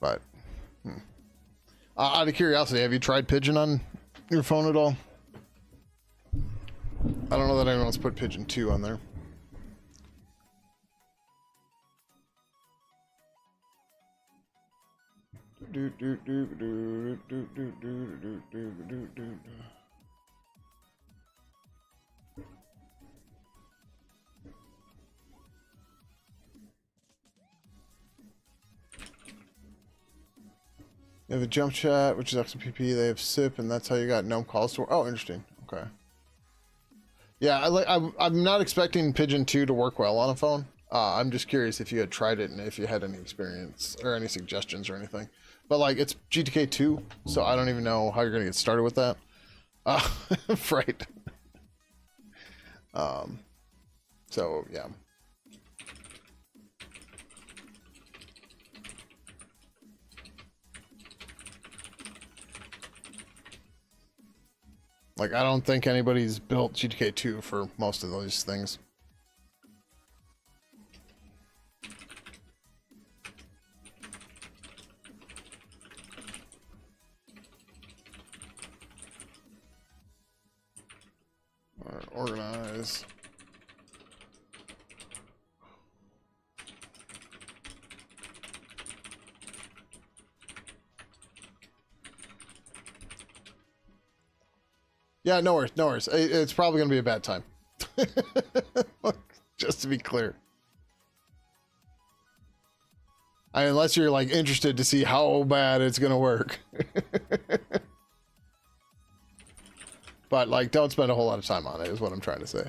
But out of curiosity, have you tried Pidgin on your phone at all? I don't know that anyone's put Pidgin 2 on there. They have a jump chat, which is XMPP. They have SIP, and that's how you got GNOME calls to work. Oh, interesting. Okay. Yeah, I'm not expecting Pidgin 2 to work well on a phone. I'm just curious if you had tried it and if you had any experience or any suggestions or anything. But like, it's GTK 2, so I don't even know how you're gonna get started with that. Right. So yeah. Like, I don't think anybody's built GTK 2 for most of those things. All right, organize. Yeah, no worries, no worries. It's probably going to be a bad time. Just to be clear. Unless you're like interested to see how bad it's going to work. But like, don't spend a whole lot of time on it is what I'm trying to say.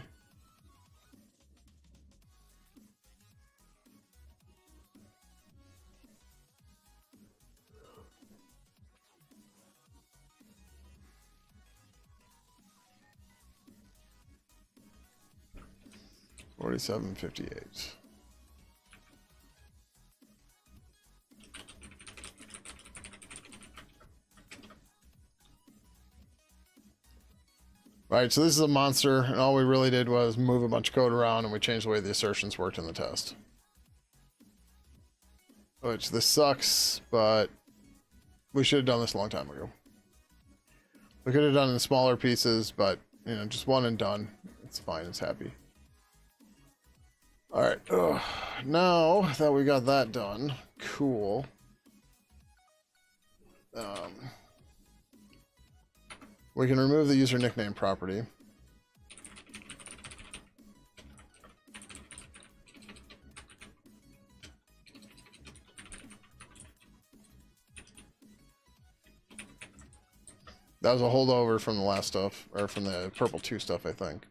$47.58. Right, so this is a monster, and all we really did was move a bunch of code around, and we changed the way the assertions worked in the test. Which, this sucks, but we should have done this a long time ago. We could have done it in smaller pieces, but, you know, just one and done. It's fine, it's happy. Alright, now that we got that done, cool. We can remove the user nickname property. That was a holdover from the last stuff, or from the purple 2 stuff, I think.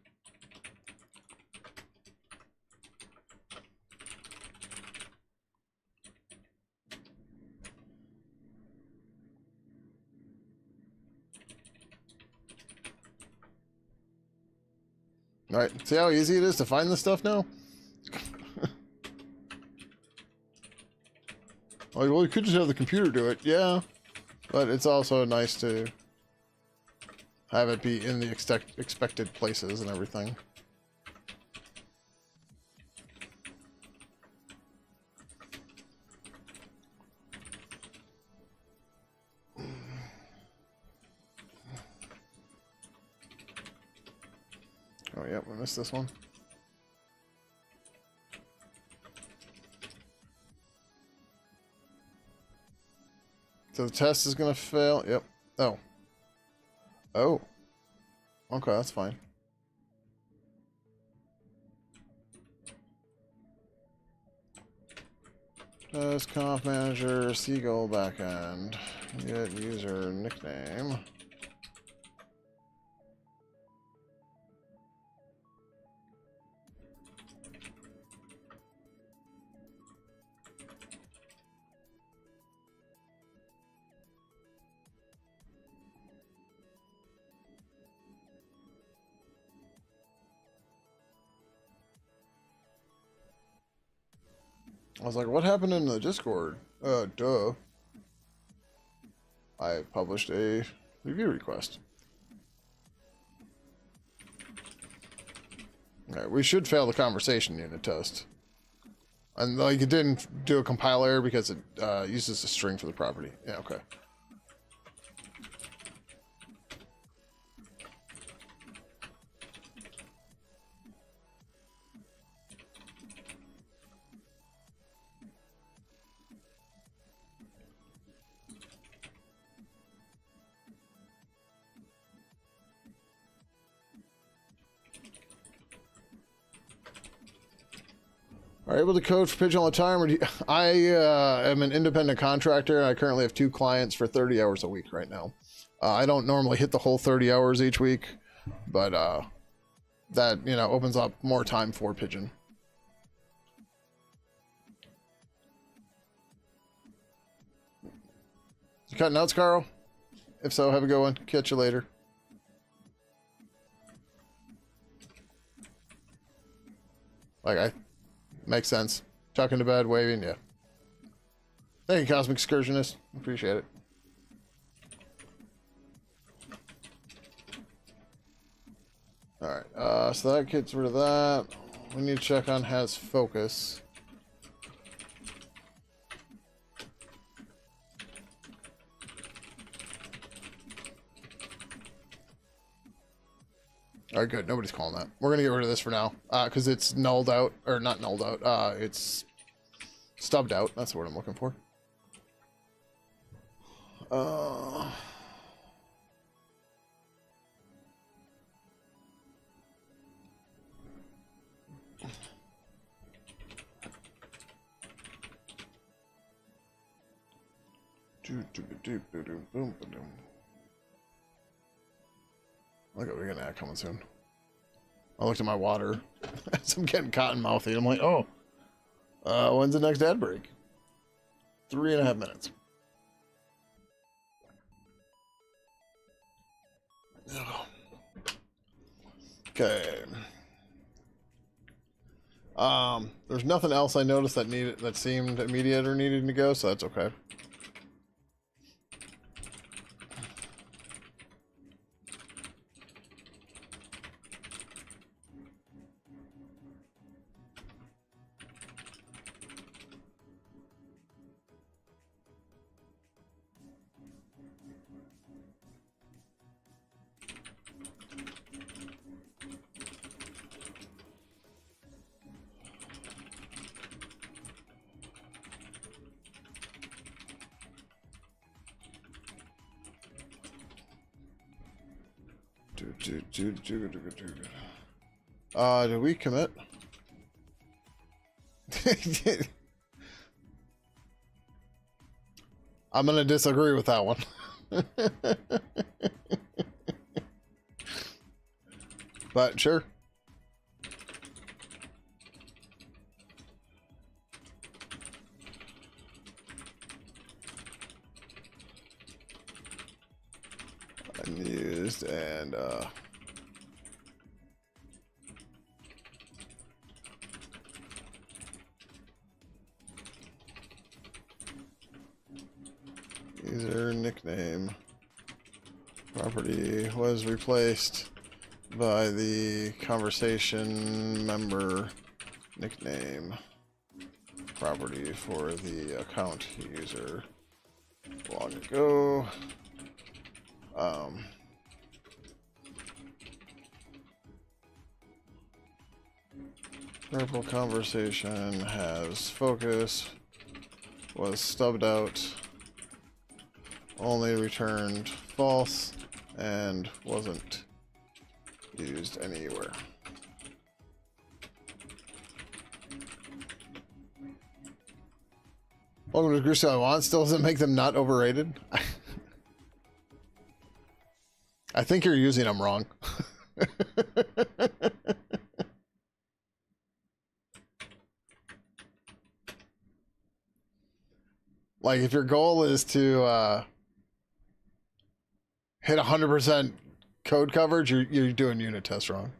Alright, see how easy it is to find this stuff now? Like, well, you could just have the computer do it, yeah. But it's also nice to have it be in the expected places and everything. Oh, yeah, we missed this one. The test is gonna fail. Yep. Oh. Oh. Okay, that's fine. Test conf manager, Seagull backend. Get user nickname. I was like, what happened in the Discord? Duh. I published a review request. Alright, we should fail the conversation unit test. And like, it didn't do a compile error because it uses a string for the property. Yeah, okay. Are you able to code for Pidgin all the time? Or do you, I am an independent contractor. I currently have 2 clients for 30 hours a week right now. I don't normally hit the whole 30 hours each week, but that, you know, opens up more time for Pidgin. You cutting nuts, Carl? If so, have a good one. Catch you later. Like, makes sense. Tucking to bed, waving, yeah. Thank you, Cosmic Excursionist. Appreciate it. Alright, so that gets rid of that. We need to check on has focus. Alright, good. Nobody's calling that. We're gonna get rid of this for now. Because it's nulled out. Or not nulled out. It's stubbed out. That's what I'm looking for. Look at, we're gonna add coming soon. I looked at my water as I'm getting cotton mouthy. I'm like, oh, when's the next ad break? 3.5 minutes. Okay. There's nothing else I noticed that seemed immediate or needed to go, so that's okay. Did we commit? I'm gonna disagree with that one. But sure. Unused and user nickname property was replaced by the conversation member nickname property for the account user long ago. Purple conversation has focus, was stubbed out only returned false and wasn't used anywhere. Welcome to Crucial I Want. Still doesn't make them not overrated. I think you're using them wrong. Like, if your goal is to hit 100% code coverage, you're doing unit tests wrong.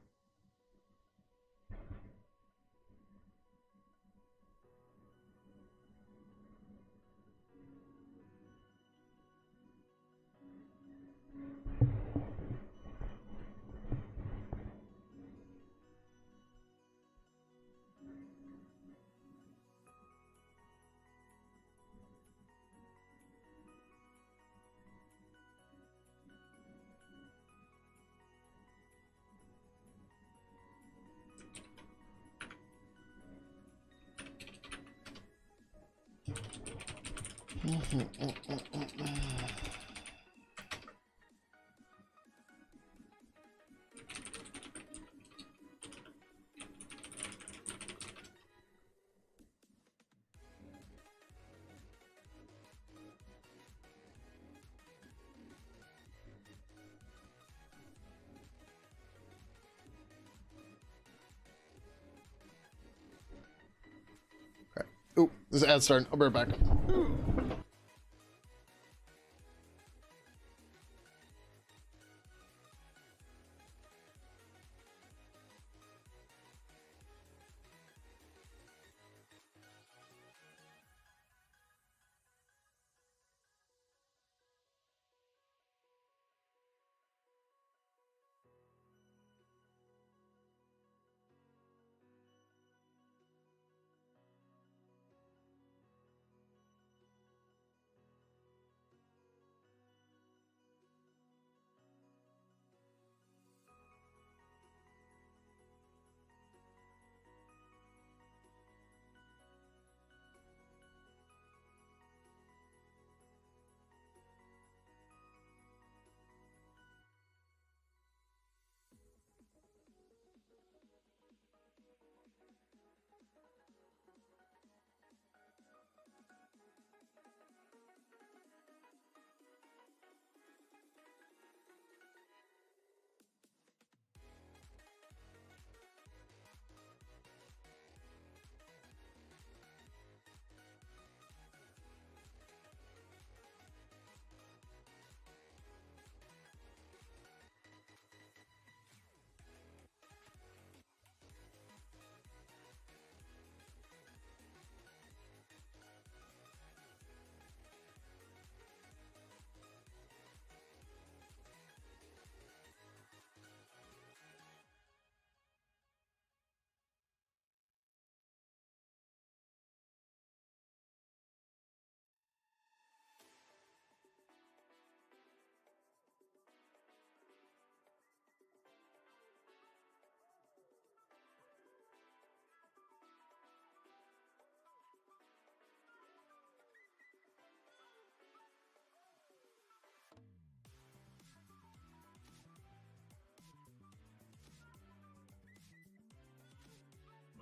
Ooh, this ad's starting. I'll be right back.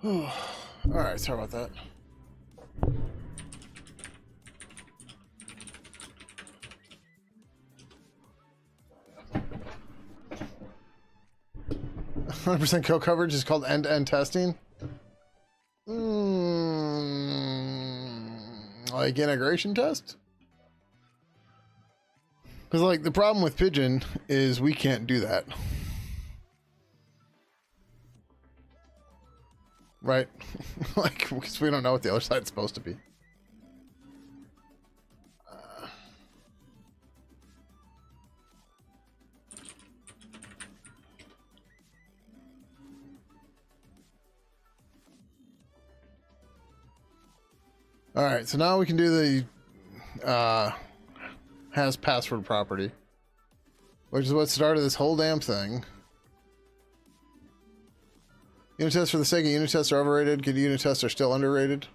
Alright, sorry about that. "100% code coverage is called end-to-end testing." Like integration test? Because, like, the problem with Pidgin is we can't do that. Right? Like, because we don't know what the other side's supposed to be. Alright, so now we can do the has password property, which is what started this whole damn thing. Unit tests for the sake of unit tests are overrated. Good unit tests are still underrated.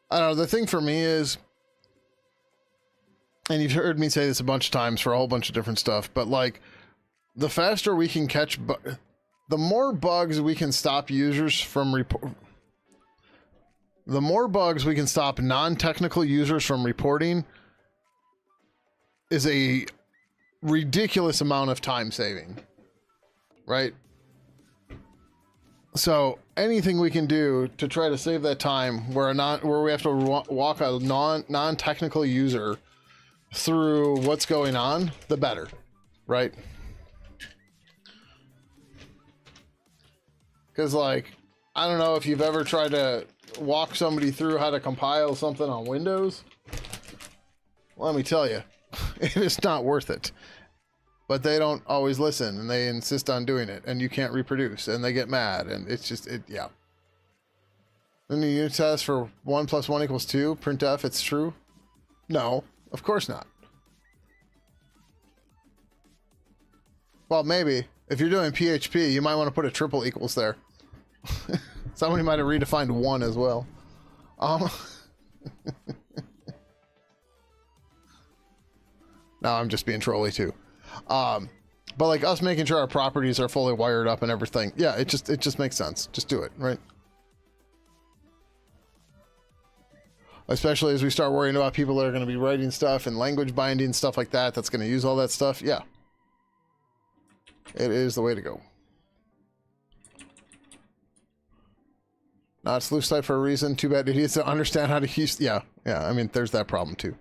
I don't know. The thing for me is and you've heard me say this a bunch of times for a whole bunch of different stuff, but like the faster we can catch, the more bugs we can stop users from the more bugs we can stop non-technical users from reporting is a ridiculous amount of time saving, right? So anything we can do to try to save that time where we have to walk a non-technical user through what's going on, the better, right? Because like, I don't know if you've ever tried to walk somebody through how to compile something on Windows. Let me tell you, it is not worth it. But they don't always listen, and they insist on doing it, and you can't reproduce, and they get mad, and it's just, yeah. Then the unit test for 1 + 1 = 2, printf, it's true? No, of course not. Well, maybe. If you're doing PHP, you might want to put a triple equals there. Somebody might have redefined 1 as well. No, I'm just being trolly too. But like us making sure our properties are fully wired up and everything, yeah, it just makes sense. Just do it, right? Especially as we start worrying about people that are going to be writing stuff and language binding, stuff like that, that's going to use all that stuff. Yeah. It is the way to go. Now it's loose type for a reason. Too bad idiots don't understand how to use. Yeah, I mean, there's that problem too.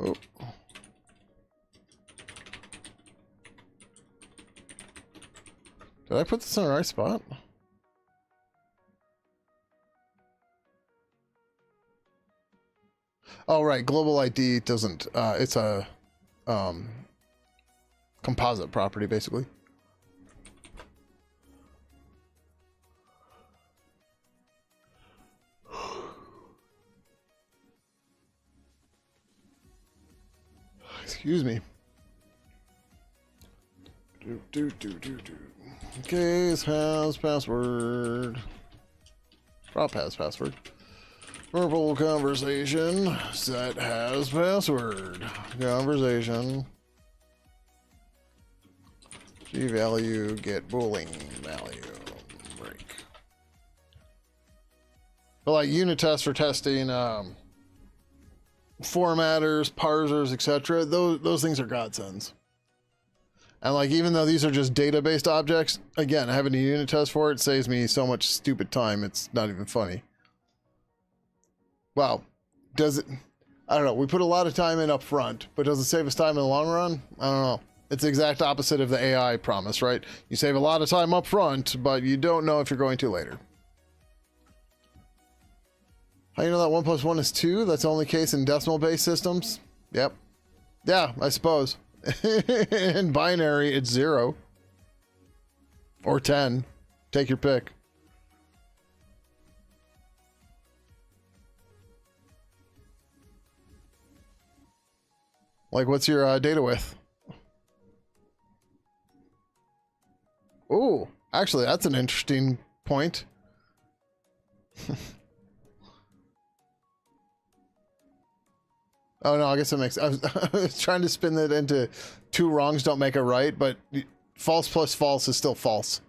Oh. Did I put this in the right spot? Oh, right. Global ID doesn't, it's a, composite property, basically. Excuse me. Case has password. Prop has password. Purple conversation. Set has password. Conversation. G value. Get boolean value. Break. But like unit tests for testing, formatters, parsers, etc. Those things are godsends. And like, even though these are just data-based objects, again, having a unit test for it saves me so much stupid time. It's not even funny. Wow. Does it? I don't know. We put a lot of time in up front, but does it save us time in the long run? I don't know. It's the exact opposite of the AI promise, right? You save a lot of time up front, but you don't know if you're going to later. How you know that 1 + 1 = 2? That's the only case in decimal-based systems? Yep. Yeah, I suppose. In binary, it's 0. Or 10. Take your pick. Like, what's your data width? Ooh, actually, that's an interesting point. Oh no, I guess it makes. I was trying to spin that into two wrongs don't make a right, but false plus false is still false.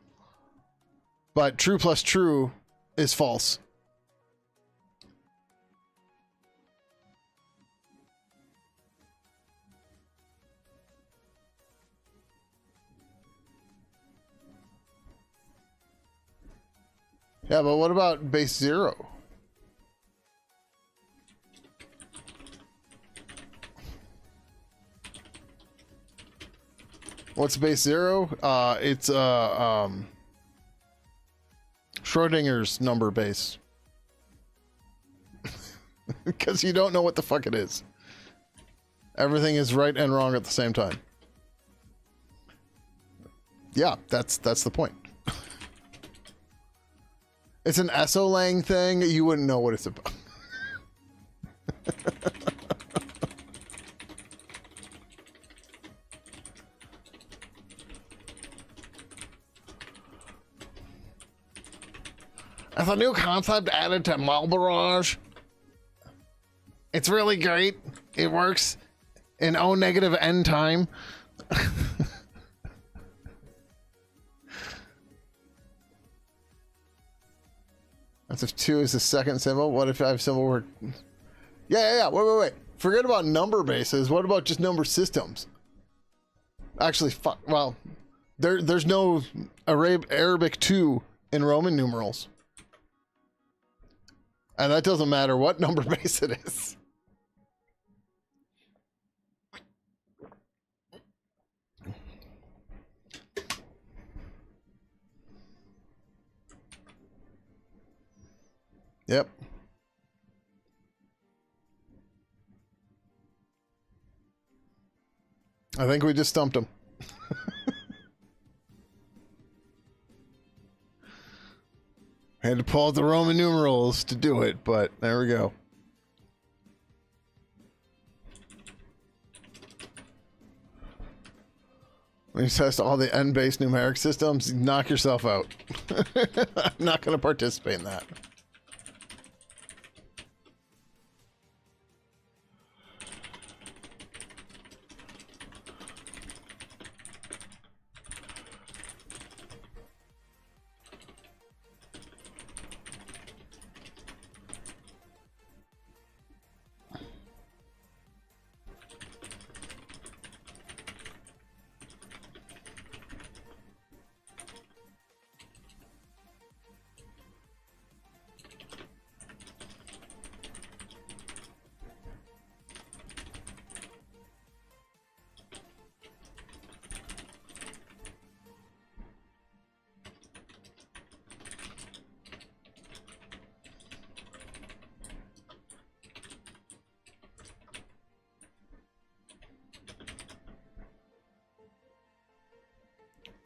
But true plus true is false. Yeah, but what about base 0? What's base 0? It's Schrodinger's number base. Because you don't know what the fuck it is. Everything is right and wrong at the same time. Yeah, that's the point. It's an Esolang thing. You wouldn't know what it's about. As a new concept added to Malbarrage, it's really great. It works in O negative N time. That's if 2 is the second symbol. What if I have symbol where... Yeah. Wait. Forget about number bases. What about just number systems? Actually, well, there's no Arabic 2 in Roman numerals. And that doesn't matter what number base it is. Yep. I think we just stumped him. I had to pull out the Roman numerals to do it, but there we go. When you test all the N-based numeric systems, knock yourself out. I'm not going to participate in that.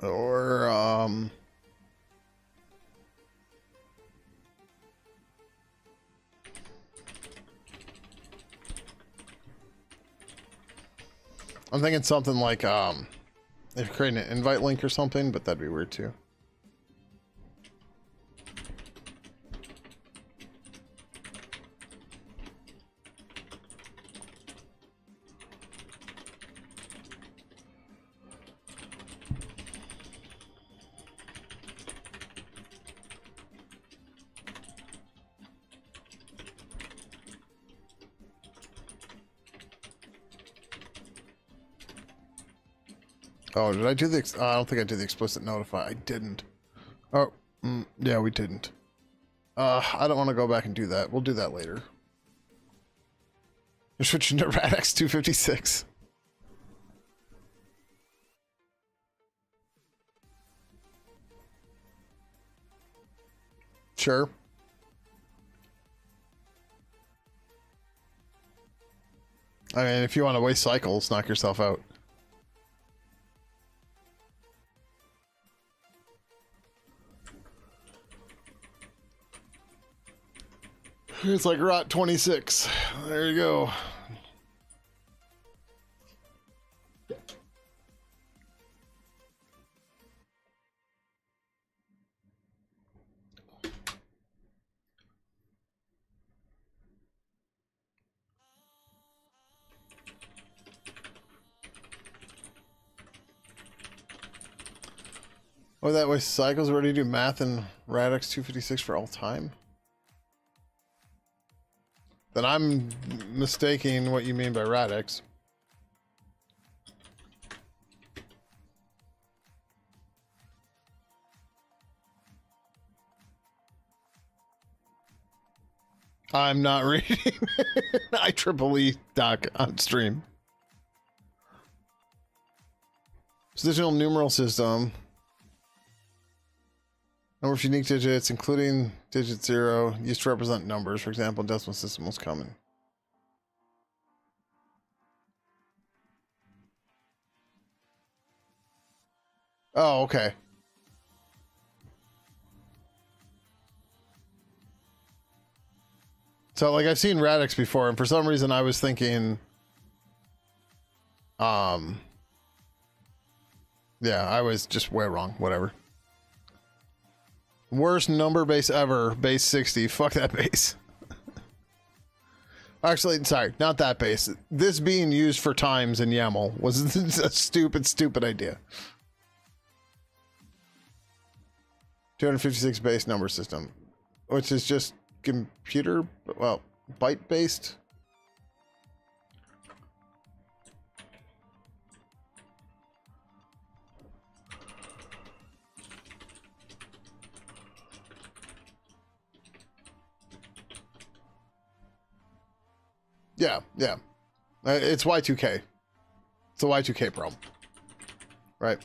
Or, I'm thinking something like, if you're creating an invite link or something, but that'd be weird too. Oh, did I do the... I don't think I did the explicit notify. I didn't. Oh, yeah, we didn't. I don't want to go back and do that. We'll do that later. You're switching to Radix 256. Sure. I mean, if you want to waste cycles, knock yourself out. It's like Rot 26. There you go. Oh, that way cycles ready to do math in Radix 256 for all time? Then I'm mistaking what you mean by Radix. I'm not reading IEEE doc on stream. Positional numeral system. Number of unique digits, including digit 0, used to represent numbers. For example, decimal system was common. Oh, okay. So, like, I've seen Radix before, and for some reason I was thinking... Yeah, I was just way wrong. Whatever. Worst number base ever. Base 60. Fuck that base. Actually, sorry, not that base. This being used for times in YAML was a stupid, stupid idea. 256 base number system, which is just computer, well, byte based. Yeah, yeah. It's Y2K. It's a Y2K problem. Right.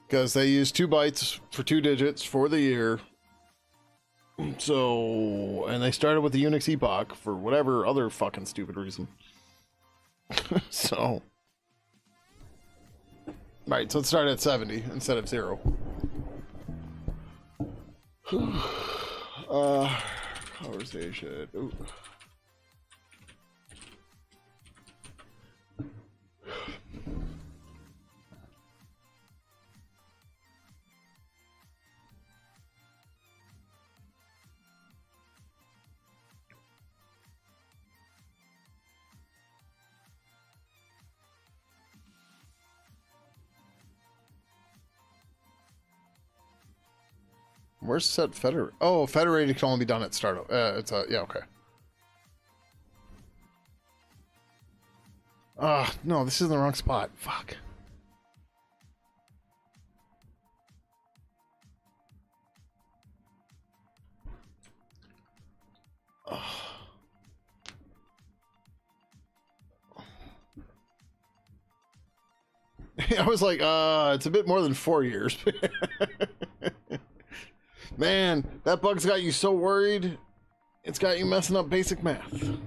Because they use 2 bytes for 2 digits for the year. So, and they started with the Unix epoch for whatever other fucking stupid reason. So. Right, so it started at 70 instead of 0. Conversation. Ooh. Where's set federated? Oh, federated can only be done at startup. It's a yeah, okay. No, this is in the wrong spot. Fuck. I was like, it's a bit more than 4 years. Man, that bug's got you so worried. It's got you messing up basic math.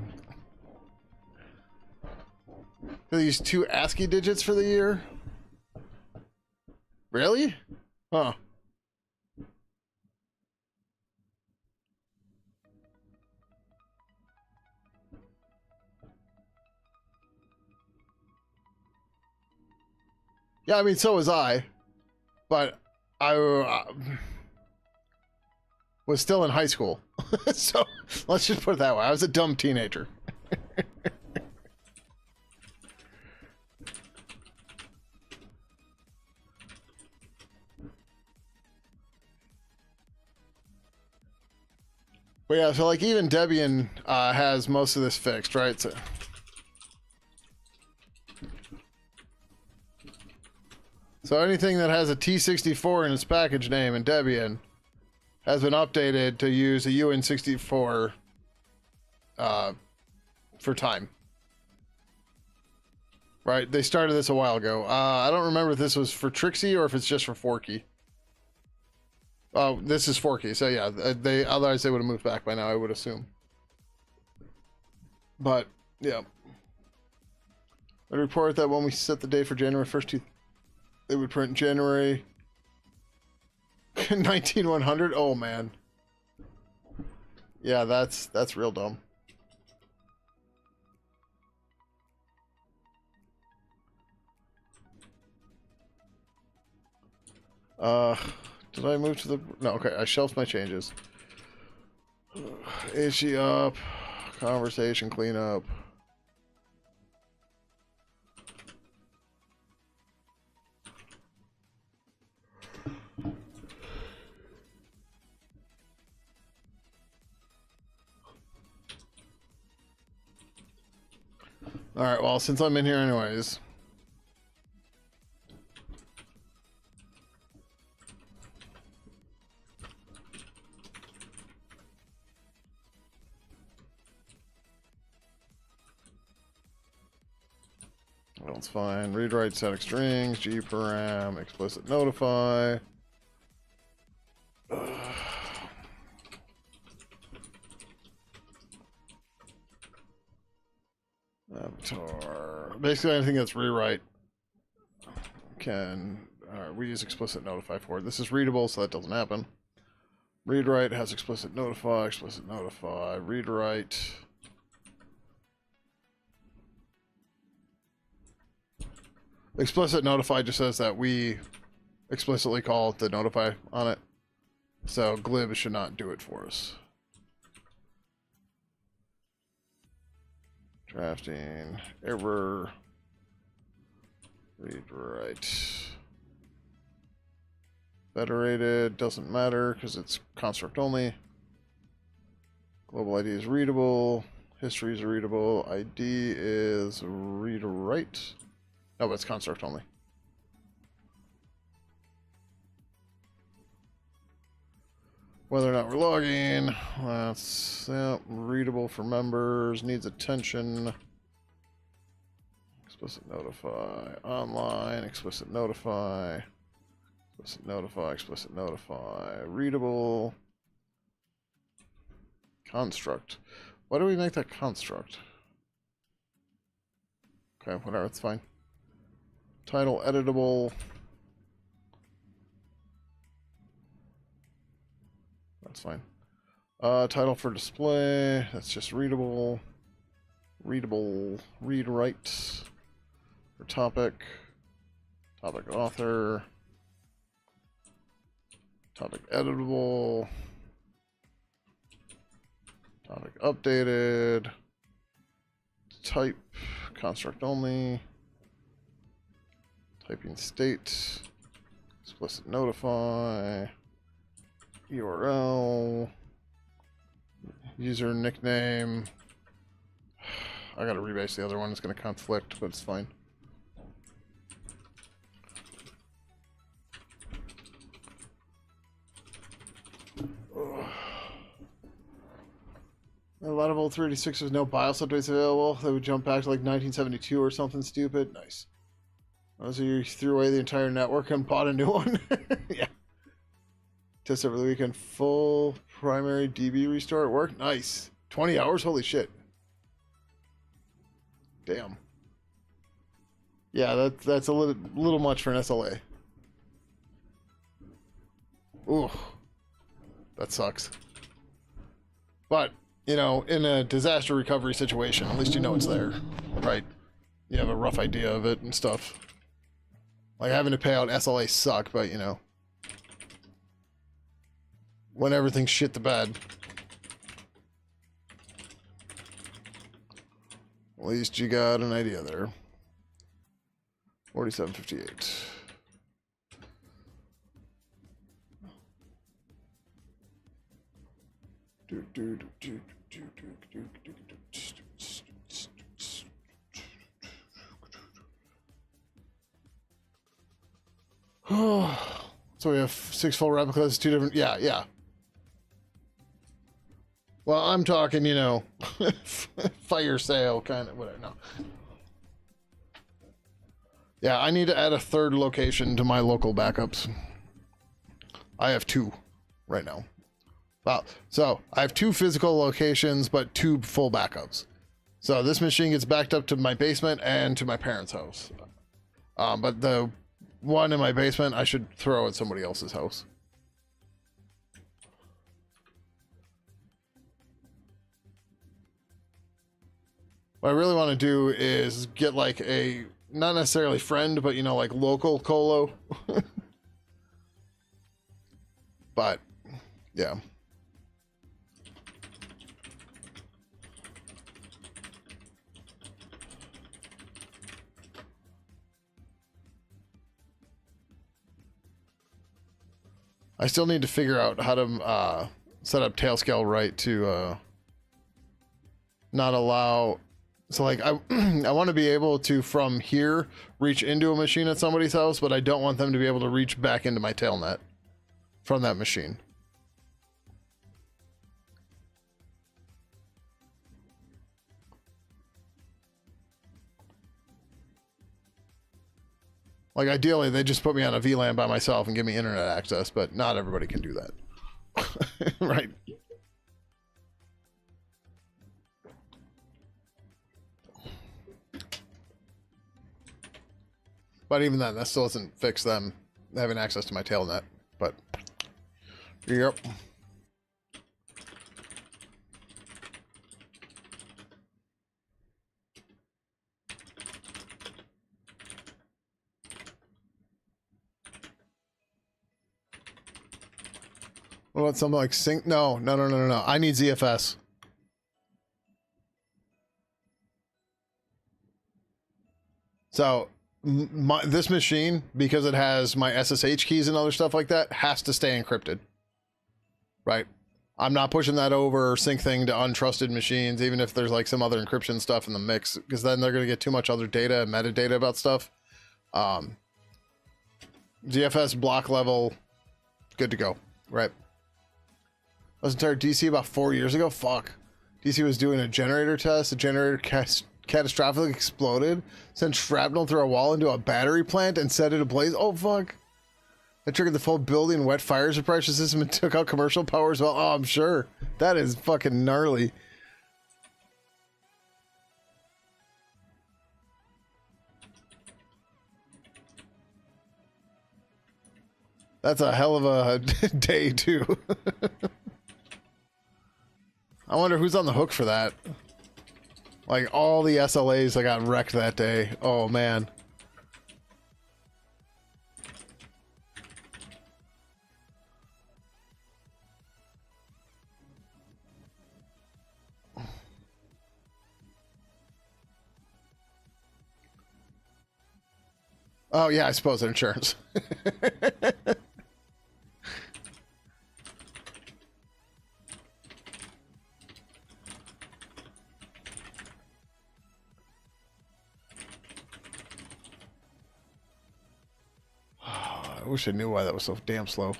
They use 2 ASCII digits for the year? Really? Huh. Yeah, I mean, so was I. But I was still in high school. So let's just put it that way. I was a dumb teenager. But yeah, so like even Debian has most of this fixed, right? So anything that has a T64 in its package name in Debian has been updated to use a UN64 for time. Right? They started this a while ago. I don't remember if this was for Trixie or if it's just for Forky. Oh, this is Forky. So yeah, otherwise they would have moved back by now, I would assume. But yeah, I report that when we set the date for January 1st, they would print January 19100. Oh man, yeah, that's real dumb. Did I move to the... No, okay, I shelved my changes. Is she up? Conversation cleanup. Alright, well, since I'm in here anyways... That's fine. Read write static strings, G param, explicit notify. Avatar. Basically anything that's rewrite can we use explicit notify for it. This is readable, so that doesn't happen. Read write has explicit notify, read write. Explicit notify just says that we explicitly call the notify on it. So glib should not do it for us. Drafting, error, read write. Federated, doesn't matter because it's construct only. Global ID is readable. History is readable. ID is read write. No, but it's construct only. Whether or not we're logging, that's readable for members, needs attention. Explicit notify, online, explicit notify, explicit notify, readable. Construct. Why do we make that construct? Okay, whatever, it's fine. Title editable. That's fine. Title for display, that's just readable. Readable, read write. For topic. Topic author. Topic editable. Topic updated. Type, construct only. Typing state. Explicit notify. URL, user nickname. I gotta rebase the other one, it's gonna conflict, but it's fine. A lot of old 386 there's no BIOS updates available. They would jump back to like 1972 or something stupid. Nice. So you threw away the entire network and bought a new one? Yeah. Test over the weekend. Full primary DB restore at work. Nice. 20 hours? Holy shit. Damn. Yeah, that's a little much for an SLA. Ooh. That sucks. But, you know, in a disaster recovery situation, at least you know it's there. Right? You have a rough idea of it and stuff. Like, having to pay out SLA suck, but, you know. When everything's shit the bed. At least you got an idea there. 4758. So we have 6 full replicas, 2 different. Yeah. Well, I'm talking, you know, fire sale kind of, whatever. No. Yeah, I need to add a 3rd location to my local backups. I have 2 right now. Well, so I have 2 physical locations, but 2 full backups. So this machine gets backed up to my basement and to my parents' house. But the one in my basement, I should throw at somebody else's house. What I really want to do is get like a, not necessarily friend, but you know, like local colo. But, yeah. I still need to figure out how to set up Tailscale right to not allow. So like I want to be able to from here reach into a machine at somebody's house, but I don't want them to be able to reach back into my tailnet from that machine. Like ideally, they just put me on a VLAN by myself and give me internet access, but not everybody can do that. Right. But even then, that still doesn't fix them having access to my tailnet. But, yep. What about something like sync? No. I need ZFS. So this machine, because it has my SSH keys and other stuff like that, has to stay encrypted. Right? I'm not pushing that over sync thing to untrusted machines, even if there's like some other encryption stuff in the mix, because then they're going to get too much other data and metadata about stuff. ZFS block level, good to go. Right? Wasn't there DC about 4 years ago? Fuck. DC was doing a generator test. The generator catastrophically exploded, sent shrapnel through a wall into a battery plant, and set it ablaze. Oh, fuck. That triggered the full building wet fire suppression system and took out commercial power as well. Oh, I'm sure. That is fucking gnarly. That's a hell of a day, too. I wonder who's on the hook for that. Like, all the SLAs that got wrecked that day. Oh, man. Oh, yeah, I suppose insurance. I wish I knew why that was so damn slow.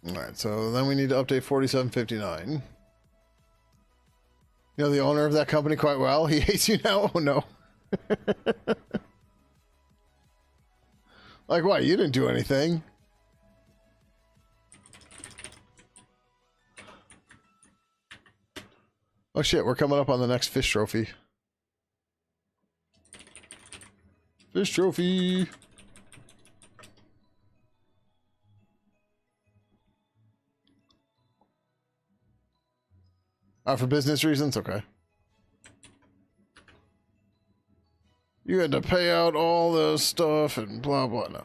Alright, so then we need to update 4759. You know the owner of that company quite well? He hates you now? Oh no. Like what? You didn't do anything. Oh shit, we're coming up on the next fish trophy. Fish trophy! For business reasons? Okay. You had to pay out all this stuff and blah blah. No.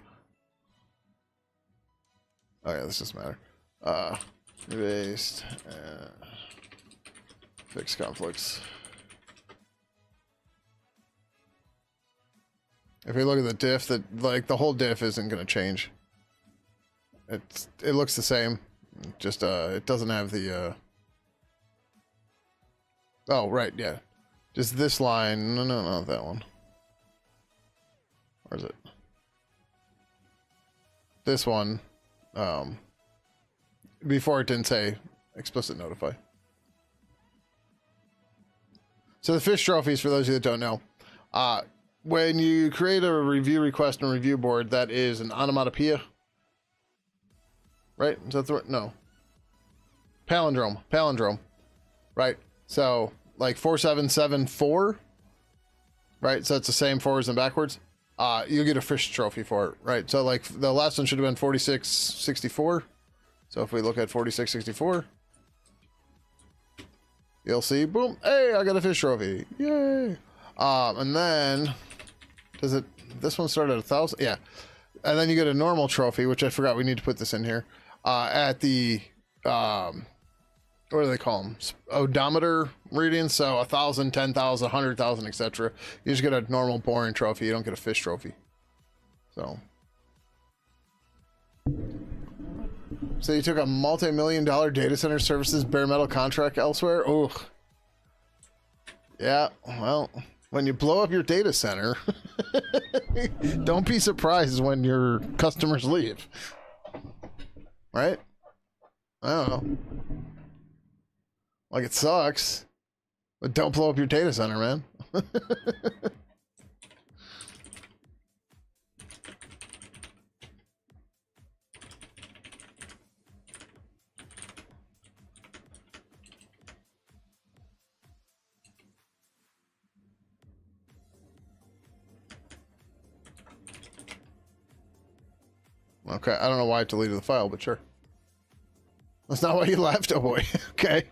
Oh yeah, this doesn't matter. Based fix conflicts. If we look at the diff, that like the whole diff isn't going to change. It looks the same, just it doesn't have the oh right, yeah, just this line. No, not that one. Where is it? This one. Before it didn't say explicit notify. So the fish trophies, for those of you that don't know, when you create a review request and review board, that is an onomatopoeia, right? Is that the word? No. Palindrome, right? So like 4774, right? So it's the same forwards and backwards. You'll get a fish trophy for it, right? So like the last one should have been 4664. So if we look at 4664, you'll see, boom, hey, I got a fish trophy, yay! And then, this one started at 1,000? Yeah. And then you get a normal trophy, which I forgot we need to put this in here, at the, what do they call them? Odometer readings, so 1,000, 10,000, 100,000, etc. You just get a normal boring trophy, you don't get a fish trophy. So you took a multi-million-dollar data center services bare metal contract elsewhere? Ugh. Yeah, well, when you blow up your data center, don't be surprised when your customers leave. Right? I don't know. Like, it sucks, but don't blow up your data center, man. Okay, I don't know why I deleted the file, but sure. That's not why you left, oh boy. Okay.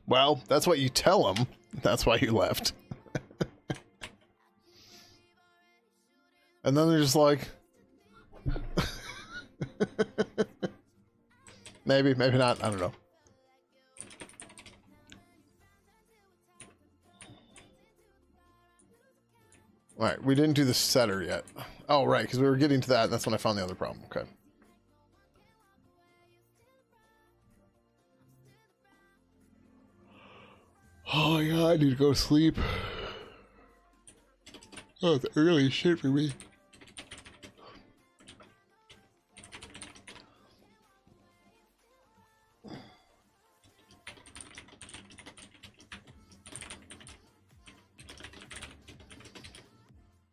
Well, that's what you tell them. That's why you left. And then they're just like... maybe, maybe not. I don't know. Alright, we didn't do the setter yet. Oh, right, because we were getting to that, and that's when I found the other problem. Okay. Oh, yeah, I need to go to sleep. Oh, it's early as shit for me.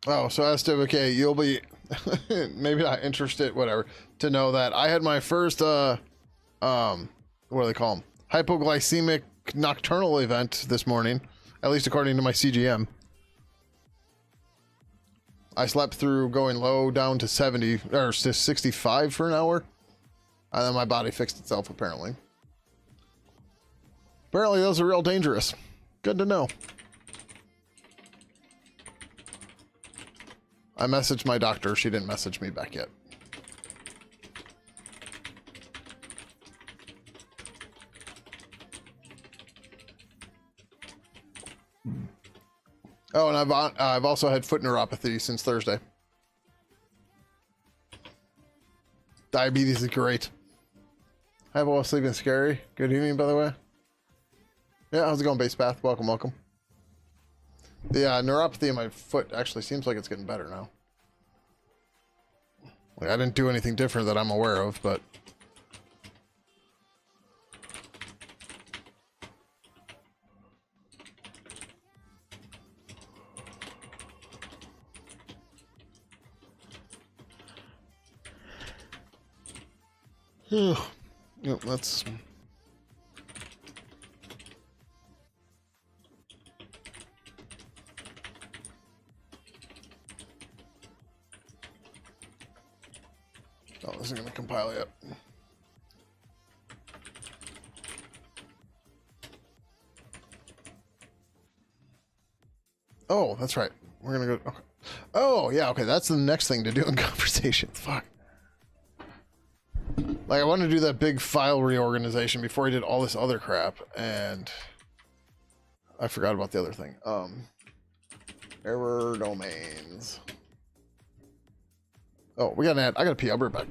Oh, so okay, you'll be maybe not interested, whatever, to know that I had my first, what do they call them? Hypoglycemic nocturnal event this morning, at least according to my CGM. I slept through going low down to 70, or to 65 for an hour, and then my body fixed itself, apparently. Apparently those are real dangerous. Good to know. I messaged my doctor. She didn't message me back yet. Oh, and I've also had foot neuropathy since Thursday. Diabetes is great. Hi, while sleeping scary. Good evening, by the way. Yeah, how's it going, Base Path? Welcome, welcome. The neuropathy in my foot actually seems like it's getting better now. Like, I didn't do anything different that I'm aware of, but... Yep, that's... Oh, this isn't going to compile yet. Oh, that's right. We're going to go... Okay. Oh, yeah, okay. That's the next thing to do in conversations. Fuck. Like, I wanted to do that big file reorganization before I did all this other crap, and... I forgot about the other thing. Error domains. Oh, we got an ad. I got to pee. I'll be right back.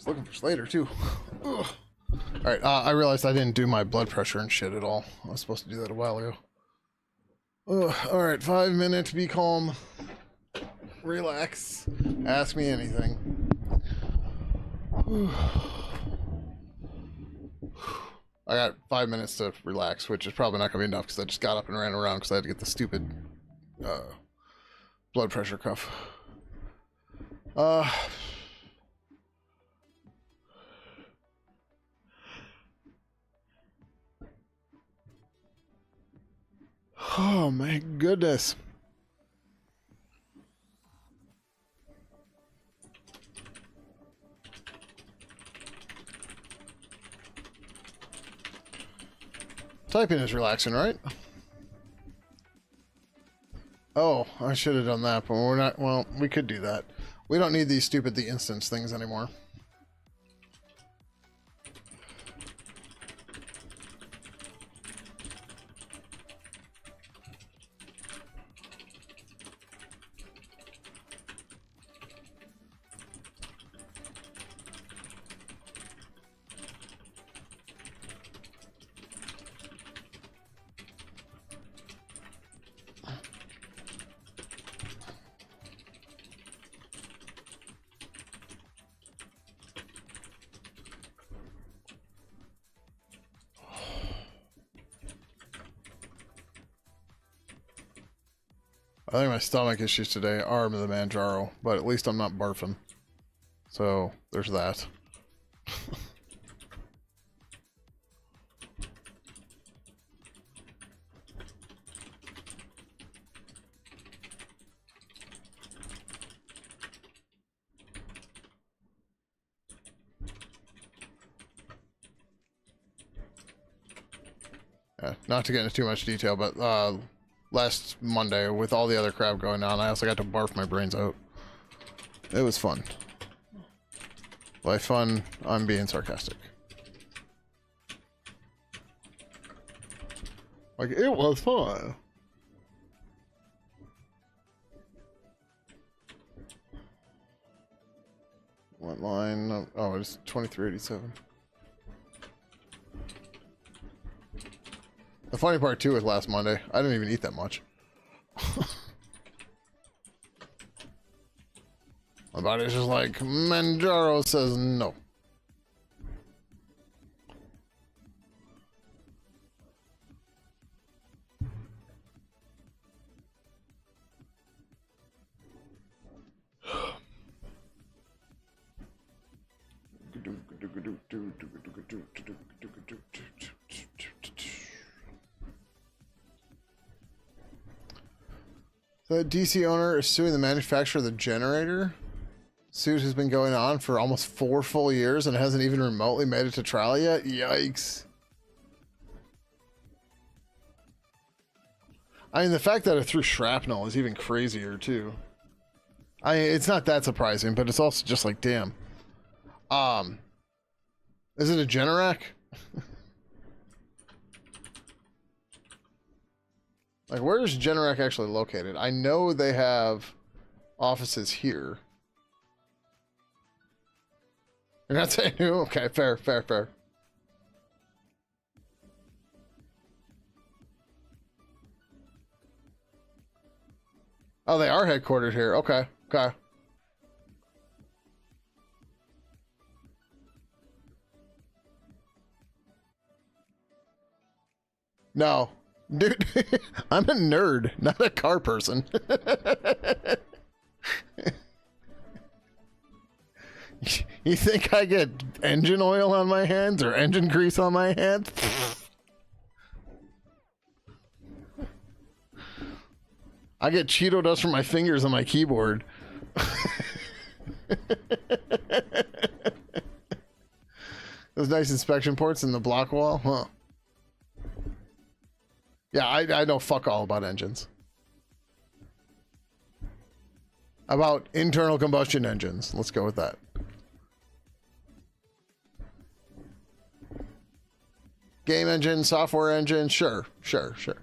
Looking for Slater too. Ugh. All right, I realized I didn't do my blood pressure and shit at all. I was supposed to do that a while ago. Ugh. All right, 5 minutes. Be calm. Relax. Ask me anything. I got 5 minutes to relax, which is probably not gonna be enough because I just got up and ran around because I had to get the stupid blood pressure cuff. Uh, oh my goodness. Typing is relaxing, right? Oh, I should have done that, but we're not. Well, we could do that. We don't need these stupid the instance things anymore. I think my stomach issues today are the Manjaro, but at least I'm not barfing. So, there's that. Yeah, not to get into too much detail, but last Monday, with all the other crap going on, I also got to barf my brains out. It was fun. By fun, I'm being sarcastic. Like, it was fun. What line? Oh, it's 2387. The funny part, too, with last Monday, I didn't even eat that much. My body's just like, Manjaro says no. The DC owner is suing the manufacturer of the generator. Suit has been going on for almost 4 full years and hasn't even remotely made it to trial yet. Yikes. I mean, the fact that it threw shrapnel is even crazier, too. It's not that surprising, but it's also just like, damn. Is it a Generac? Like, where is Generac actually located? I know they have offices here. You're not saying who? Okay, fair, fair, fair. Oh, they are headquartered here. Okay, okay. No. Dude, I'm a nerd, not a car person. You think I get engine oil on my hands or engine grease on my hands? I get Cheeto dust from my fingers on my keyboard. Those nice inspection ports in the block wall, huh? Yeah, I know fuck all about engines. About internal combustion engines. Let's go with that. Game engine, software engine, sure, sure, sure.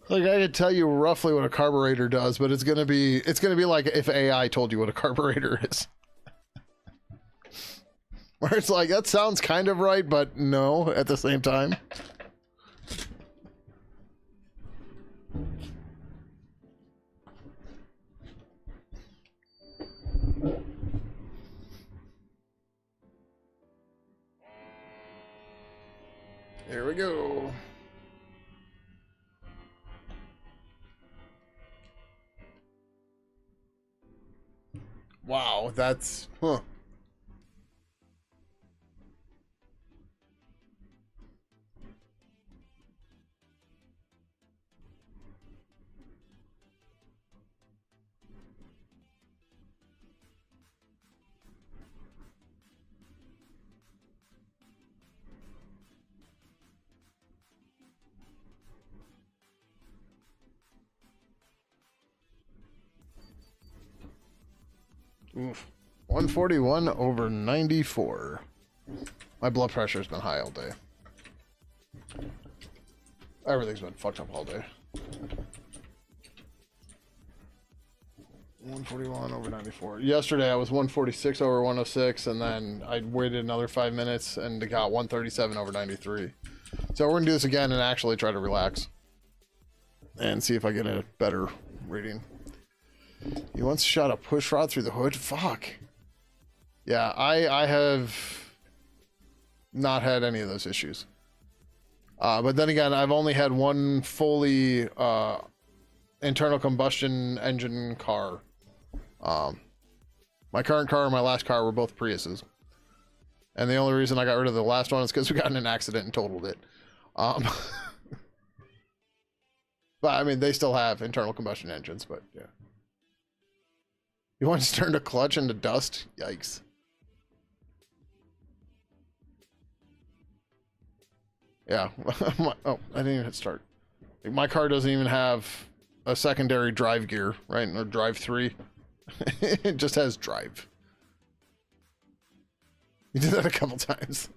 Like, I could tell you roughly what a carburetor does, but it's gonna be like if AI told you what a carburetor is. Where it's like, that sounds kind of right, but no at the same time. Here we go. Wow, that's... Huh. Oof. 141 over 94. My blood pressure's been high all day. Everything's been fucked up all day. 141 over 94. Yesterday I was 146 over 106, and then I waited another 5 minutes and got 137 over 93. So we're gonna do this again and actually try to relax and see if I get a better reading. You once shot a push rod through the hood? Fuck. Yeah, I have not had any of those issues. But then again, I've only had one fully internal combustion engine car. My current car and my last car were both Priuses. And the only reason I got rid of the last one is because we got in an accident and totaled it. But I mean, they still have internal combustion engines, but yeah. You once turned a clutch into dust? Yikes. Yeah. Oh, I didn't even hit start. My car doesn't even have a secondary drive gear, right? Or drive 3. It just has drive. You did that a couple times.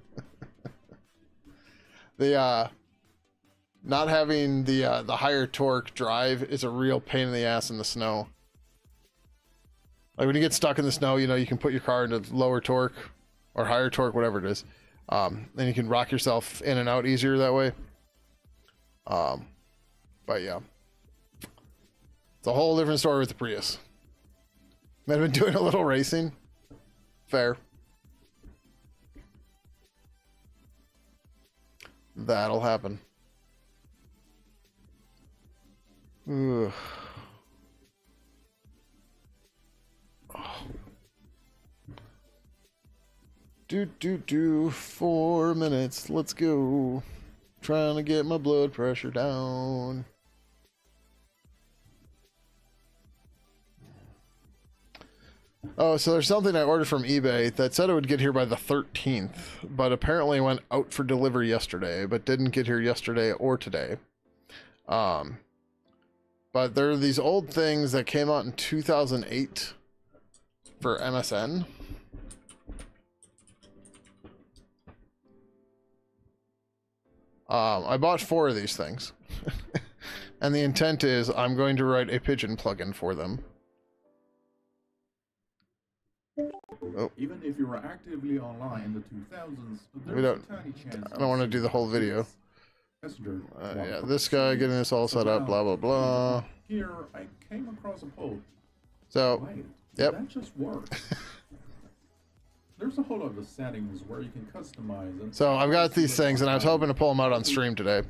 The not having the higher torque drive is a real pain in the ass in the snow. Like when you get stuck in the snow, you know, you can put your car into lower torque or higher torque, whatever it is. And you can rock yourself in and out easier that way. But yeah, it's a whole different story with the Prius. I've been doing a little racing. Fair. That'll happen. Ugh. Do 4 minutes. Let's go. Trying to get my blood pressure down. Oh, so there's something I ordered from eBay that said it would get here by the 13th, but apparently went out for delivery yesterday, but didn't get here yesterday or today. But there are these old things that came out in 2008 for MSN. I bought 4 of these things. And the intent is I'm going to write a Pidgin plugin for them. Oh. Even if you were actively online in the 2000s, I don't want to do the whole video. Yeah, this guy getting this all set up, blah blah blah. Here I came across a post. So, wait, yep. That just works. There's a whole lot of settings where you can customize them. So I've got these things, and I was hoping to pull them out on stream today,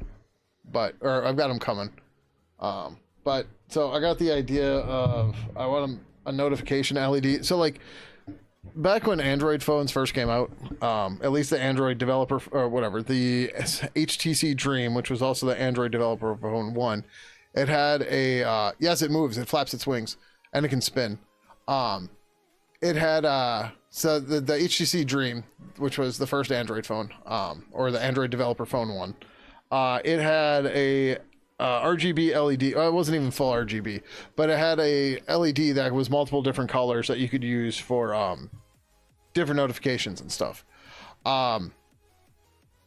or I've got them coming. But so I got the idea of I want a notification LED. So like back when Android phones first came out, at least the Android developer or whatever, the HTC Dream, which was also the Android developer phone 1, it had a yes, it moves, it flaps its wings, and it can spin. It had so the HTC Dream, which was the first Android phone, or the Android developer phone 1, it had a RGB LED. It wasn't even full RGB, but it had a LED that was multiple different colors that you could use for different notifications and stuff.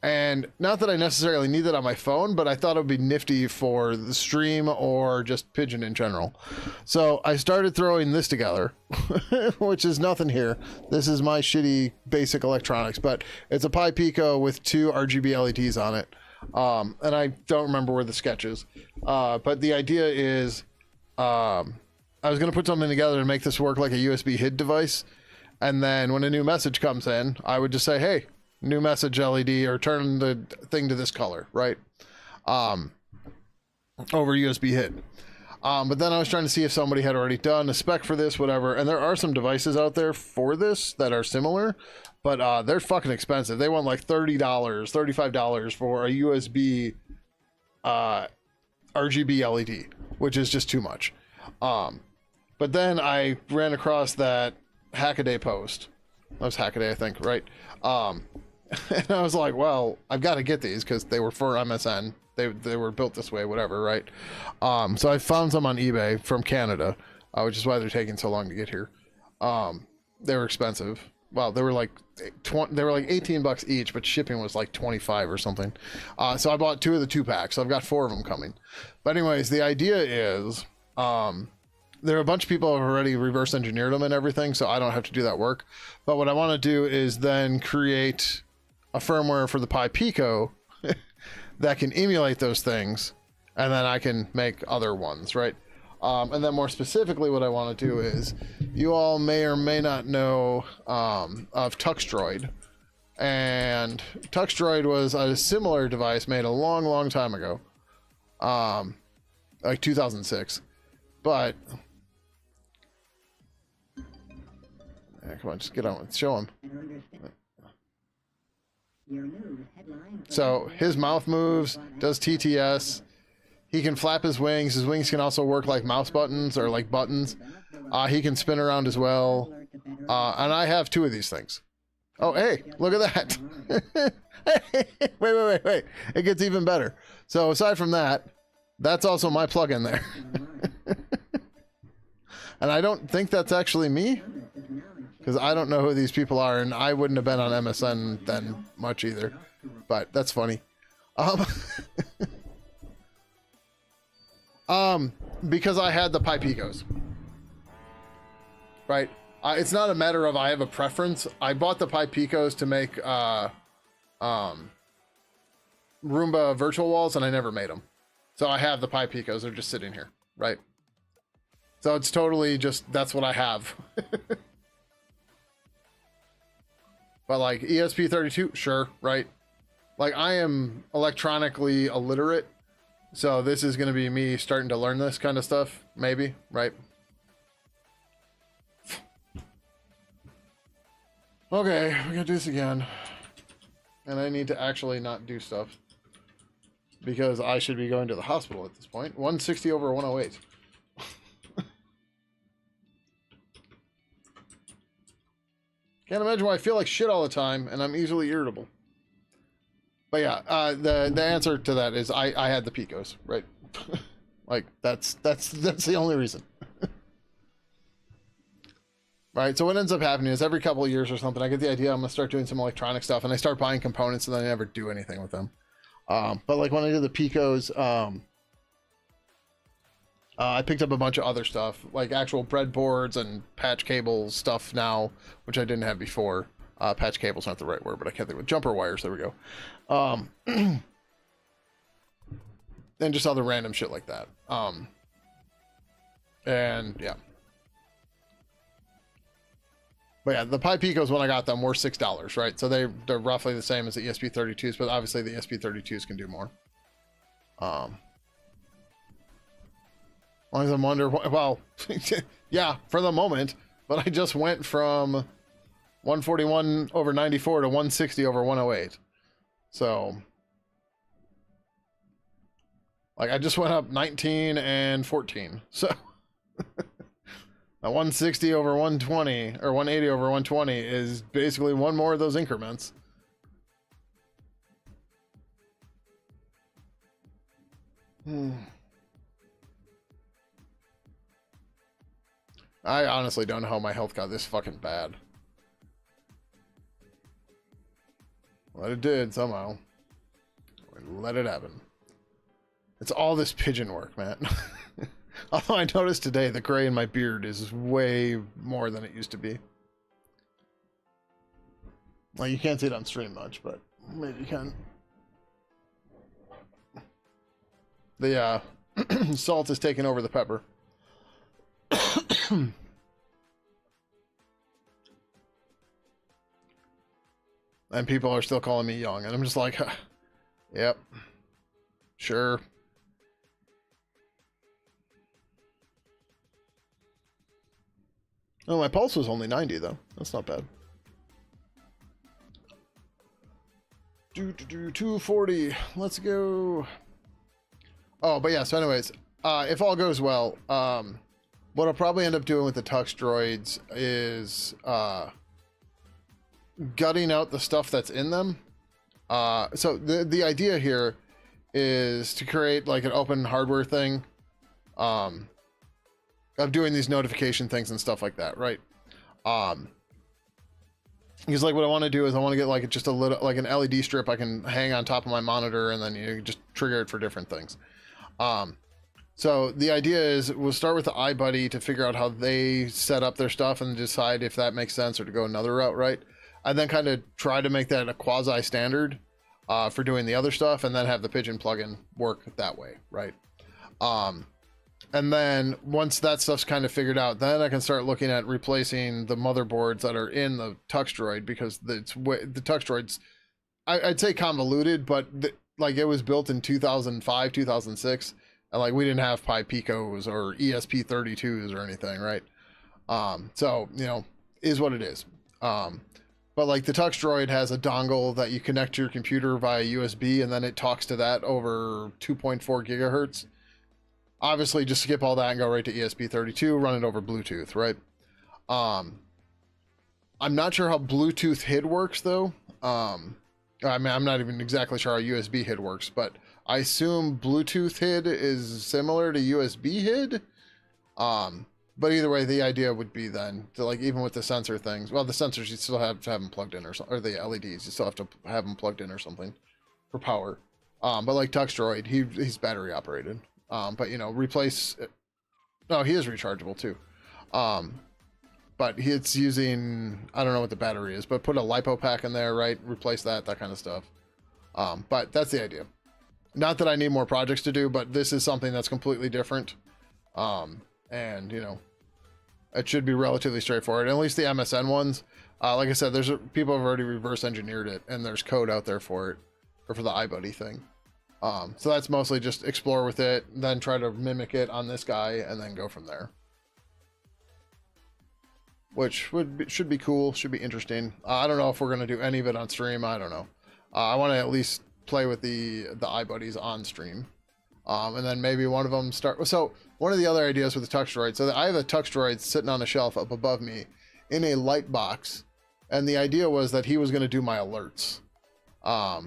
And not that I necessarily need that on my phone, but I thought it would be nifty for the stream or just Pidgin in general. So I started throwing this together, which is nothing here. This is my shitty basic electronics, but it's a Pi Pico with 2 RGB LEDs on it. And I don't remember where the sketch is. But the idea is, I was going to put something together to make this work like a USB HID device. And then when a new message comes in, I would just say, hey, new message LED, or turn the thing to this color, right? Over USB hit. But then I was trying to see if somebody had already done a spec for this, whatever. And there are some devices out there for this that are similar, but they're fucking expensive. They want like $30, $35 for a USB RGB LED, which is just too much. But then I ran across that Hackaday post. That was Hackaday, I think, right? And I was like, well, I've got to get these because they were for MSN. They were built this way, whatever, right? So I found some on eBay from Canada, which is why they're taking so long to get here. They were expensive. Well, they were like 18 bucks each, but shipping was like 25 or something. So I bought 2 of the 2-packs. So I've got 4 of them coming. But anyways, the idea is there are a bunch of people who have already reverse engineered them and everything, so I don't have to do that work. But what I want to do is then create a firmware for the Pi Pico that can emulate those things, and then I can make other ones, right? And then more specifically, what I want to do is, you all may or may not know of Tuxdroid. And Tuxdroid was a similar device made a long, long time ago. Like 2006. But... yeah, come on, just get on, show him. So his mouth moves, does TTS. He can flap his wings. His wings can also work like mouse buttons or like buttons. He can spin around as well. And I have 2 of these things. Oh, hey, look at that. Wait. It gets even better. So aside from that, that's also my plug-in there. And I don't think that's actually me, because I don't know who these people are, and I wouldn't have been on MSN then much either. But that's funny. Because I had the Pi Picos. Right? It's not a matter of I have a preference. I bought the Pi Picos to make Roomba virtual walls, and I never made them. So I have the Pi Picos. They're just sitting here, right? So it's totally just, that's what I have. But like ESP32, sure, right? Like I am electronically illiterate, so this is going to be me starting to learn this kind of stuff, maybe, right? Okay, we gotta do this again. And I need to actually not do stuff, because I should be going to the hospital at this point. 160 over 108. Can't imagine why I feel like shit all the time, and I'm easily irritable. But yeah, the answer to that is I had the Picos, right? Like that's the only reason. Right, so what ends up happening is every couple of years or something, I get the idea I'm gonna start doing some electronic stuff, and I start buying components, and then I never do anything with them. But like when I did the Picos, I picked up a bunch of other stuff, like actual breadboards and patch cables stuff now, which I didn't have before. Patch cable's not the right word, but I can't think of it. Jumper wires, there we go. And just other random shit like that. And yeah. But yeah, the Pi Picos, when I got them, were $6, right? So they're roughly the same as the ESP32s, but obviously the ESP32s can do more. As long as I'm wondering, well, yeah, for the moment, but I just went from 141 over 94 to 160 over 108. So, like, I just went up 19 and 14. So, a 160 over 120, or 180 over 120 is basically one more of those increments. I honestly don't know how my health got this fucking bad. But it did somehow. Let it happen. It's all this pigeon work, man. Although I noticed today the gray in my beard is way more than it used to be. Well, you can't see it on stream much, but maybe you can. The salt is taking over the pepper. And people are still calling me young. And I'm just like, yep, sure. Oh, my pulse was only 90, though. That's not bad. 240. Let's go. Oh, but yeah, so anyways, if all goes well, what I'll probably end up doing with the Tux droids is gutting out the stuff that's in them. So the idea here is to create like an open hardware thing of doing these notification things and stuff like that, right? Because like what I want to do is I want to get like just a little like an LED strip I can hang on top of my monitor, and then you just trigger it for different things. So the idea is we'll start with the iBuddy to figure out how they set up their stuff and decide if that makes sense or to go another route, right? And then kind of try to make that a quasi standard for doing the other stuff, and then have the Pidgin plugin work that way, right? And then once that stuff's kind of figured out, then I can start looking at replacing the motherboards that are in the Tux droid, because the Tux droid's, I'd say convoluted, but like it was built in 2005, 2006, and like we didn't have Pi Picos or ESP32s or anything, right? So, you know, is what it is. But like the Tux droid has a dongle that you connect to your computer via USB, and then it talks to that over 2.4 gigahertz. Obviously, just skip all that and go right to ESP32, run it over Bluetooth, right? I'm not sure how Bluetooth HID works, though. I mean, I'm not even exactly sure how USB HID works, but I assume Bluetooth HID is similar to USB HID. But either way, the idea would be then to, like, even with the sensor things, well, the sensors, you still have to have them plugged in, or the LEDs, you still have to have them plugged in or something for power. But like Tux droid, he's battery operated. But you know, replace it. No, he is rechargeable too. But it's using, I don't know what the battery is, but put a lipo pack in there, right? Replace that kind of stuff. But that's the idea. Not that I need more projects to do, but this is something that's completely different. And you know, it should be relatively straightforward. At least the MSN ones, like I said, people have already reverse engineered it, and there's code out there for it, or for the iBuddy thing. So that's mostly just explore with it, then try to mimic it on this guy, and then go from there. Which should be cool, should be interesting. I don't know if we're going to do any of it on stream, I don't know. I want to at least play with the iBuddies on stream. And then maybe one of them start... So, one of the other ideas with the Tux droid, so I have a Tux droid sitting on a shelf up above me in a light box, and the idea was that he was going to do my alerts. Oh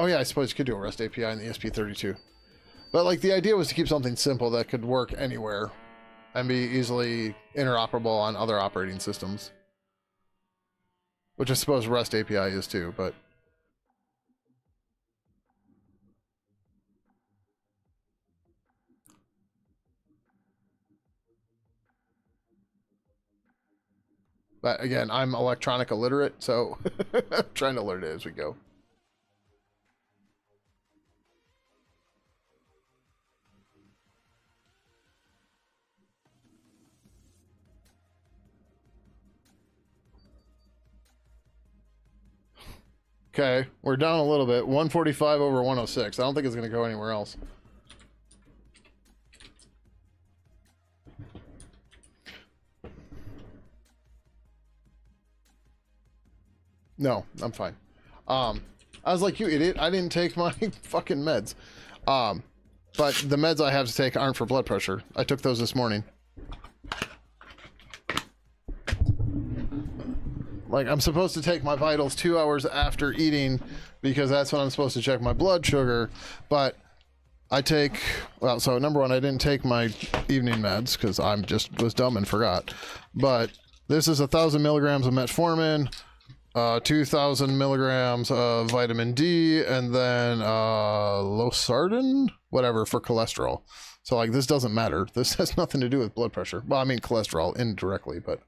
yeah, I suppose you could do a REST API in the ESP32. But like the idea was to keep something simple that could work anywhere and be easily interoperable on other operating systems. Which I suppose REST API is too, but... But again, I'm electronic illiterate, so I'm trying to learn it as we go. Okay, we're down a little bit. 145 over 106. I don't think it's going to go anywhere else. No, I'm fine. I was like, you idiot, I didn't take my fucking meds. But the meds I have to take aren't for blood pressure. I took those this morning. Like, I'm supposed to take my vitals 2 hours after eating because that's when I'm supposed to check my blood sugar. But I take, well, so number one, I didn't take my evening meds because I'm just was dumb and forgot. But this is 1,000 milligrams of metformin, 2,000 milligrams of vitamin D, and then losartan, whatever, for cholesterol. So like this doesn't matter. This has nothing to do with blood pressure. Well, I mean cholesterol indirectly, but.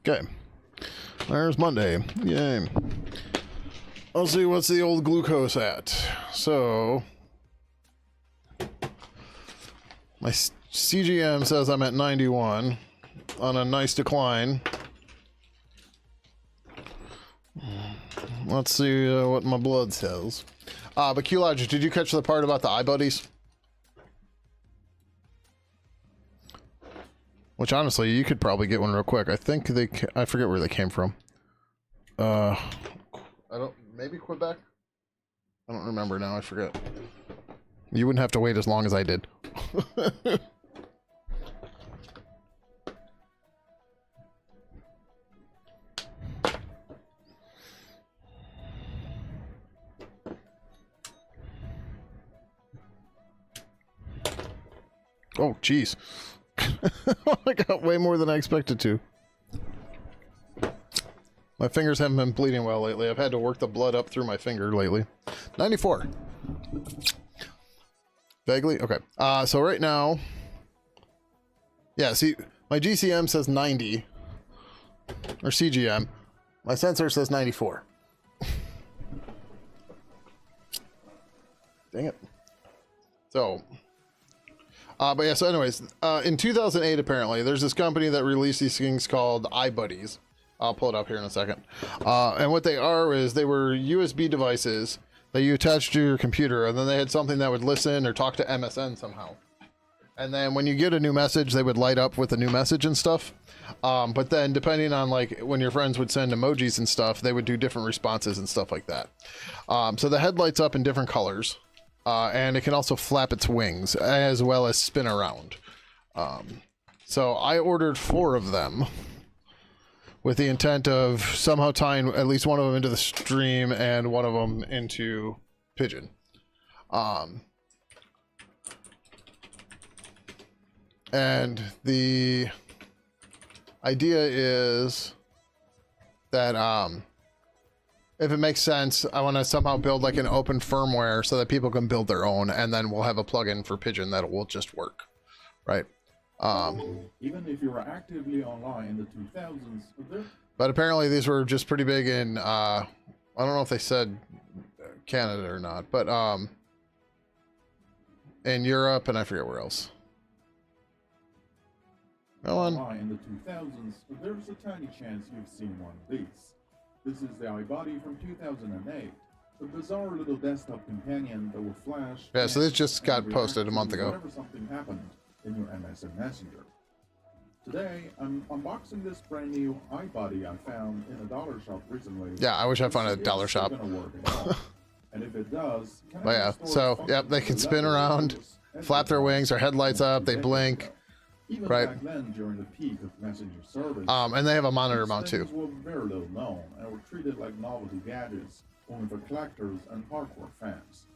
Okay. There's Monday. Yay. Let's see, what's the old glucose at? So, my CGM says I'm at 91 on a nice decline. Let's see what my blood says. But Q-Logic, did you catch the part about the iBuddies? Which honestly, you could probably get one real quick. I think I forget where they came from. I don't, maybe Quebec? I don't remember now, I forget. You wouldn't have to wait as long as I did. Oh, jeez. I got way more than I expected to. My fingers haven't been bleeding well lately. I've had to work the blood up through my finger lately. 94. Vaguely? Okay. So right now... Yeah, see, my GCM says 90. Or CGM. My sensor says 94. Dang it. So... but yeah, so anyways, in 2008, apparently, there's this company that released these things called iBuddies. I'll pull it up here in a second. And what they are is they were USB devices that you attach to your computer, and then they had something that would listen or talk to MSN somehow. And then when you get a new message, they would light up with a new message and stuff. But then depending on like when your friends would send emojis and stuff, they would do different responses and stuff like that. So the head lights up in different colors. And it can also flap its wings as well as spin around. So I ordered 4 of them with the intent of somehow tying at least one of them into the stream and one of them into Pidgin. And the idea is that if it makes sense, I want to somehow build like an open firmware so that people can build their own, and then we'll have a plugin for Pidgin that will just work, right? Even if you were actively online in the 2000s, but apparently these were just pretty big in, I don't know if they said Canada or not, but in Europe, and I forget where else. Go on. In the 2000s, there's a tiny chance you've seen one of these. This is the iBuddy from 2008, a bizarre little desktop companion that will flash. Yeah, so this just got posted a month ago. Whenever something happened in your MSN Messenger. Today, I'm unboxing this brand new iBuddy I found in a dollar shop recently. Yeah, I wish I found a dollar shop. And if it does, but yeah, so yep, they can spin around, flap their wings, their headlights up, they blink. Even right. Back then, during the peak of messenger service, and they have a monitor mount too. These were very little known and were treated like novelty gadgets, only for collectors and hardcore fans.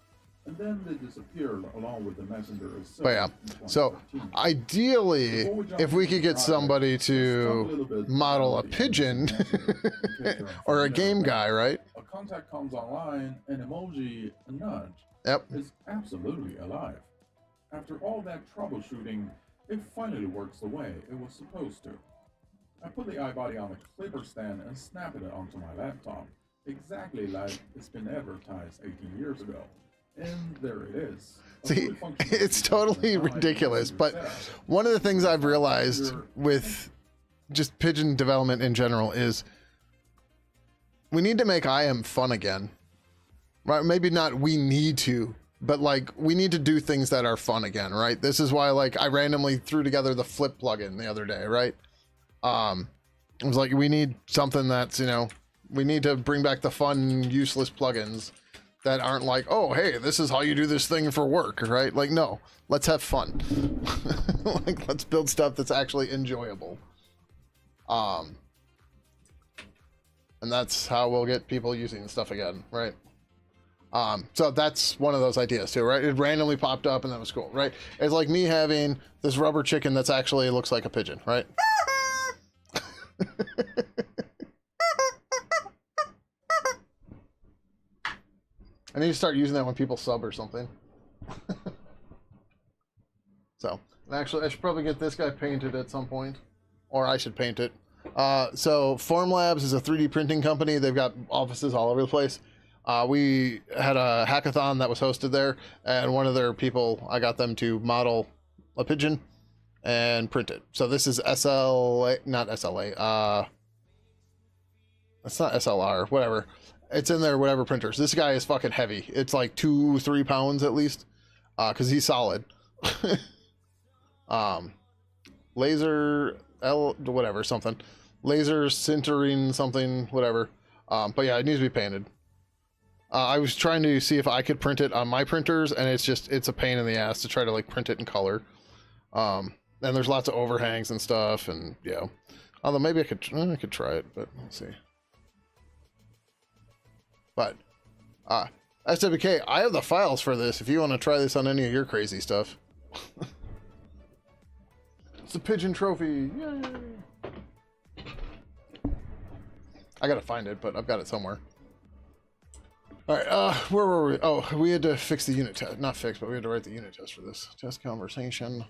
And then they disappeared along with the messenger itself. But yeah, so ideally, if we could get somebody to model a Pidgin or a game guy, right? A contact comes online, an emoji, a nudge. Yep. Is absolutely alive. After all that troubleshooting, it finally works the way it was supposed to. I put the iBuddy on a clipper stand and snapped it onto my laptop, exactly like it's been advertised 18 years ago. And there it is. See, it's totally ridiculous, but one of the things I've realized with just Pidgin development in general is we need to make IM fun again. Right? Maybe not we need to, but like we need to do things that are fun again, right? This is why like I randomly threw together the Flip plugin the other day, right? It was like we need something that's, you know, we need to bring back the fun, useless plugins that aren't like, oh, hey, this is how you do this thing for work, right? Like, no, let's have fun. Like, let's build stuff that's actually enjoyable. And that's how we'll get people using stuff again, right? So that's one of those ideas too, right? It randomly popped up and that was cool, right? It's like me having this rubber chicken that's actually looks like a pigeon, right? I need to start using that when people sub or something. So, actually, I should probably get this guy painted at some point. Or I should paint it. So, Formlabs is a 3D printing company. They've got offices all over the place. We had a hackathon that was hosted there, and one of their people, I got them to model a pigeon and print it. So this is SLA, not SLA. It's not SLR, whatever. It's in there, whatever printers. This guy is fucking heavy. It's like 2-3 pounds at least, because he's solid. Laser whatever, something. Laser sintering something, whatever. But yeah, it needs to be painted. I was trying to see if I could print it on my printers, and it's a pain in the ass to try to like print it in color. And there's lots of overhangs and stuff, and yeah. Although maybe I could try it, but we'll see. But SWK, I have the files for this if you want to try this on any of your crazy stuff. It's a pigeon trophy. Yay! I gotta find it, but I've got it somewhere. Alright, where were we? Oh, we had to fix the unit test. Not fix, but we had to write the unit test for this. Test conversation.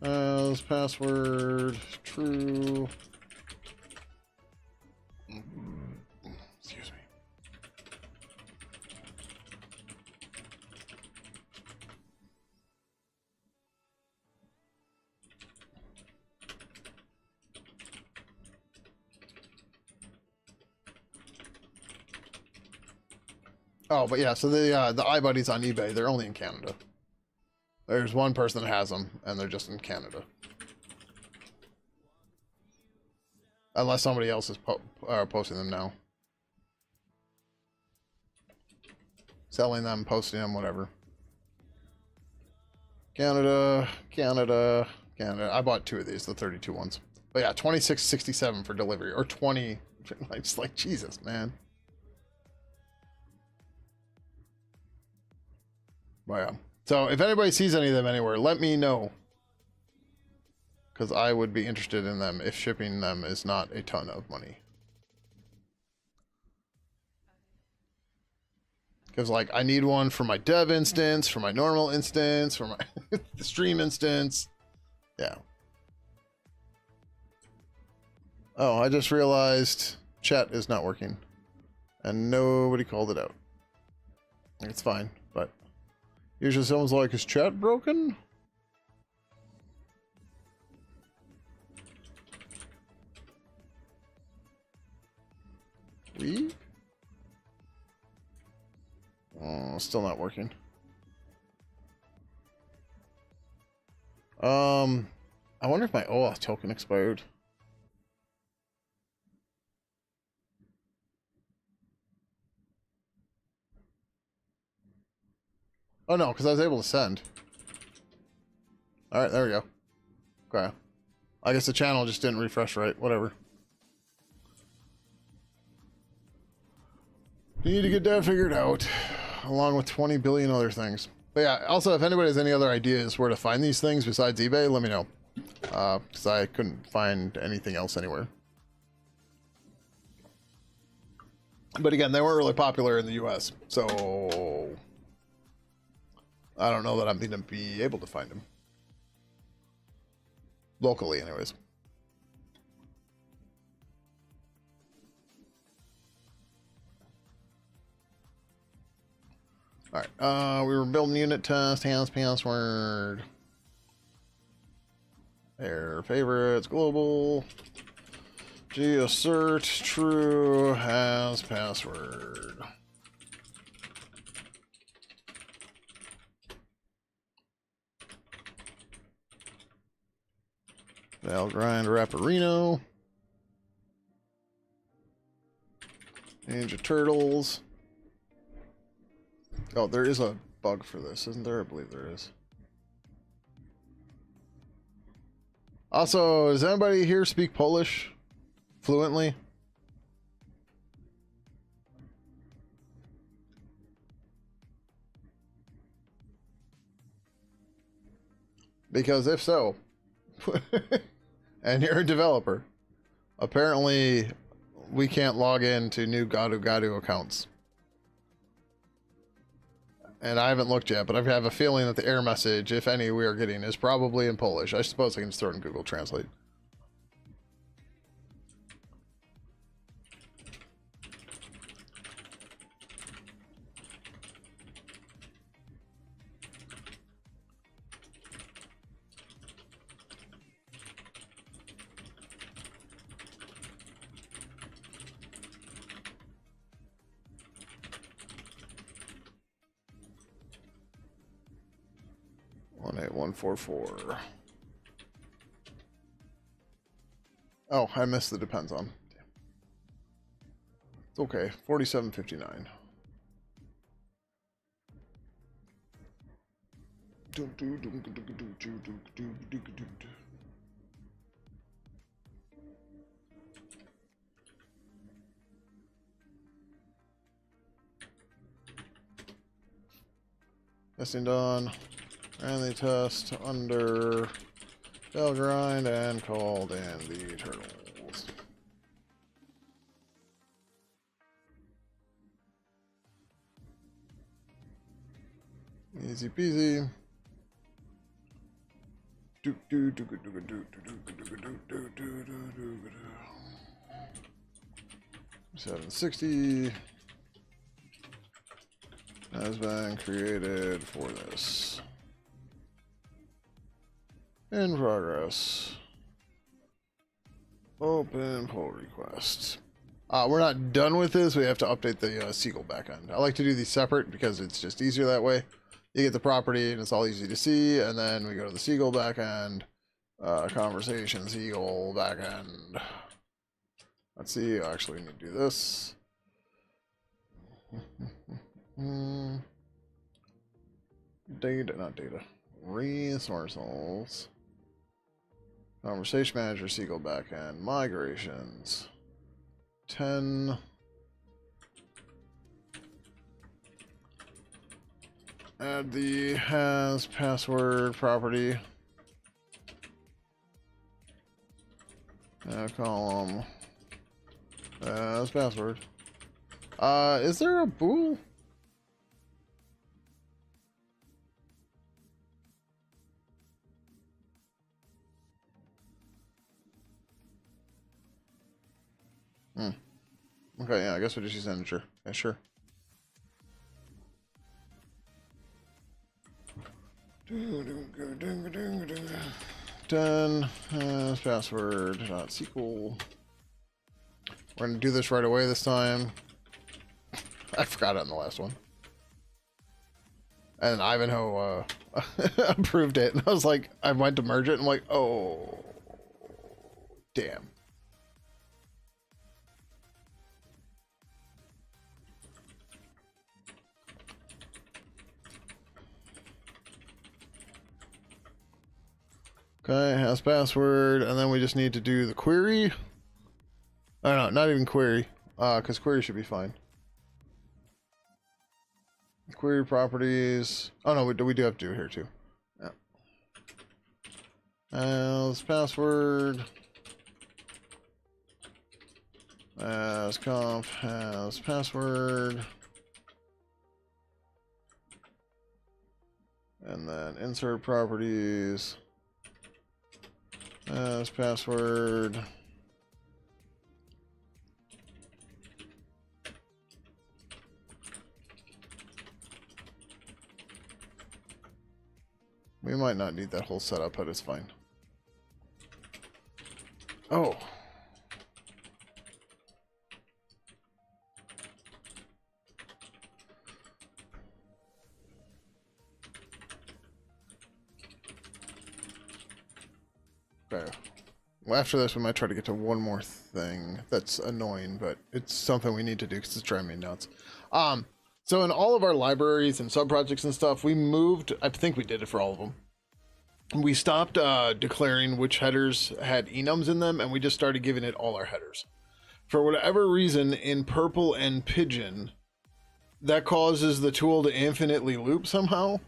As password true. Excuse me. Oh, but yeah, so the iBuddies on eBay, they're only in Canada. There's one person that has them, and they're just in Canada. Unless somebody else is posting them now. Selling them, posting them, whatever. Canada, Canada, Canada. I bought 2 of these, the 32 ones. But yeah, $26.67 for delivery, or 20. It's like, Jesus, man. But yeah. So if anybody sees any of them anywhere, let me know. Because I would be interested in them if shipping them is not a ton of money. Because, like, I need one for my dev instance, for my normal instance, for my stream instance. Yeah. Oh, I just realized chat is not working. And nobody called it out. It's fine, but usually someone's like, is chat broken? Weak? Oh, still not working. I wonder if my OAuth token expired. Oh no, because I was able to send. Alright, there we go. Okay. I guess the channel just didn't refresh right. Whatever. Need to get that figured out, along with 20 billion other things. But yeah, also, if anybody has any other ideas where to find these things besides eBay, let me know. Because I couldn't find anything else anywhere. But again, they weren't really popular in the US, so I don't know that I'm going to be able to find them. Locally, anyways. Alright, we were building unit test, has password. There, favorites, global. Assert true, has password. Valgrind Rapperino. Ninja Turtles. Oh, there is a bug for this, isn't there? I believe there is. Also, does anybody here speak Polish fluently? Because if so, and you're a developer, apparently we can't log into new Gadu Gadu accounts. And I haven't looked yet, but I have a feeling that the error message, if any we are getting, is probably in Polish. I suppose I can just throw it in Google Translate. 18144. Oh, I missed the depends on. Damn. It's okay. 4759. Testing done. Ran the test under bell grind and called in the turtles. Easy peasy. 760 has been created for this. In progress. Open pull request. We're not done with this. We have to update the Seagull backend. I like to do these separate because it's just easier that way. You get the property and it's all easy to see, and then we go to the Seagull backend. Conversation Seagull backend. Let's see. Actually, we need to do this. Data, not data. Resources. Conversation manager, Seagull backend, migrations. 10. Add the has password property. Column has password. Is there a bool? Okay, yeah, I guess we just use integer. Yeah, sure. Done. Password. SQL. We're gonna do this right away this time. I forgot it in the last one. And Ivanhoe approved it, and I was like, I went to merge it, and I'm like, oh, damn. Okay, has password, and then we just need to do the query. Oh no, not even query, because query should be fine. Query properties. Oh no, we do have to do it here too. Yeah. As password. As conf has password. And then insert properties. As password. We might not need that whole setup, but it's fine. Oh. Okay. Well, after this, we might try to get to one more thing that's annoying, but it's something we need to do because it's driving me nuts. So in all of our libraries and sub-projects and stuff, we moved, I think we did it for all of them. We stopped declaring which headers had enums in them, and we just started giving it all our headers. For whatever reason, in Purple and Pidgin, that causes the tool to infinitely loop somehow.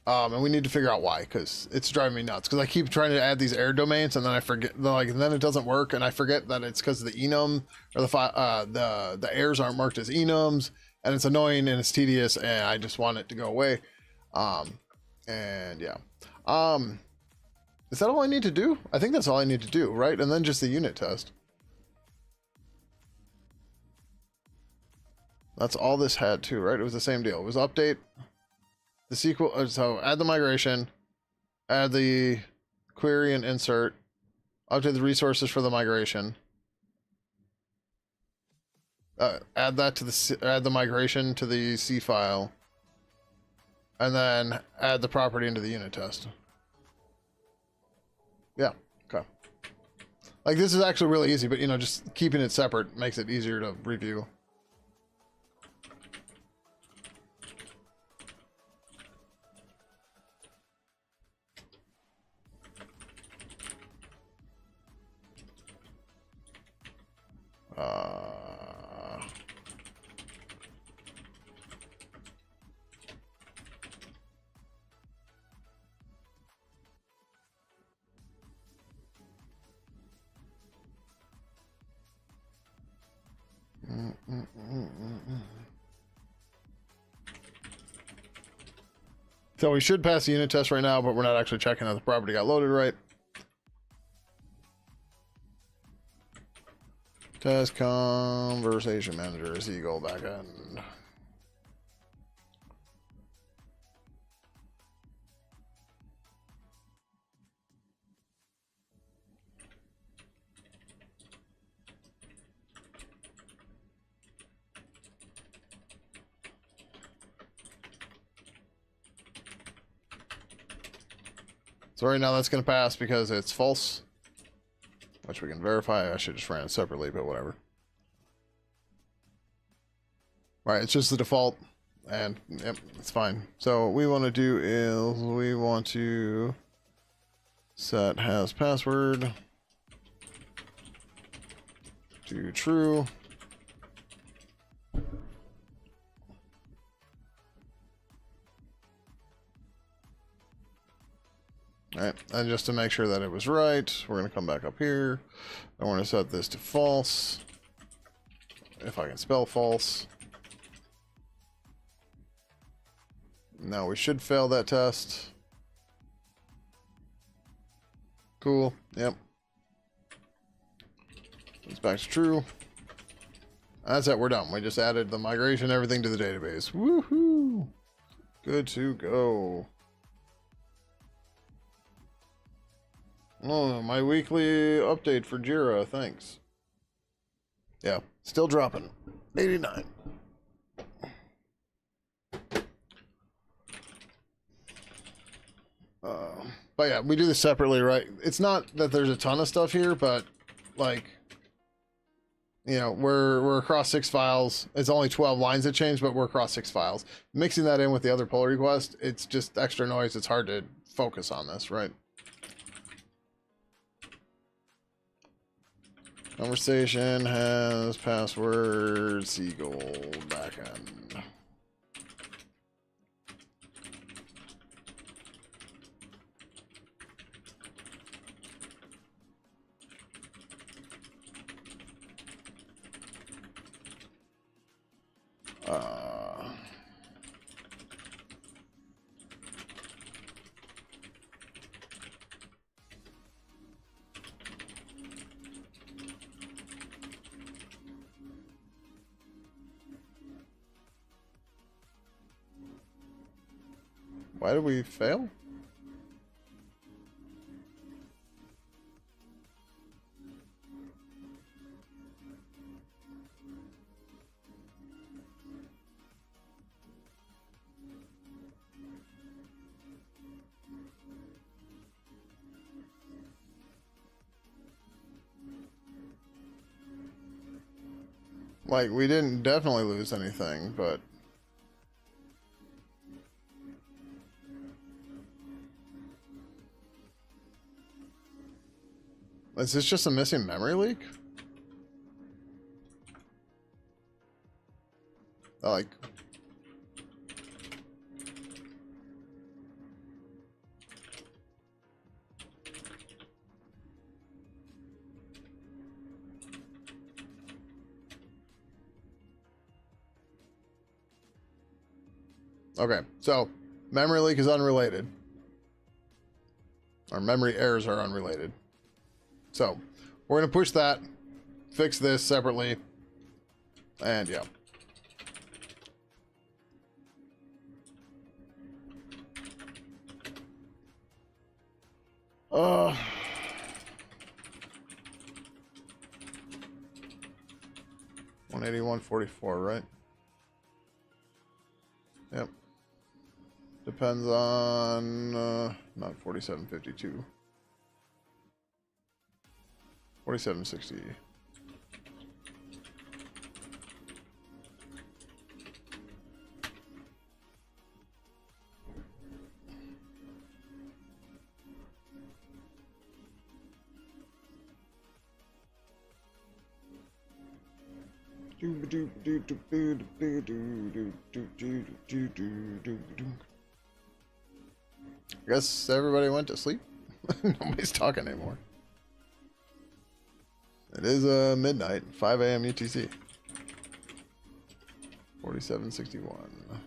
And we need to figure out why, because it's driving me nuts. Because I keep trying to add these error domains, and then I forget, like, and then it doesn't work, and I forget that it's because the enum or the errors aren't marked as enums, and it's annoying and it's tedious, and I just want it to go away. And yeah, is that all I need to do? I think that's all I need to do, right? And then just the unit test. That's all this had too, right? It was the same deal. It was update the SQL, so add the migration, add the query and insert, update the resources for the migration, add that to the add the migration to the C file, and then add the property into the unit test. Yeah, okay. Like, this is actually really easy, but, you know, just keeping it separate makes it easier to review. So we should pass the unit test right now, but we're not actually checking that the property got loaded right. Test conversation manager, Seagull backend. So right now that's going to pass because it's false, which we can verify. I should just ran it separately, but whatever. All right, it's just the default, and yep, it's fine. So what we want to do is we want to set has password to true. All right, and just to make sure that it was right, we're going to come back up here. I want to set this to false, if I can spell false. Now we should fail that test. Cool, yep. It's back to true. That's it, we're done. We just added the migration, everything to the database. Woohoo! Good to go. Oh, my weekly update for Jira, thanks. Yeah, still dropping. 89. But yeah, we do this separately, right? It's not that there's a ton of stuff here, but like, you know, we're across 6 files. It's only 12 lines that change, but we're across 6 files. Mixing that in with the other pull request, it's just extra noise. It's hard to focus on this, right? Conversation has password Seagull backend. Why did we fail? Like, we didn't definitely lose anything, but... Is this just a missing memory leak? Like... Okay, so memory leak is unrelated. Or memory errors are unrelated. So we're going to push that, fix this separately, and yeah. Uh, 181.44, right? Yep. Depends on not 4752. 4760. I guess everybody went to sleep. Nobody's talking anymore. It is midnight, 5 a.m. UTC. 4761.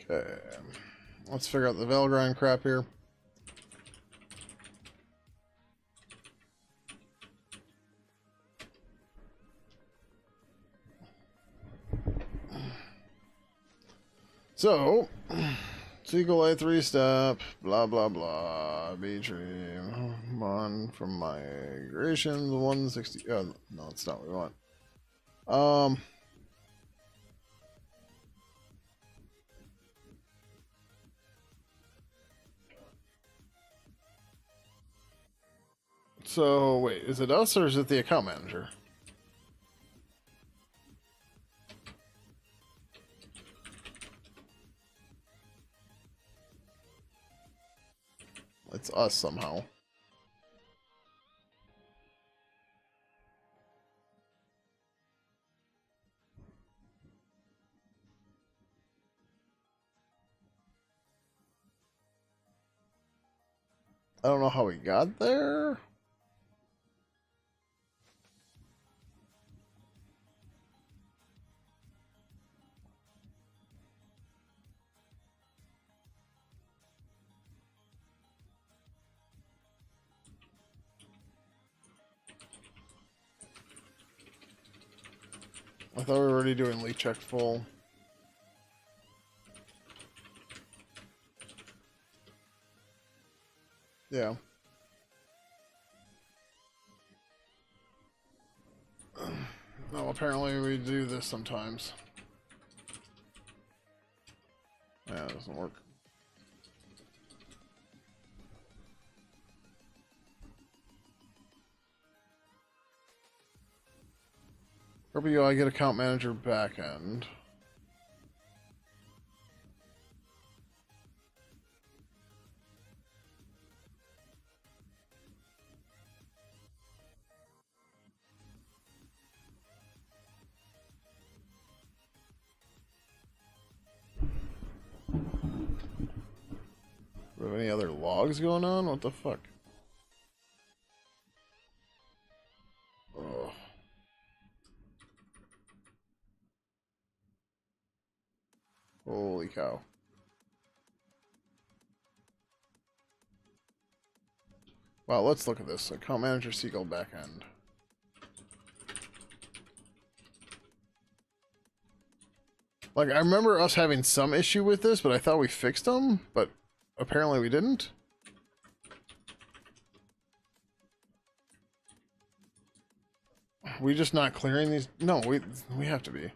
Okay, let's figure out the Valgrind crap here. So, Sequel A3 step, blah blah blah, B tree, on from migrations 160. Oh, no, it's not what we want. So wait, is it us or is it the account manager? It's us somehow. I don't know how we got there. I thought we were already doing leak check full. Yeah. No, apparently we do this sometimes. Yeah, it doesn't work. I get account manager backend. Do we have any other logs going on? What the fuck? Ugh. Holy cow. Wow, let's look at this. Account manager Seagull backend. Like, I remember us having some issue with this, but I thought we fixed them, but apparently we didn't. We just not clearing these? No, we have to be.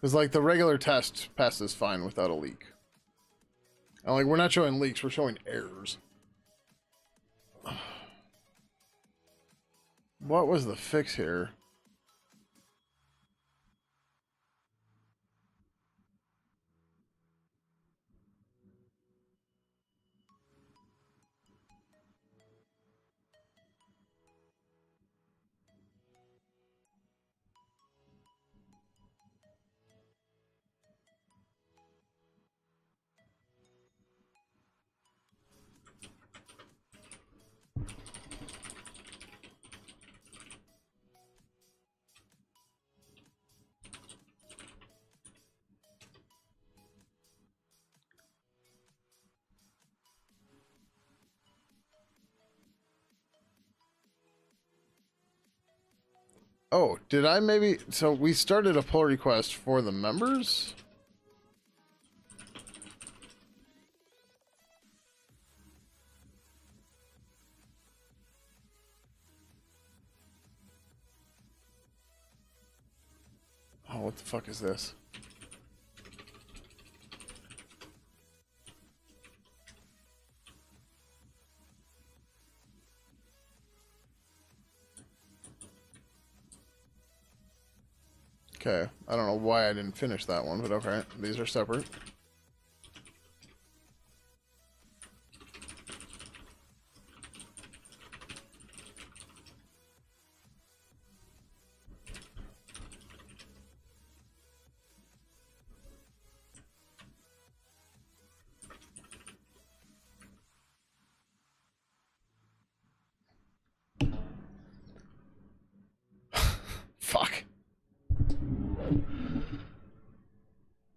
Because, like, the regular test passes fine without a leak. And, like, we're not showing leaks, we're showing errors. What was the fix here? Oh, did I maybe... So we started a pull request for the members? Oh, what the fuck is this? Okay, I don't know why I didn't finish that one, but okay. These are separate. Fuck.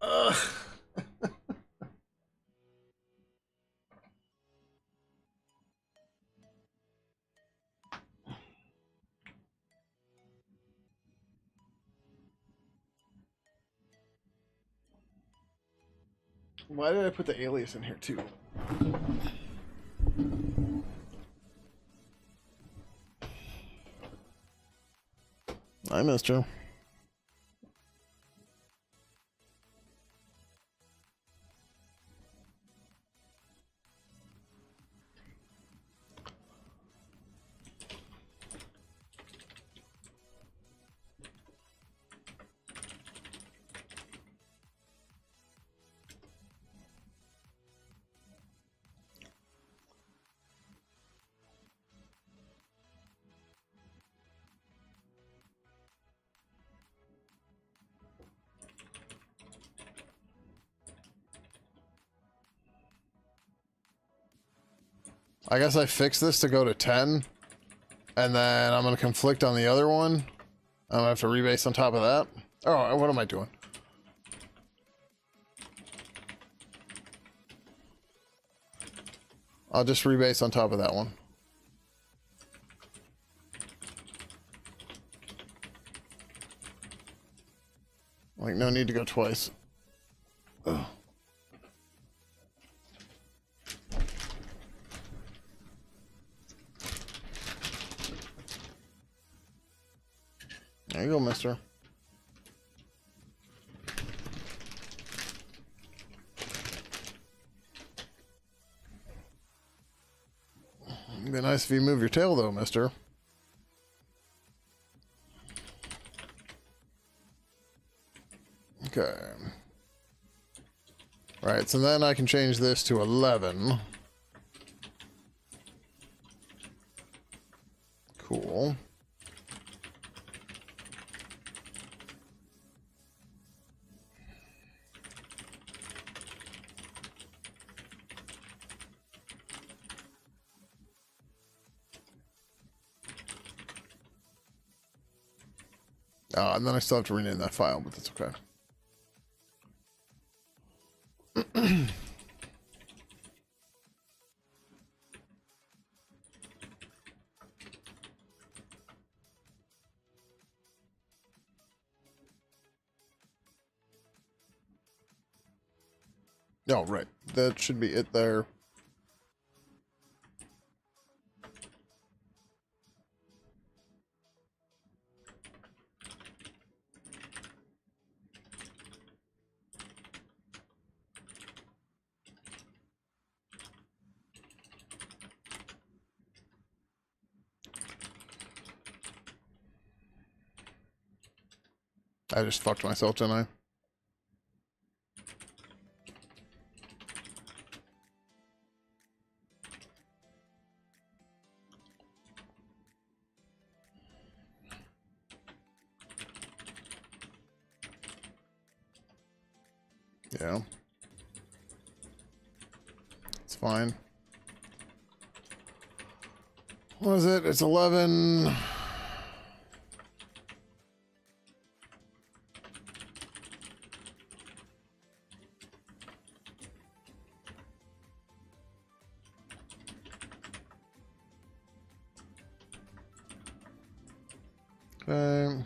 Ugh. Why did I put the alias in here too? I missed you. I guess I fixed this to go to 10, and then I'm going to conflict on the other one. I'm going to have to rebase on top of that. Oh, what am I doing? I'll just rebase on top of that one. Like, no need to go twice. Ugh. There you go, mister. It'd be nice if you move your tail, though, mister. Okay. Right, so then I can change this to 11. Cool. And then I still have to rename that file, but that's okay. Oh, right. That should be it there. I just fucked myself, didn't I? Yeah. It's fine. What is it? It's 11. Okay.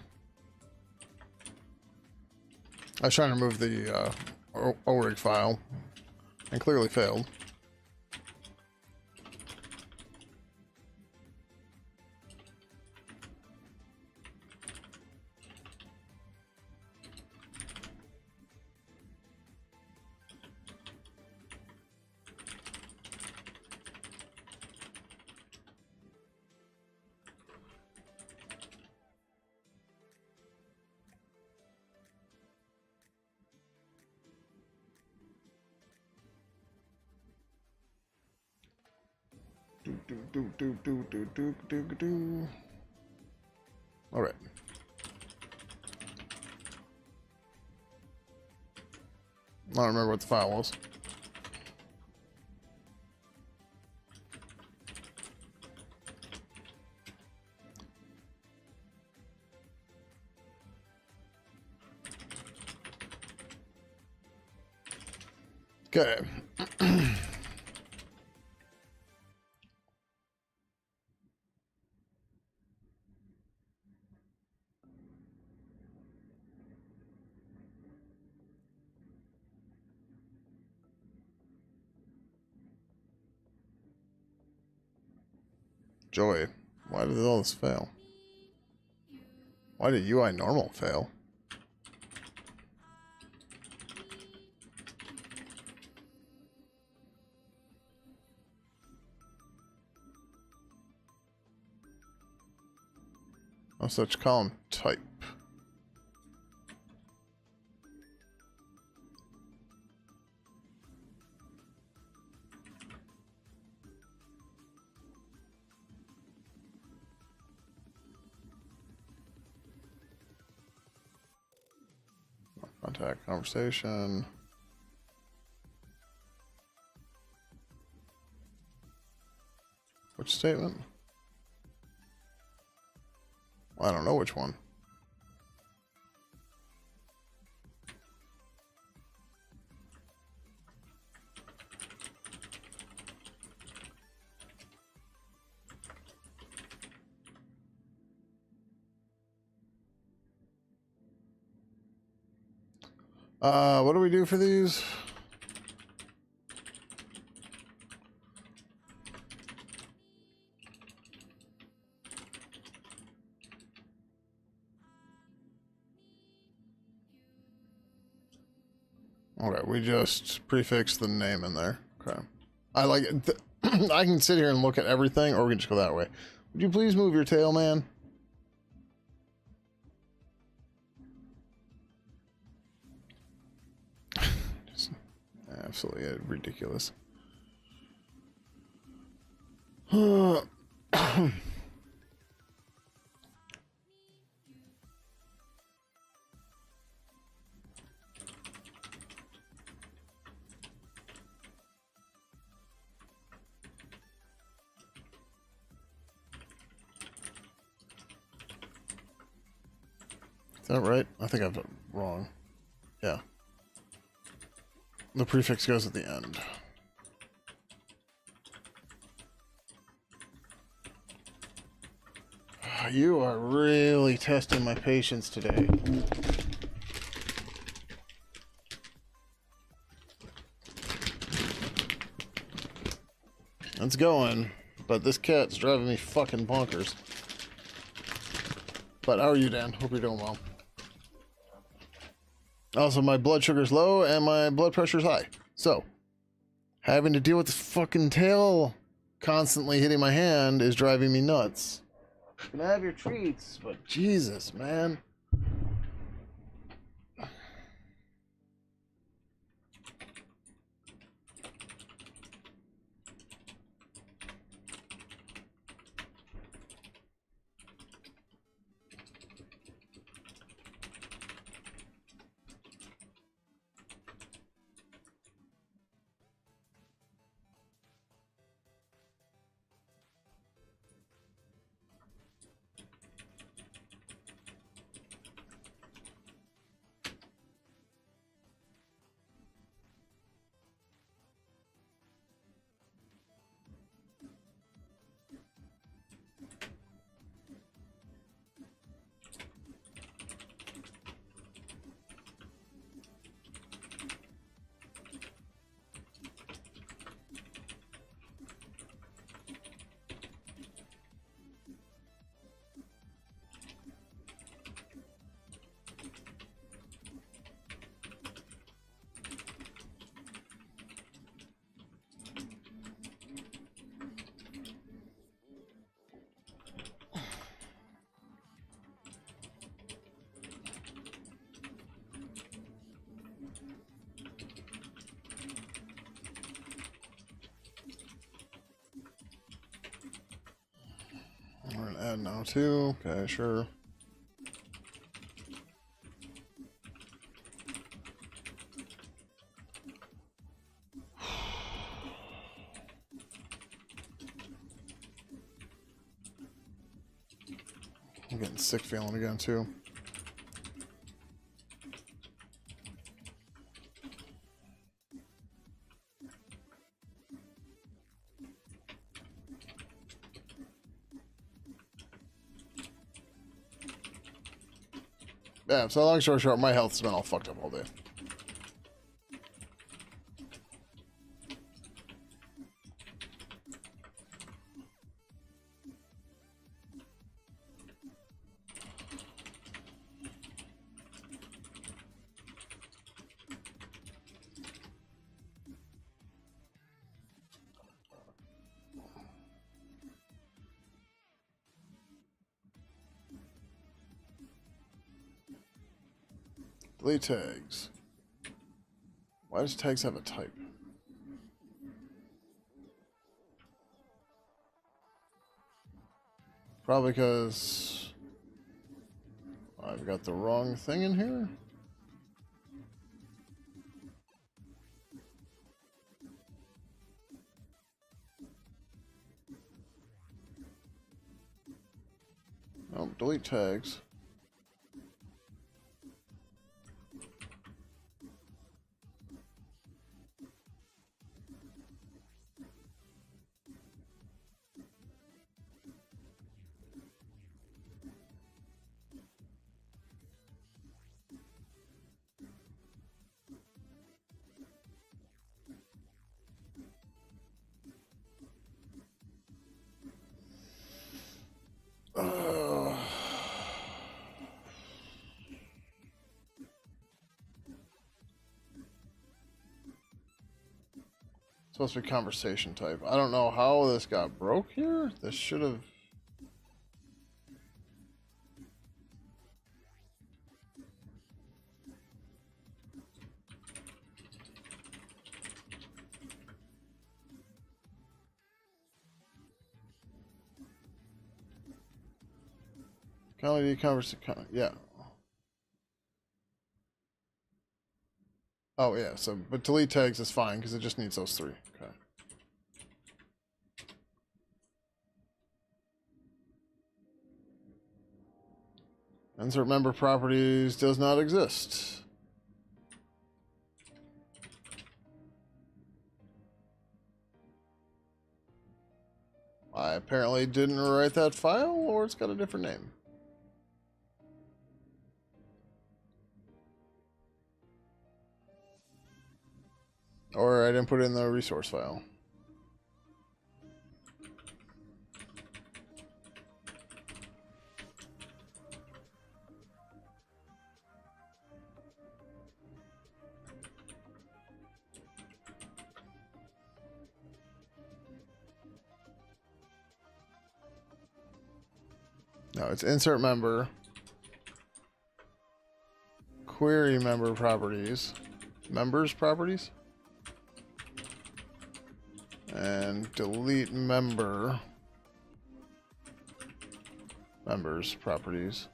I was trying to remove the ORIG file and clearly failed. All right. I don't remember what the file was. Okay. Joy, why did all this fail? Why did UI normal fail? No such column type. Contact conversation. Which statement? I don't know which one. What do we do for these? Okay, we just prefix the name in there. Okay. I like it. I can sit here and look at everything, or we can just go that way. Would you please move your tail, man? Just absolutely ridiculous. Is that right? I think I've done it wrong. Yeah. The prefix goes at the end. You are really testing my patience today. It's going, but this cat's driving me fucking bonkers. But how are you, Dan? Hope you're doing well. Also, my blood sugar's low and my blood pressure's high. So, having to deal with this fucking tail constantly hitting my hand is driving me nuts. You can have your treats, but Jesus, man. add now too. Okay, sure. I'm getting sick feeling again too. Yeah, so long story short, my health's been all fucked up all day. Delete tags. Why does tags have a type? Probably because I've got the wrong thing in here. Oh, delete tags. Supposed to be conversation type. I don't know how this got broke here. This should have... Conversation. Yeah. Oh, yeah. So, but delete tags is fine because it just needs those three. Okay. Insert member properties does not exist. I apparently didn't write that file, or it's got a different name. Or I didn't put it in the resource file. No, it's insert member, query member properties, members properties, and delete member, members properties.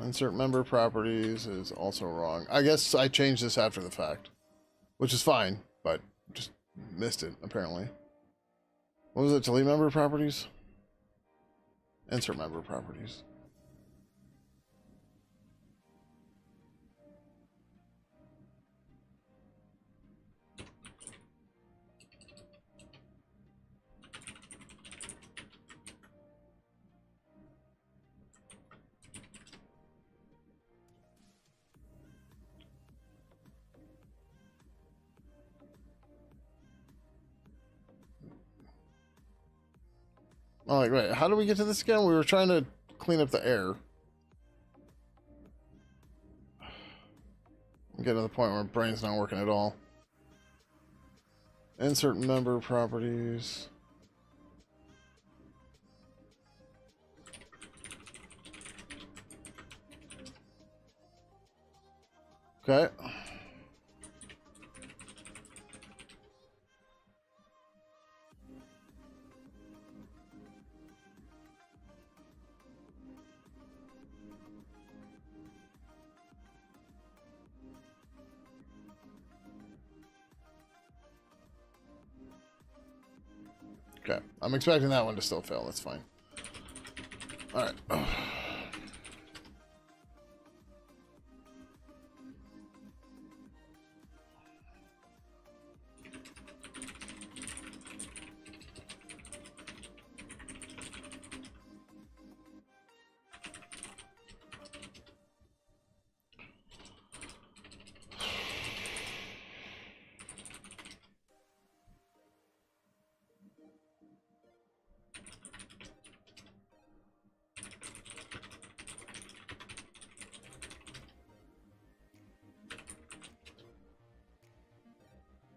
Insert member properties is also wrong. I guess I changed this after the fact, which is fine, but just missed it, apparently. What was it? Delete member properties? Insert member properties. Oh, like, wait, how do we get to this again? We were trying to clean up the air. I'm getting to the point where my brain's not working at all. Insert member properties. Okay. Okay. I'm expecting that one to still fail. That's fine. All right.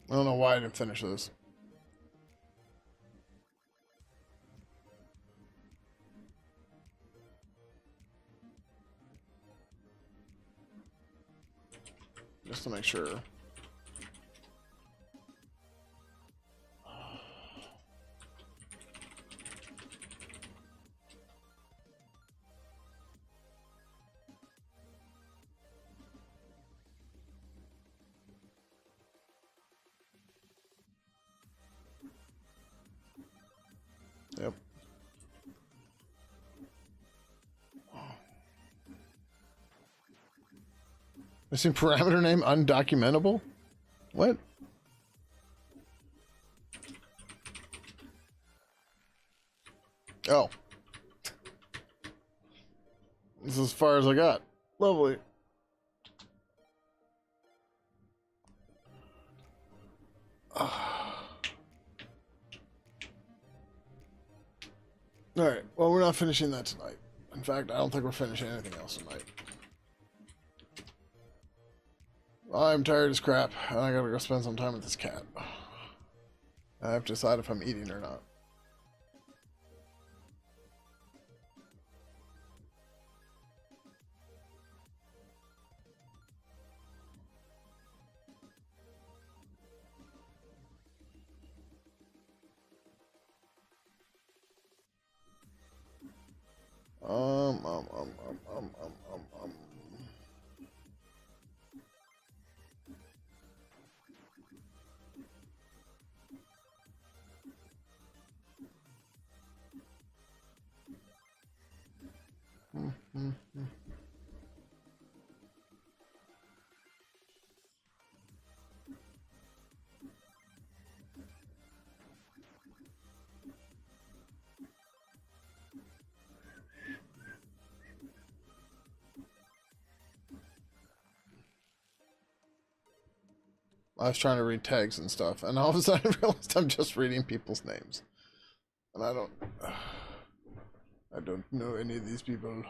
I don't know why I didn't finish this. Just to make sure. Yep. Missing parameter name undocumentable? What? Oh. This is as far as I got. Lovely. Alright, well, we're not finishing that tonight. In fact, I don't think we're finishing anything else tonight. I'm tired as crap, and I gotta go spend some time with this cat. I have to decide if I'm eating or not. Um, um, um, um, um, um, um, um. I was trying to read tags and stuff, and all of a sudden I realized I'm just reading people's names. And I don't know any of these people.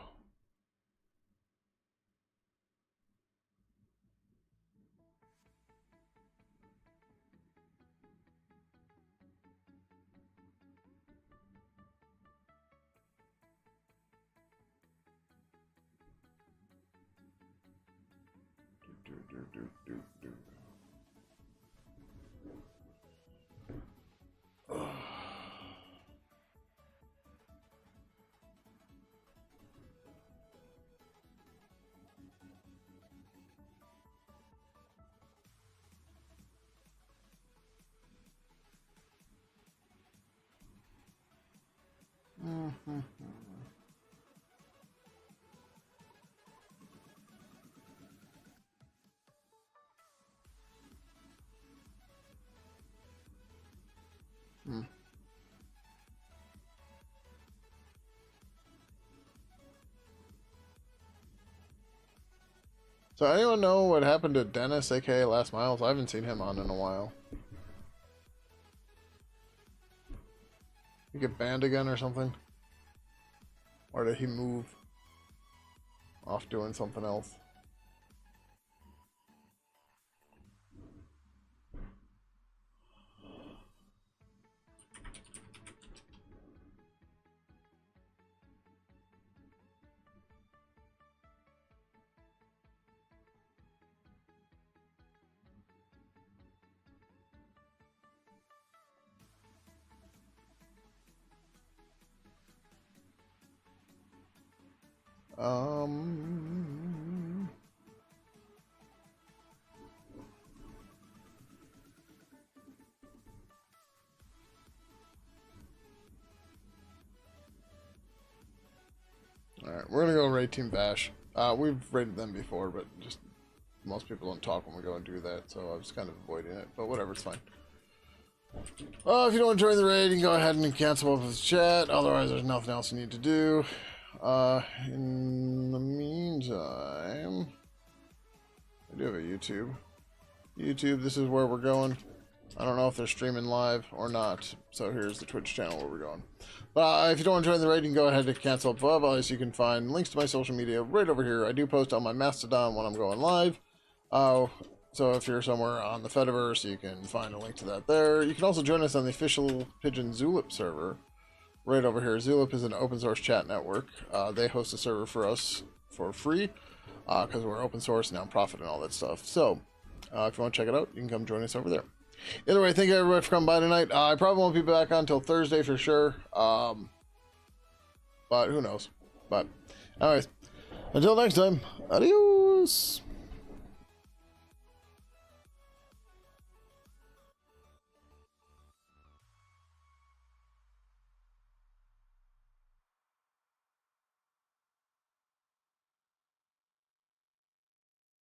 So anyone know what happened to Dennis, aka Last Miles? I haven't seen him on in a while. He get banned again or something? Or did he move off doing something else? Alright, we're gonna go raid Team Bash. We've raided them before, but just most people don't talk when we go and do that, so I was kind of avoiding it, but whatever, it's fine. If you don't enjoy the raid, you can go ahead and cancel off the chat, otherwise there's nothing else you need to do. In the meantime, I do have a YouTube. YouTube, this is where we're going. I don't know if they're streaming live or not, so here's the Twitch channel where we're going. But if you don't enjoy the raid, you can go ahead and cancel up above. Otherwise, you can find links to my social media right over here. I do post on my Mastodon when I'm going live. So if you're somewhere on the Fediverse, you can find a link to that there. You can also join us on the official Pidgin Zulip server right over here. Zulip is an open source chat network. They host a server for us for free because we're open source, nonprofit, and all that stuff. So if you want to check it out, you can come join us over there. Either way, thank you everybody for coming by tonight. I probably won't be back on until Thursday for sure. But who knows. But anyways, until next time, adios.